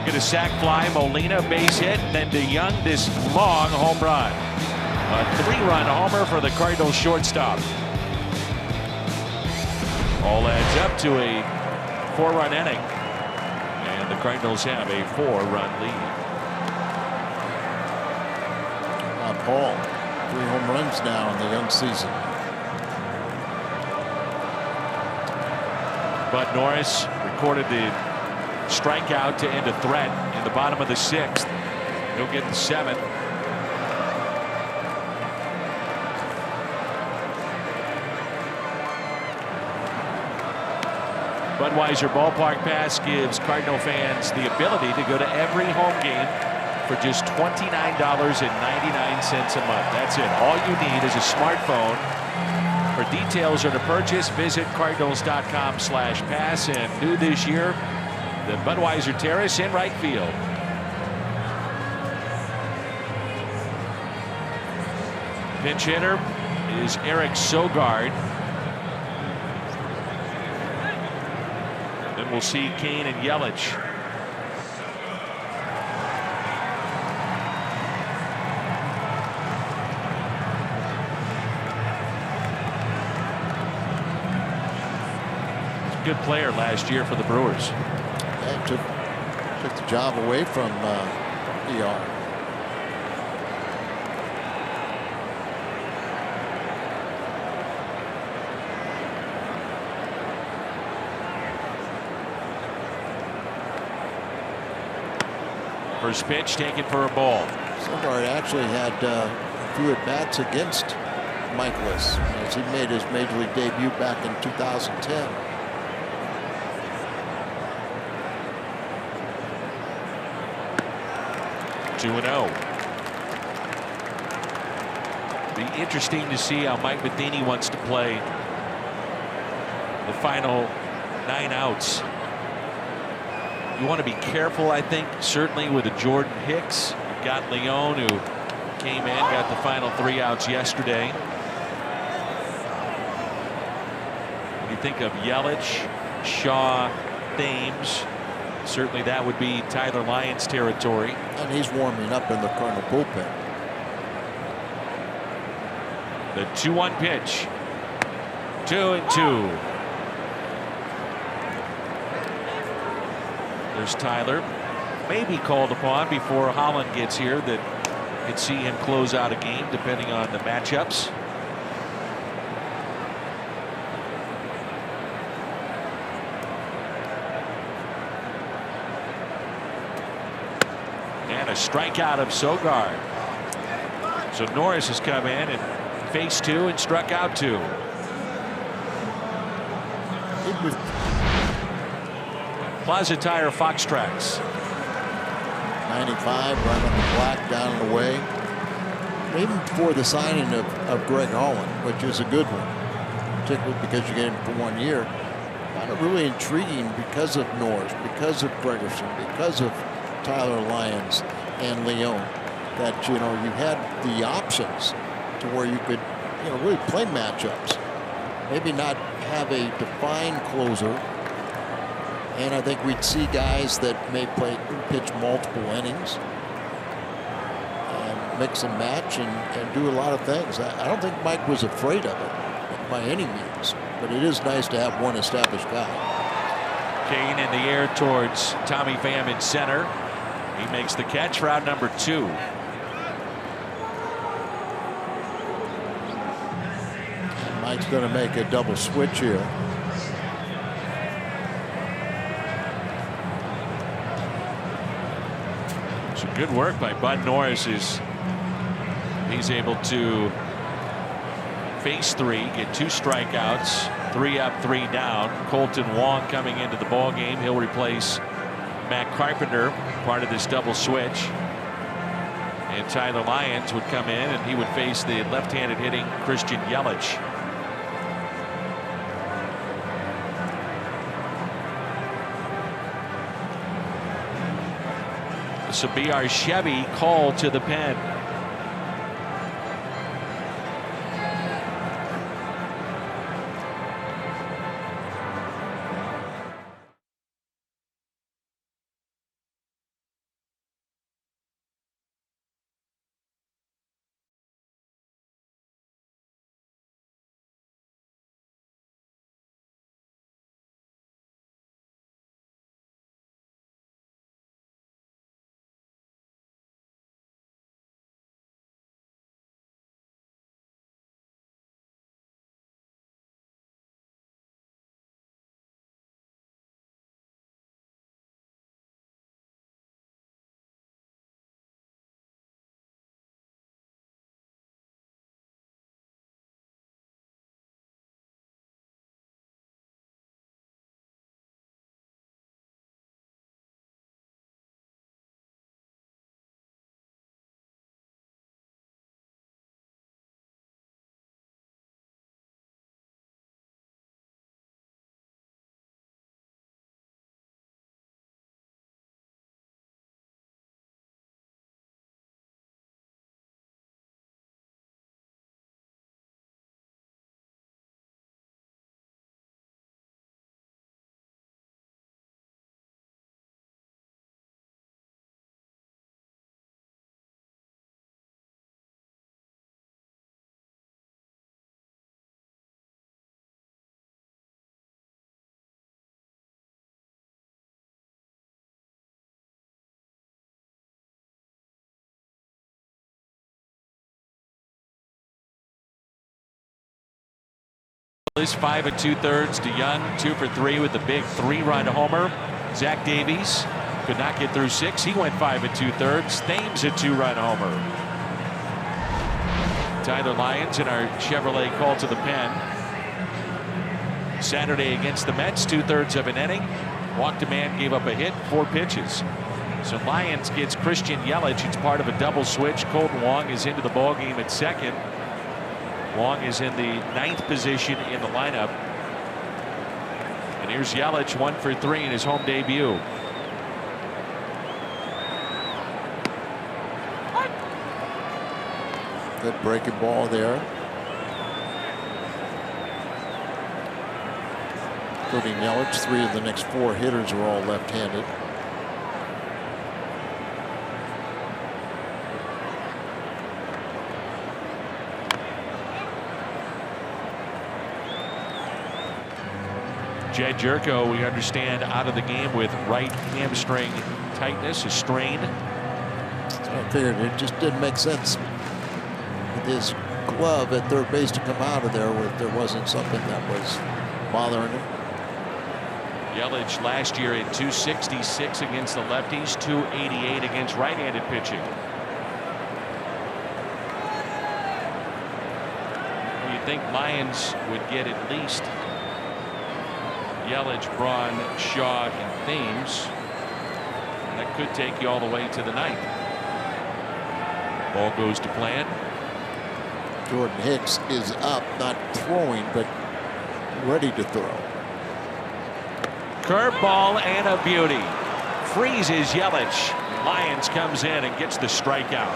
S4: get a sac fly, Molina base hit, and then DeYoung this long home run. A 3-run homer for the Cardinals shortstop. All adds up to a 4-run inning, and the Cardinals have a 4-run lead.
S2: Paul, 3 home runs now in the young season.
S4: Bud Norris recorded the strikeout to end a threat in the bottom of the 6th. He'll get the 7th. Budweiser Ballpark Pass gives Cardinal fans the ability to go to every home game for just $29.99 a month. That's it. All you need is a smartphone. For details or to purchase, visit cardinals.com/pass. And new this year, the Budweiser Terrace in right field. Pinch hitter is Eric Sogard. Then we'll see Kane and Yelich. Good player last year for the Brewers.
S2: Yeah, took the job away from ER.
S4: First pitch taken for a ball.
S2: Sogard actually had a few at-bats against Michaelis as he made his major league debut back in 2010.
S4: 2-0. Be interesting to see how Mike Matheny wants to play the final 9 outs. You want to be careful, I think, certainly with a Jordan Hicks. You've got Leone, who came in, got the final 3 outs yesterday. When you think of Yelich, Shaw, Thames, certainly that would be Tyler Lyons territory.
S2: And he's warming up in the Cardinal bullpen.
S4: The 2-1 pitch. 2-2. There's Tyler. May be called upon before Holland gets here. That could see him close out a game depending on the matchups. And a strikeout of Sogard. So Norris has come in and faced 2 and struck out 2. Plaza Tire Fox Tracks.
S2: 95 right on the black down and away. Even before the signing of Greg Holland, which is a good one, particularly because you get him for 1 year. Kind of really intriguing because of Norris, because of Gregerson, because of Tyler Lyons and Leone, that you had the options to where you could really play matchups, maybe not have a defined closer, and I think we'd see guys that may pitch multiple innings and mix and match and do a lot of things. I don't think Mike was afraid of it by any means, but it is nice to have one established guy.
S4: Kane in the air towards Tommy Pham in center. He makes the catch for out number 2.
S2: And Mike's going to make a double switch here.
S4: So good work by Bud Norris. He's able to face 3, get 2 strikeouts, 3 up, 3 down. Colton Wong coming into the ball game. He'll replace Matt Carpenter, part of this double switch. And Tyler Lyons would come in and he would face the left-handed hitting Christian Yelich. This will be our Chevy call to the pen. is 5 2/3 to Young, 2 for 3 with the big 3-run homer. Zach Davies could not get through 6. He went 5 2/3. Thames a 2-run homer. Tyler Lyons in our Chevrolet call to the pen. Saturday against the Mets, 2/3 of an inning. Walked a man, gave up a hit, 4 pitches. So Lyons gets Christian Yelich. It's part of a double switch. Colton Wong is into the ballgame at second. Wong is in the 9th position in the lineup. And here's Yelich, 1 for 3 in his home debut.
S2: Good breaking ball there. Including Yelich, 3 of the next 4 hitters are all left-handed.
S4: Jed Jerko, we understand, out of the game with right hamstring tightness, a strain.
S2: I figured it just didn't make sense with his glove at third base to come out of there if there wasn't something that was bothering him.
S4: Yelich last year at 266 against the lefties, 288 against right-handed pitching. You'd think Lyons would get at least Yelich, Braun, Shaw, and Thames. That could take you all the way to the 9th. Ball goes to plan.
S2: Jordan Hicks is up, not throwing, but ready to throw.
S4: Curveball and a beauty. Freezes Yelich. Lyons comes in and gets the strikeout.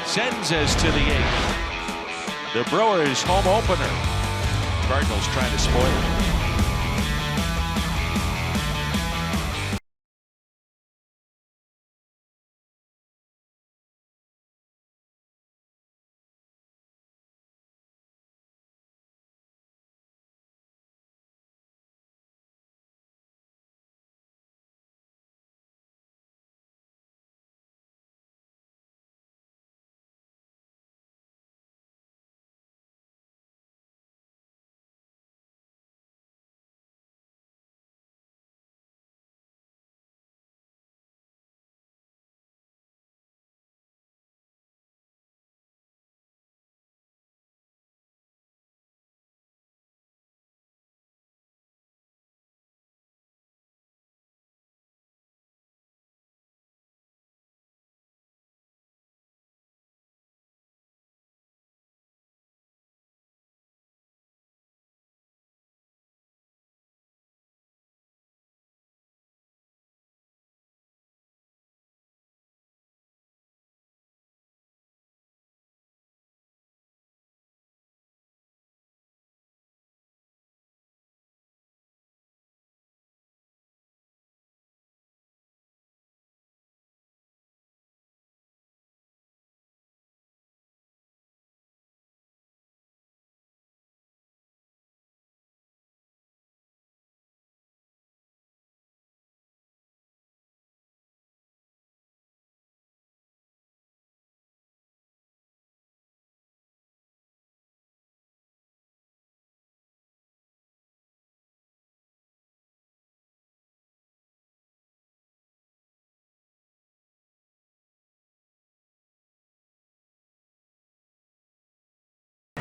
S4: Sends us to the 8th. The Brewers home opener. Cardinals trying to spoil it.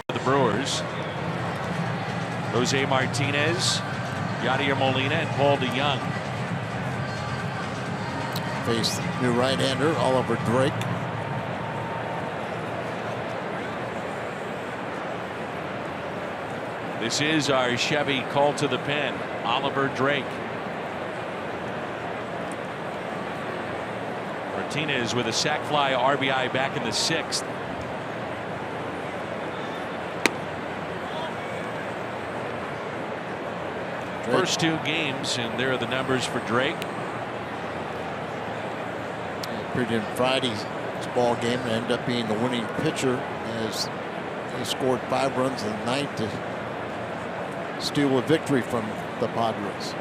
S4: The Brewers. Jose Martinez, Yadier Molina, and Paul DeYoung.
S2: Face the new right-hander, Oliver Drake.
S4: This is our Chevy call to the pen. Oliver Drake. Martinez with a sac fly RBI back in the 6th. First 2 games, and there are the numbers for Drake.
S2: Appeared in Friday's ball game and ended up being the winning pitcher as he scored 5 runs in the 9th to steal a victory from the Padres.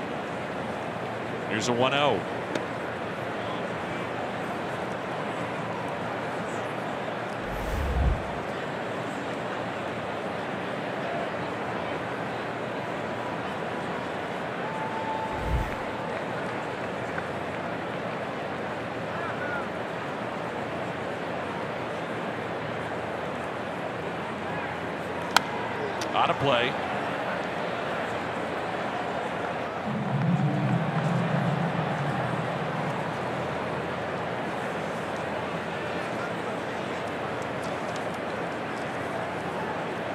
S4: Here's a 1-0. Out of play.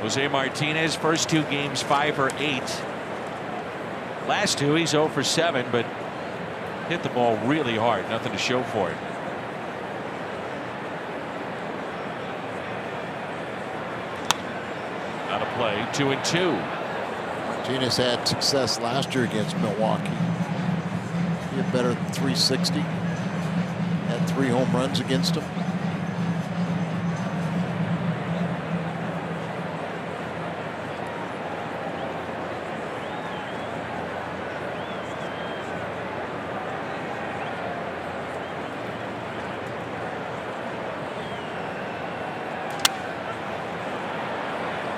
S4: Jose Martinez, first 2 games 5 for 8. Last 2 he's 0 for 7, but hit the ball really hard. Nothing to show for it. Out of play. 2-2.
S2: Martinez had success last year against Milwaukee. He had better than 360. Had 3 home runs against him.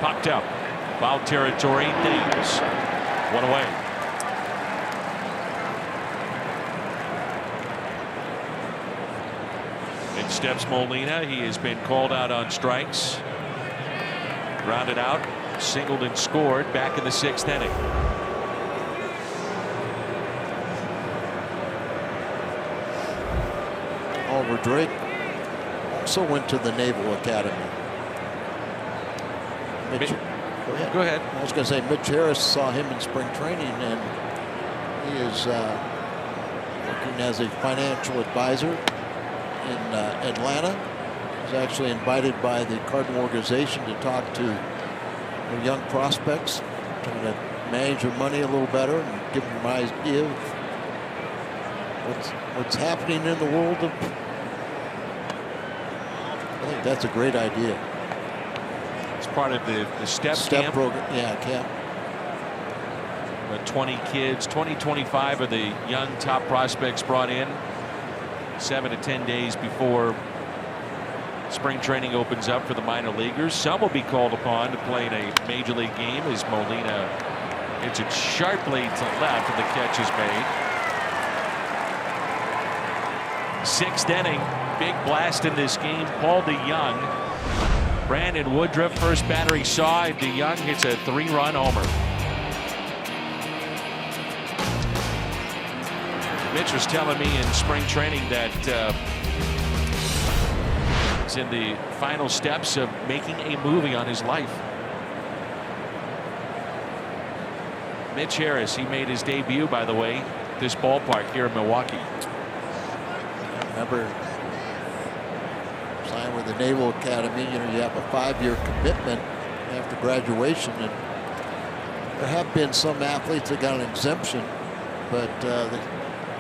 S4: Popped up. Foul territory. Davis. 1 away. In steps Molina. He has been called out on strikes. Grounded out. Singled and scored back in the 6th inning.
S2: Oliver Drake also went to the Naval Academy.
S4: Go ahead.
S2: I was going to say Mitch Harris saw him in spring training, and he is working as a financial advisor in Atlanta. He's actually invited by the Cardinal organization to talk to their young prospects, trying to manage their money a little better and give them an idea of what's happening in the world of. I think that's a great idea.
S4: Part of the step camp
S2: program. Yeah, camp.
S4: 20 kids, 25 of the young top prospects brought in 7 to 10 days before spring training opens up for the minor leaguers. Some will be called upon to play in a major league game as Molina hits it sharply to left and the catch is made. 6th inning, big blast in this game. Paul DeYoung. Brandon Woodruff, first batter he saw. DeYoung hits a 3-run homer. Mitch was telling me in spring training that he's in the final steps of making a movie on his life. Mitch Harris, he made his debut, by the way, this ballpark here in Milwaukee.
S2: Remember, signed with the Naval Academy, you know, you have a 5-year commitment after graduation, and there have been some athletes that got an exemption, but the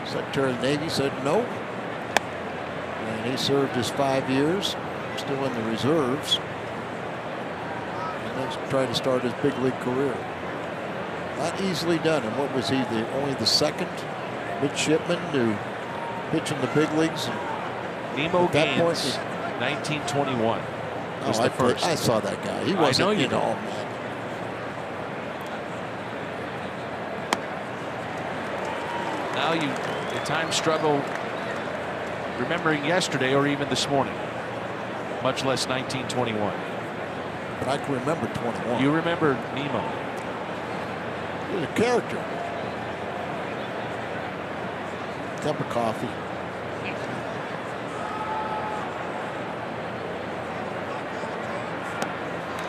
S2: Secretary of the Navy said no, and he served his 5 years, still in the reserves, and then tried to start his big league career. Not easily done. And what was he, only the 2nd midshipman to pitch in the big leagues?
S4: Nemo Gaines. 1921 was the first.
S2: I saw that guy. He wasn't,
S4: I know you
S2: know,
S4: don't.
S2: man.
S4: Now you at times struggle remembering yesterday or even this morning, much less 1921.
S2: But I can remember 21.
S4: You remember Nemo.
S2: He was a character. Cup of coffee.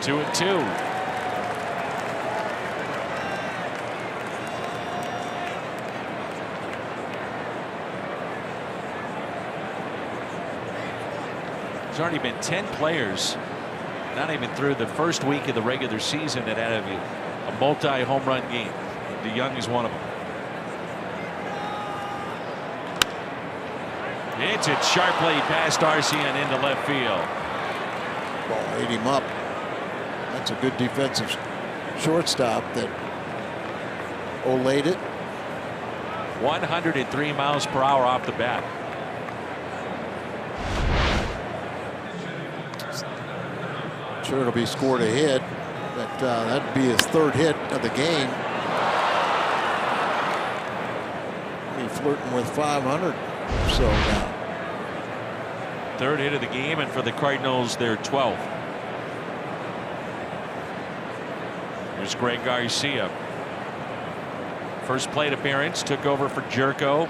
S4: Two and two. There's already been 10 players, not even through the first week of the regular season, that had a multi-home run game. DeYoung is one of them. Hits it sharply past Arcian into left field.
S2: Ball ate him up. That's a good defensive shortstop that olayed it.
S4: 103 miles per hour off the bat.
S2: Sure, it'll be scored a hit, but that'd be his 3rd hit of the game. He's flirting with 500 or so now.
S4: 3rd hit of the game, and for the Cardinals, their 12th. Here's Greg Garcia. First plate appearance, took over for Jerko.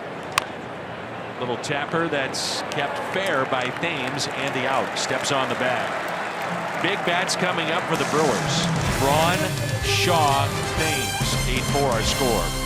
S4: Little tapper that's kept fair by Thames, and the out. Steps on the bag. Big bats coming up for the Brewers. Braun, Shaw, Thames. 8-4 our score.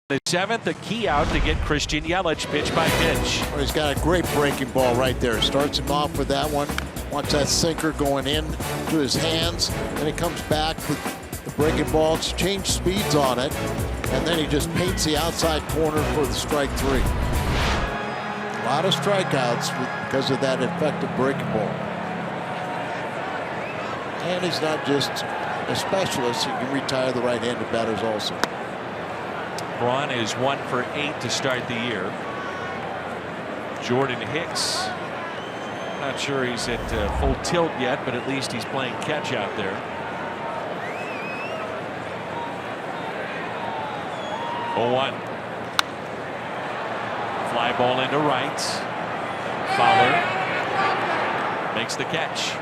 S4: The 7th, a key out to get Christian Yelich pitch by pitch.
S2: Well, he's got a great breaking ball right there. Starts him off with that one. Wants that sinker going in to his hands. Then he comes back with the breaking ball. It's changed speeds on it. And then he just paints the outside corner for the strike 3. A lot of strikeouts because of that effective breaking ball. And he's not just a specialist. He can retire the right-handed batters also.
S4: Braun is 1 for 8 to start the year. Jordan Hicks, not sure he's at full tilt yet, but at least he's playing catch out there. 0-1. Fly ball into right. Fowler makes the catch.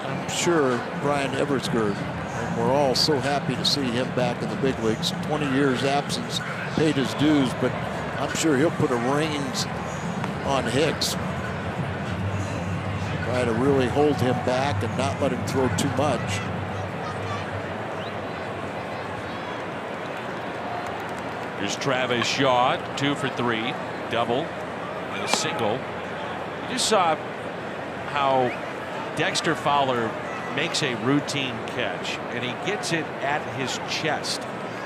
S2: I'm sure Brian Eversgerd, and we're all so happy to see him back in the big leagues. 20 years absence, paid his dues, but I'm sure he'll put a reins on Hicks. Try to really hold him back and not let him throw too much.
S4: Here's Travis Shaw, 2 for 3, double and a single. You just saw how Dexter Fowler makes a routine catch, and he gets it at his chest.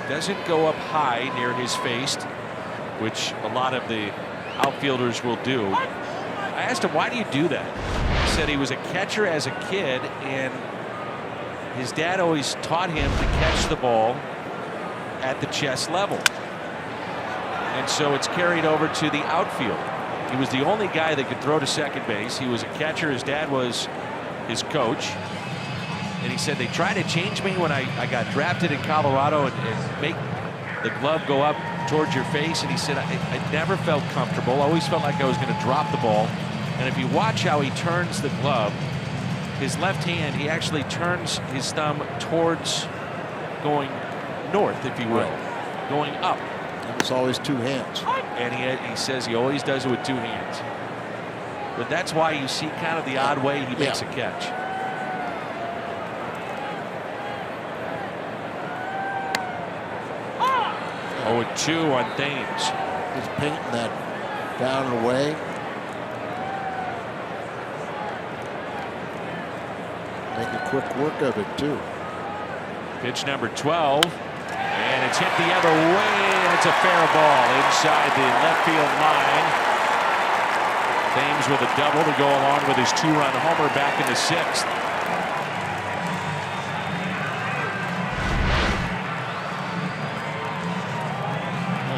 S4: Doesn't go up high near his face, which a lot of the outfielders will do. I asked him, why do you do that? He said he was a catcher as a kid, and his dad always taught him to catch the ball at the chest level. And so it's carried over to the outfield. He was the only guy that could throw to second base. He was a catcher. His dad was his coach. And he said they tried to change me when I got drafted in Colorado and make the glove go up towards your face. And he said, I never felt comfortable. Always felt like I was going to drop the ball. And if you watch how he turns the glove, his left hand, he actually turns his thumb towards going north, if you will, going up.
S2: It's always 2 hands.
S4: And he says he always does it with 2 hands. But that's why you see kind of the odd way he makes a catch. Oh, and 2 on Thames.
S2: He's painting that down and away. Make a quick work of it, too.
S4: Pitch number 12. And it's hit the other way. And it's a fair ball inside the left field line. Thames with a double to go along with his 2-run homer back in the 6th.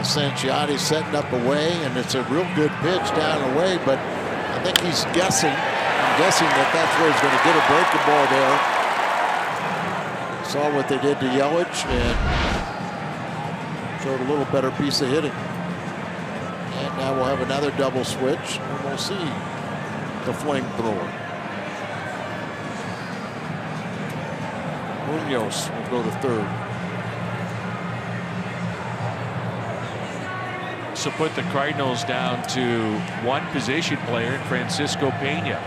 S2: Sanciati setting up away, and it's a real good pitch down away, but I think he's guessing. I'm guessing that that's where he's going to get a breaking ball there. Saw what they did to Yelich and showed a little better piece of hitting. And now we'll have another double switch, and we'll see the flamethrower. Munoz will go to third.
S4: So put the Cardinals down to one position player in Francisco Pena.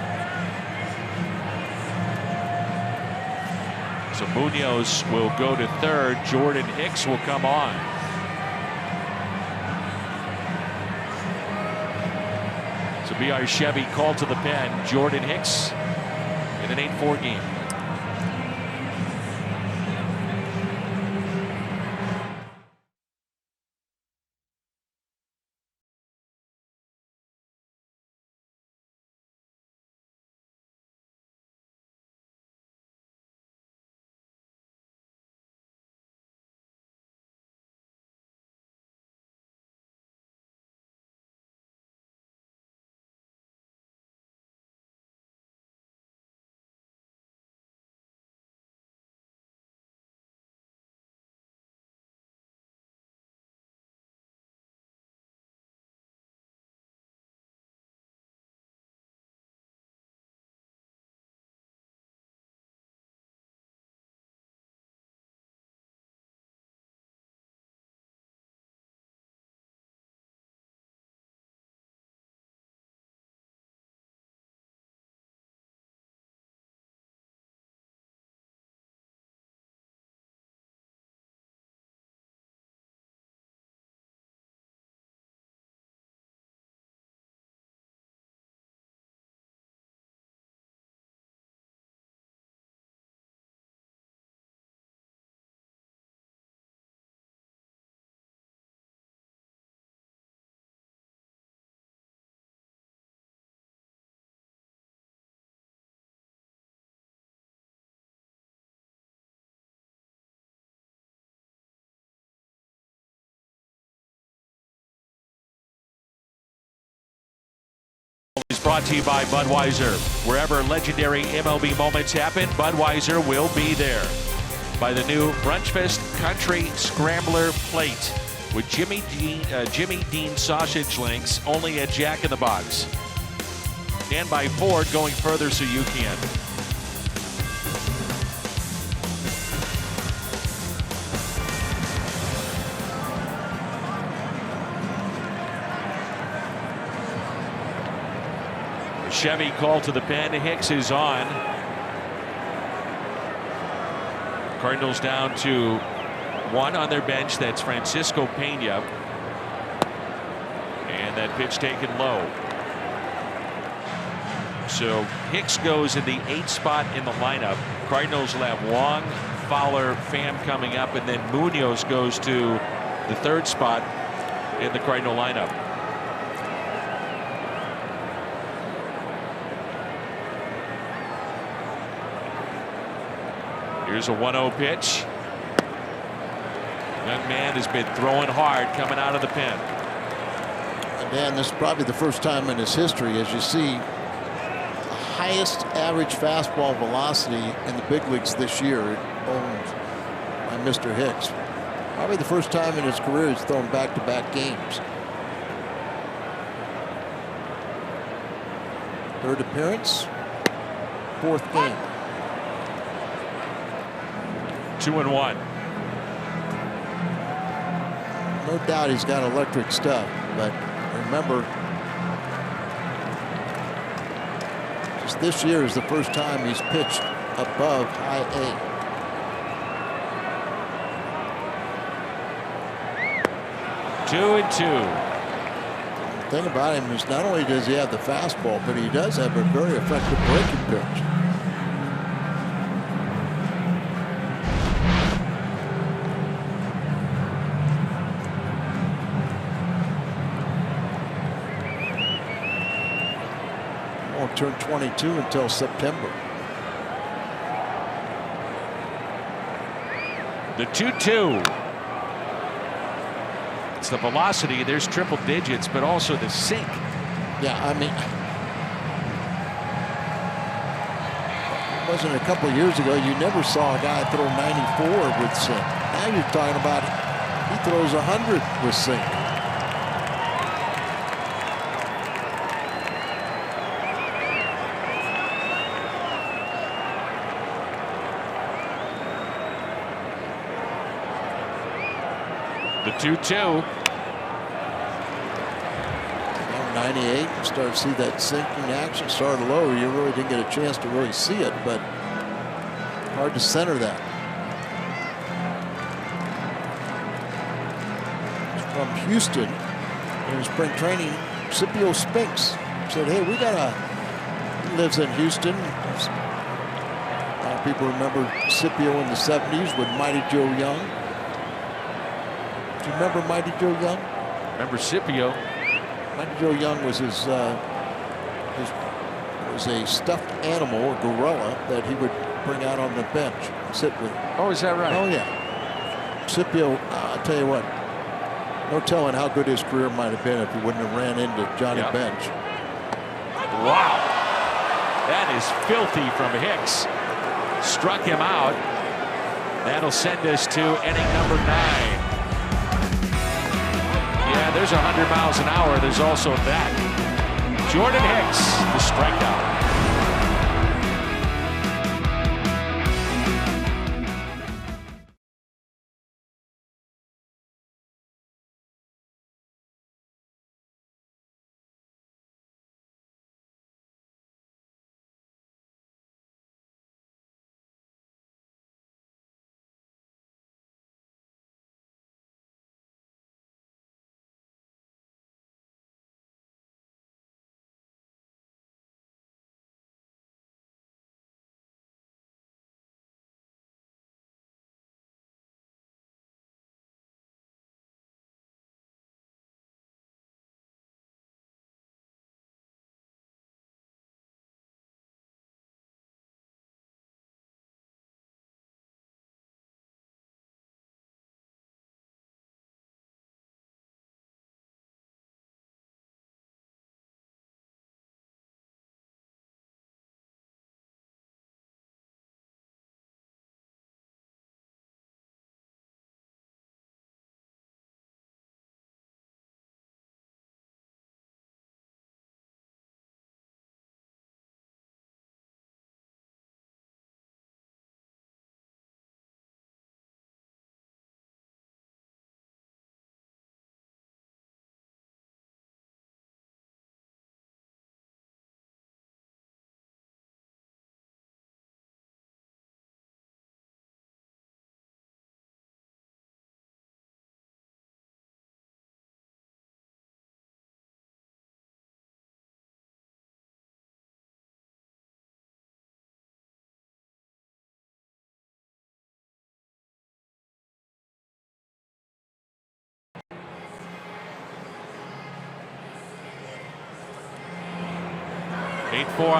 S4: So Munoz will go to third. Jordan Hicks will come on. So B.R. Chevy called to the pen. Jordan Hicks in an 8-4 game. Is brought to you by Budweiser. Wherever legendary MLB moments happen, Budweiser will be there. By the new Brunchfest Country Scrambler Plate with Jimmy Dean sausage links only at Jack in the Box. And by Ford, going further so you can. Chevy called to the pen. Hicks is on. Cardinals down to one on their bench. That's Francisco Pena. And that pitch taken low. So Hicks goes in the 8th spot in the lineup. Cardinals will have Wong, Fowler, Pham coming up, and then Munoz goes to the 3rd spot in the Cardinal lineup. Here's a 1-0 pitch. Young man has been throwing hard coming out of the pen.
S2: And Dan, this is probably the first time in his history, as you see, the highest average fastball velocity in the big leagues this year, owned by Mr. Hicks. Probably the first time in his career he's thrown back-to-back games. 3rd appearance, 4th game.
S4: 2-1.
S2: No doubt he's got electric stuff, but remember, just this year is the first time he's pitched above high A.
S4: 2-2.
S2: The thing about him is not only does he have the fastball, but he does have a very effective breaking pitch. turned 22 until September.
S4: The 2-2. It's the velocity. There's triple digits, but also the sink.
S2: Yeah, I mean, it wasn't a couple of years ago. You never saw a guy throw 94 with sink. Now you're talking about he throws 100 with sink.
S4: The 2-2.
S2: 98, you start to see that sinking action. Started low. You really didn't get a chance to really see it, but hard to center that. From Houston in spring training, Scipio Spinks said, hey, he lives in Houston. A lot of people remember Scipio in the 70s with Mighty Joe Young. Do you remember Mighty Joe Young?
S4: Remember Scipio?
S2: Mighty Joe Young was was a stuffed animal, a gorilla, that he would bring out on the bench and sit with.
S4: Oh, is that right?
S2: Oh, yeah. Scipio, I'll tell you what, no telling how good his career might have been if he wouldn't have ran into Johnny Bench.
S4: Wow. That is filthy from Hicks. Struck him out. That'll send us to inning number 9. Yeah, there's 100 miles an hour. There's also that. Jordan Hicks, the strikeout.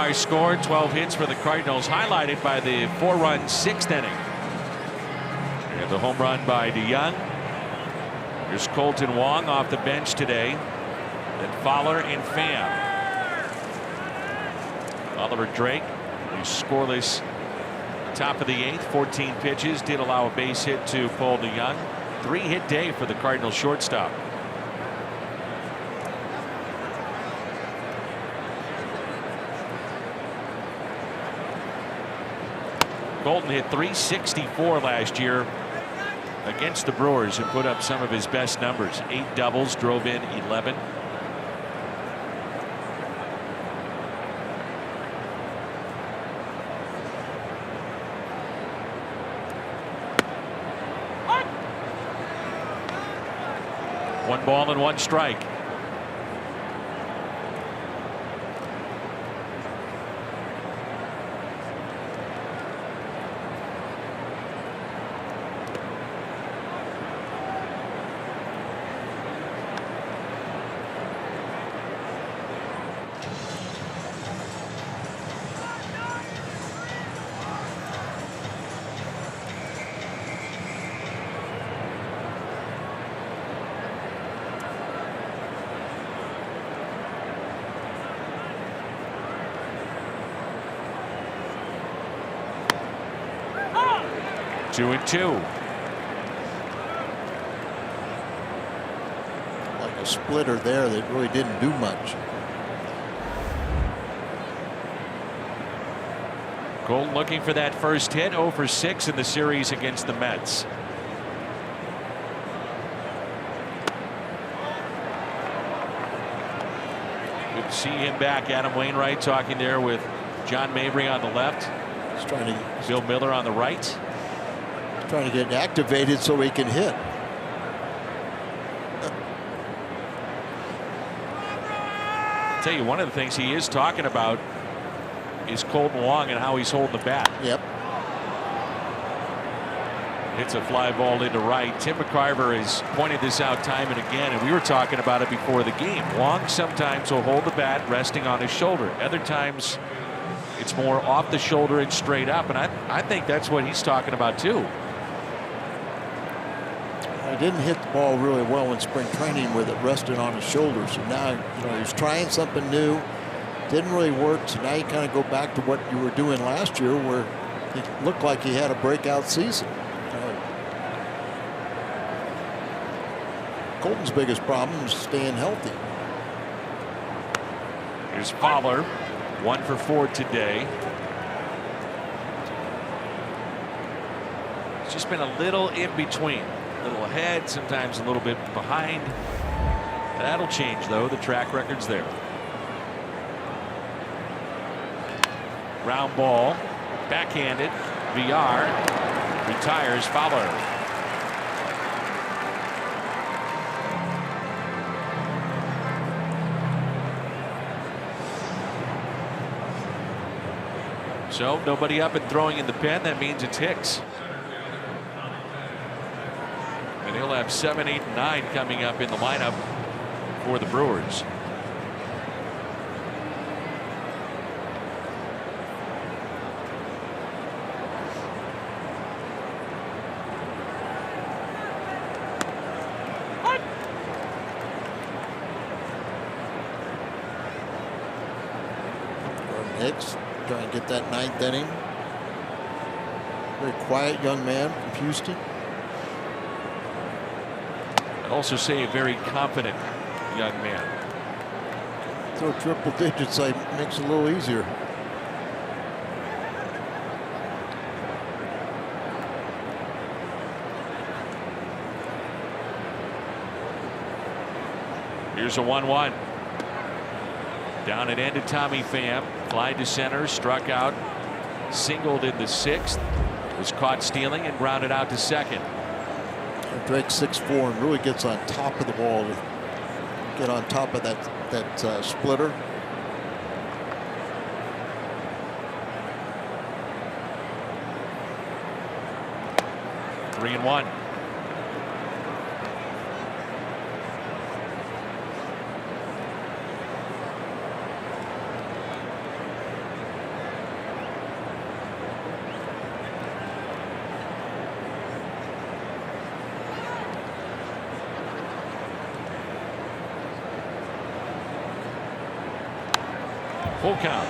S4: I scored, 12 hits for the Cardinals, highlighted by the 4-run 6th inning. We have the home run by DeYoung. Here's Colton Wong off the bench today. Then Fowler and Pham. Oliver Drake, he's scoreless top of the 8th, 14 pitches, did allow a base hit to Paul DeYoung. 3-hit day for the Cardinals shortstop. Colton hit .364 last year against the Brewers and put up some of his best numbers. 8 doubles, drove in 11. One ball and one strike. 2-2.
S2: Like a splitter there that really didn't do much.
S4: Colton looking for that first hit, 0 for 6 in the series against the Mets. Good to see him back. Adam Wainwright talking there with John Mabry on the left.
S2: He's trying to
S4: Bill Miller on the right.
S2: Trying to get activated so he can hit.
S4: I'll tell you, one of the things he is talking about is Colton Wong and how he's holding the bat.
S2: Yep.
S4: Hits a fly ball into right. Tim McCarver has pointed this out time and again, and we were talking about it before the game. Wong sometimes will hold the bat resting on his shoulder. Other times it's more off the shoulder and straight up, and I think that's what he's talking about too.
S2: He didn't hit the ball really well in spring training with it rested on his shoulders. So now, he's trying something new. Didn't really work. So now you kind of go back to what you were doing last year, where it looked like he had a breakout season. Colton's biggest problem is staying healthy.
S4: Here's Fowler, 1 for 4 today. It's just been a little in between. A little ahead, sometimes a little bit behind. That'll change, though. The track record's there. Ground ball, backhanded. VR retires Fowler. So nobody up and throwing in the pen. That means it's Hicks. And he'll have 7, 8, and 9 coming up in the lineup for the Brewers.
S2: Hicks trying to get that 9th inning. Very quiet young man from Houston.
S4: I'd also say a very confident young man.
S2: Throw triple digits, makes it a little easier.
S4: Here's a 1-1. Down and ended Tommy Pham. Fly to center, struck out, singled in the 6th, was caught stealing and grounded out to second.
S2: Drake's 6'4" and really gets on top of the ball to get on top of that splitter.
S4: Three and 1. Full count.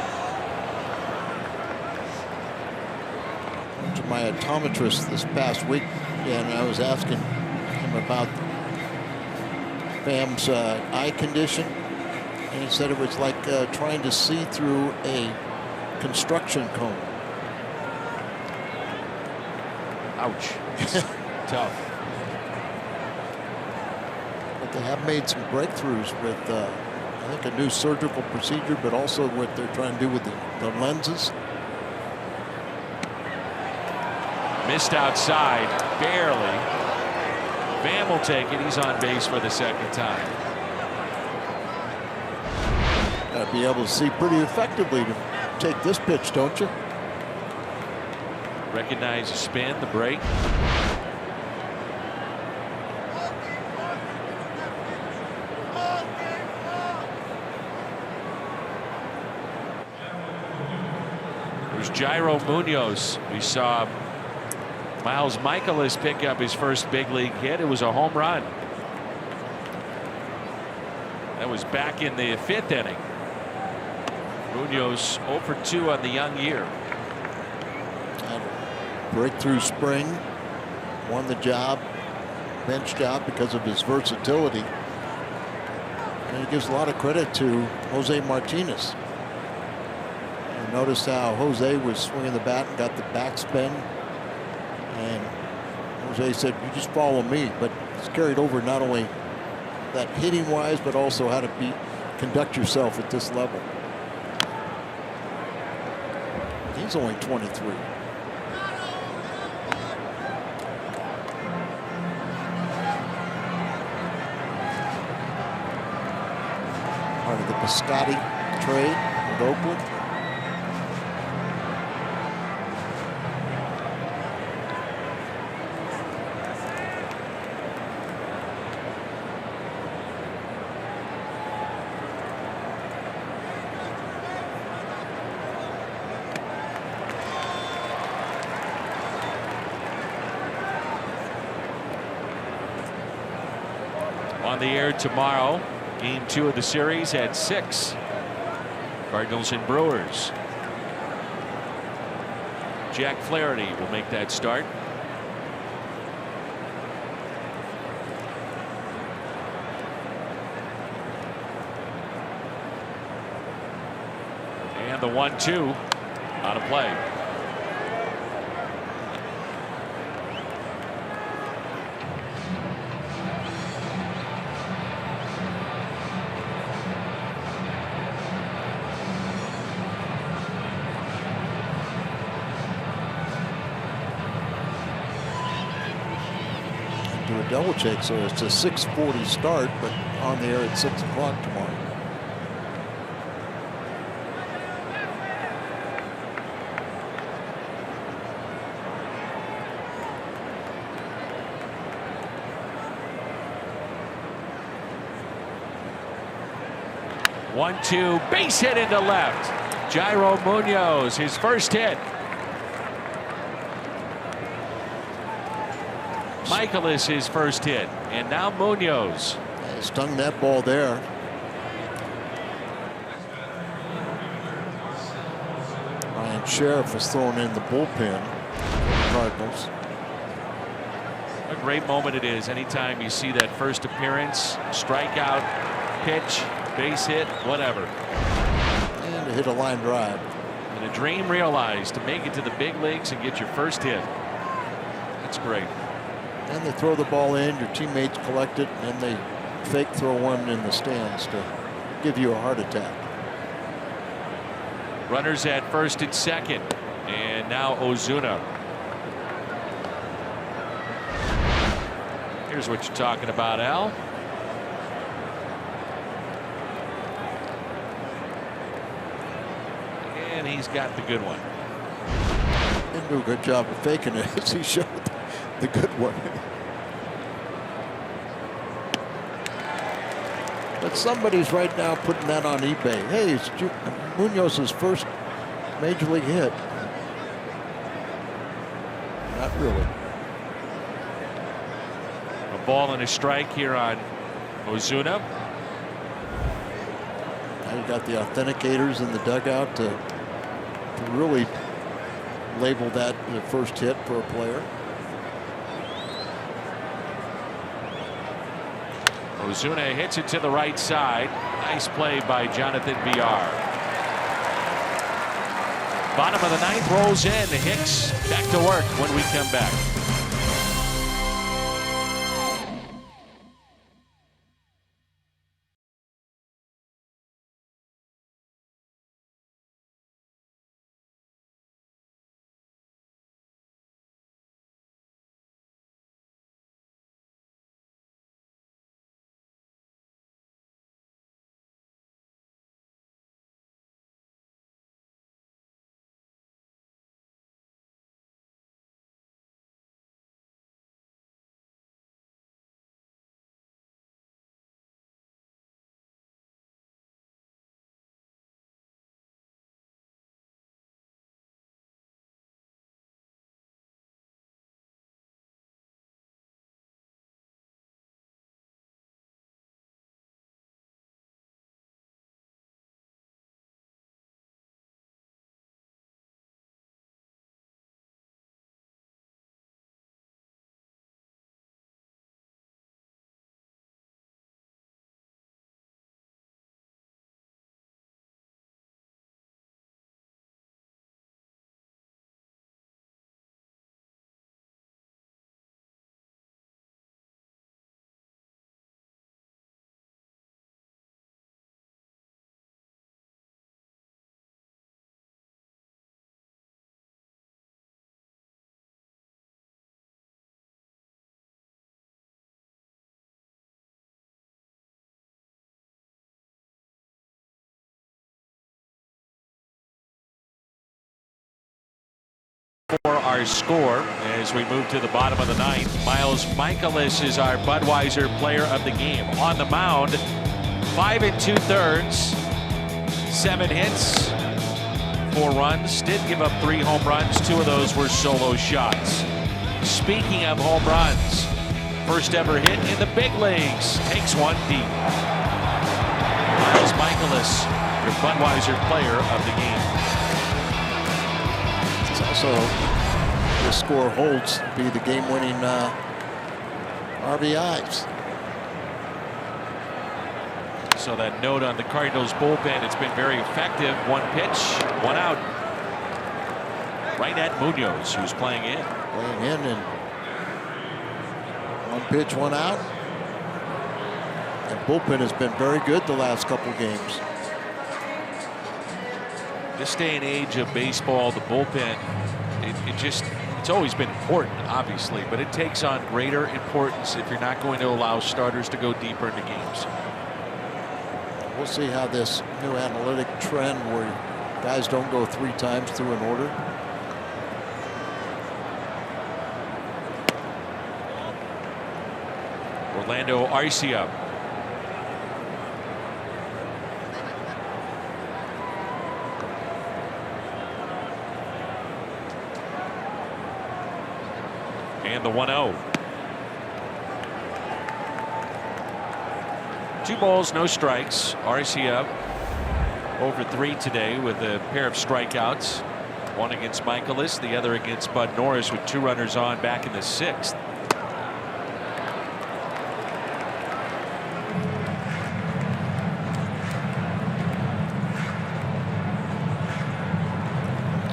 S2: To my optometrist this past week, and I was asking him about Pham's eye condition, and he said it was like trying to see through a construction cone.
S4: Ouch. Tough.
S2: But they have made some breakthroughs with I think a new surgical procedure, but also what they're trying to do with the lenses.
S4: Missed outside, barely. Pham will take it. He's on base for the 2nd time.
S2: Got to be able to see pretty effectively to take this pitch, don't you?
S4: Recognize the spin, the break. There's Jairo Munoz. We saw Miles Michaelis pick up his first big league hit. It was a home run. That was back in the 5th inning. Munoz 0 for 2 on the young year.
S2: Breakthrough spring. won the job, bench job, because of his versatility. And he gives a lot of credit to Jose Martinez. And notice how Jose was swinging the bat and got the backspin. And Jose said, "You just follow me." But it's carried over not only that hitting wise, but also how to conduct yourself at this level. He's only 23. Part of the Piscotti trade with Oakland.
S4: On the air tomorrow, game 2 of the series at 6. Cardinals and Brewers. Jack Flaherty will make that start. And the 1-2 on a play.
S2: Do a double check, so it's a 6:40 start, but on the air at 6 o'clock tomorrow.
S4: One-two, base hit into left. Jairo Munoz, his first hit. Michaelis, his first hit, and now Munoz.
S2: He stung that ball there. Ryan Sheriff is thrown in the bullpen for the Cardinals.
S4: A great moment it is anytime you see that first appearance, strikeout, pitch, base hit, whatever.
S2: And to hit a line drive.
S4: And a dream realized to make it to the big leagues and get your first hit. That's great.
S2: And they throw the ball in, your teammates collect it, and then they fake throw one in the stands to give you a heart attack.
S4: Runners at first and second, and now Ozuna. Here's what you're talking about, Al. And he's got the good one.
S2: Didn't do a good job of faking it as he showed the good one. But somebody's right now putting that on eBay. Hey, it's Munoz's first major league hit. Not really.
S4: A ball and a strike here on Ozuna.
S2: Now you got the authenticators in the dugout to really label that the first hit for a player.
S4: Ozuna hits it to the right side. Nice play by Jonathan Villar. Bottom of the 9th rolls in. Hicks back to work when we come back. our score as we move to the bottom of the ninth. Miles Michaelis is our Budweiser player of the game. On the mound, 5 2/3, 7 hits, 4 runs. Did give up 3 home runs. 2 of those were solo shots. Speaking of home runs, first ever hit in the big leagues. Takes one deep. Miles Michaelis, your Budweiser player of the game.
S2: It's also, the score holds, be the game-winning RBIs.
S4: So that note on the Cardinals bullpen, it's been very effective. 1 pitch, 1 out. Right at Munoz, who's playing in.
S2: Playing in, and 1 pitch, 1 out. And bullpen has been very good the last couple games.
S4: This day and age of baseball, the bullpen, it's always been important, obviously, but it takes on greater importance if you're not going to allow starters to go deeper into games.
S2: We'll see how this new analytic trend where guys don't go 3 times through an order.
S4: Orlando Arcia. And the 1-0. 2 balls, no strikes. Arcia over 3 today with a pair of strikeouts. 1 against Michaelis, the other against Bud Norris with 2 runners on back in the 6th.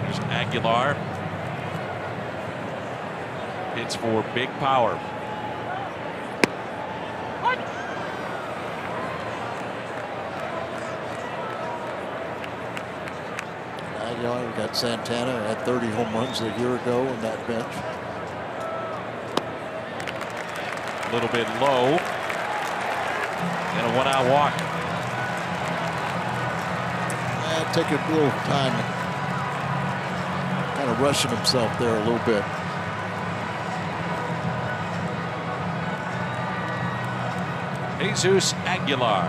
S4: There's Aguilar. Hits for big power.
S2: We got Santana, who had 30 home runs a year ago on that bench.
S4: A little bit low. And a 1-out walk.
S2: Take a little time. Kind of rushing himself there a little bit.
S4: Jesus Aguilar.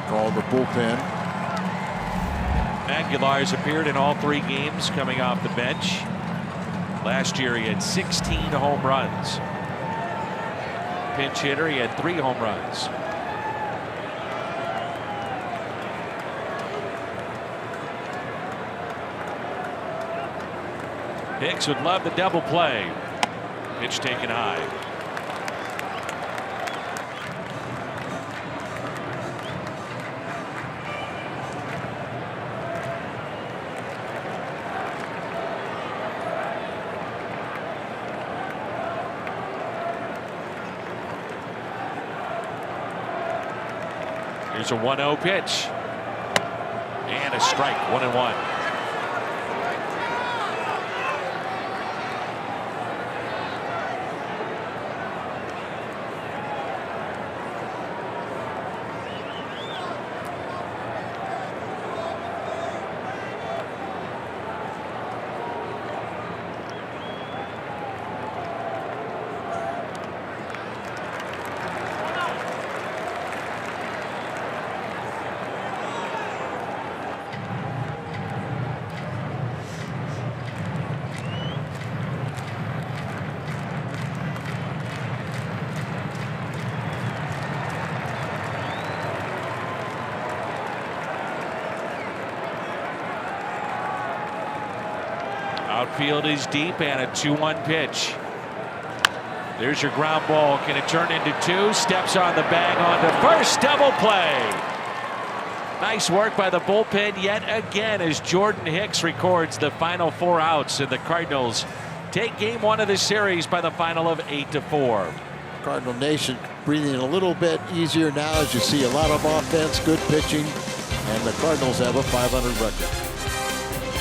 S2: Call the bullpen.
S4: Aguilar's appeared in all 3 games coming off the bench. Last year he had 16 home runs. Pinch hitter, he had 3 home runs. Hicks would love the double play. Pitch taken high. Here's a 1-0 pitch. And a strike, 1-1. Outfield is deep and a 2-1 pitch. There's your ground ball. Can it turn into 2? Steps on the bag onto first. Double play. Nice work by the bullpen yet again as Jordan Hicks records the final 4 outs, and the Cardinals take game 1 of the series by the final of 8-4.
S2: Cardinal Nation breathing a little bit easier now as you see a lot of offense, good pitching, and the Cardinals have a .500 record.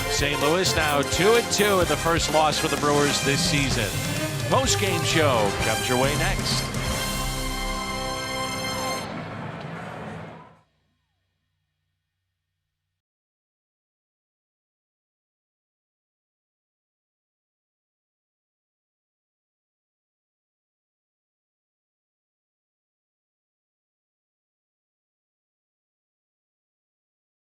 S4: St. Louis now 2-2 in the first loss for the Brewers this season. Post-game show comes your way next.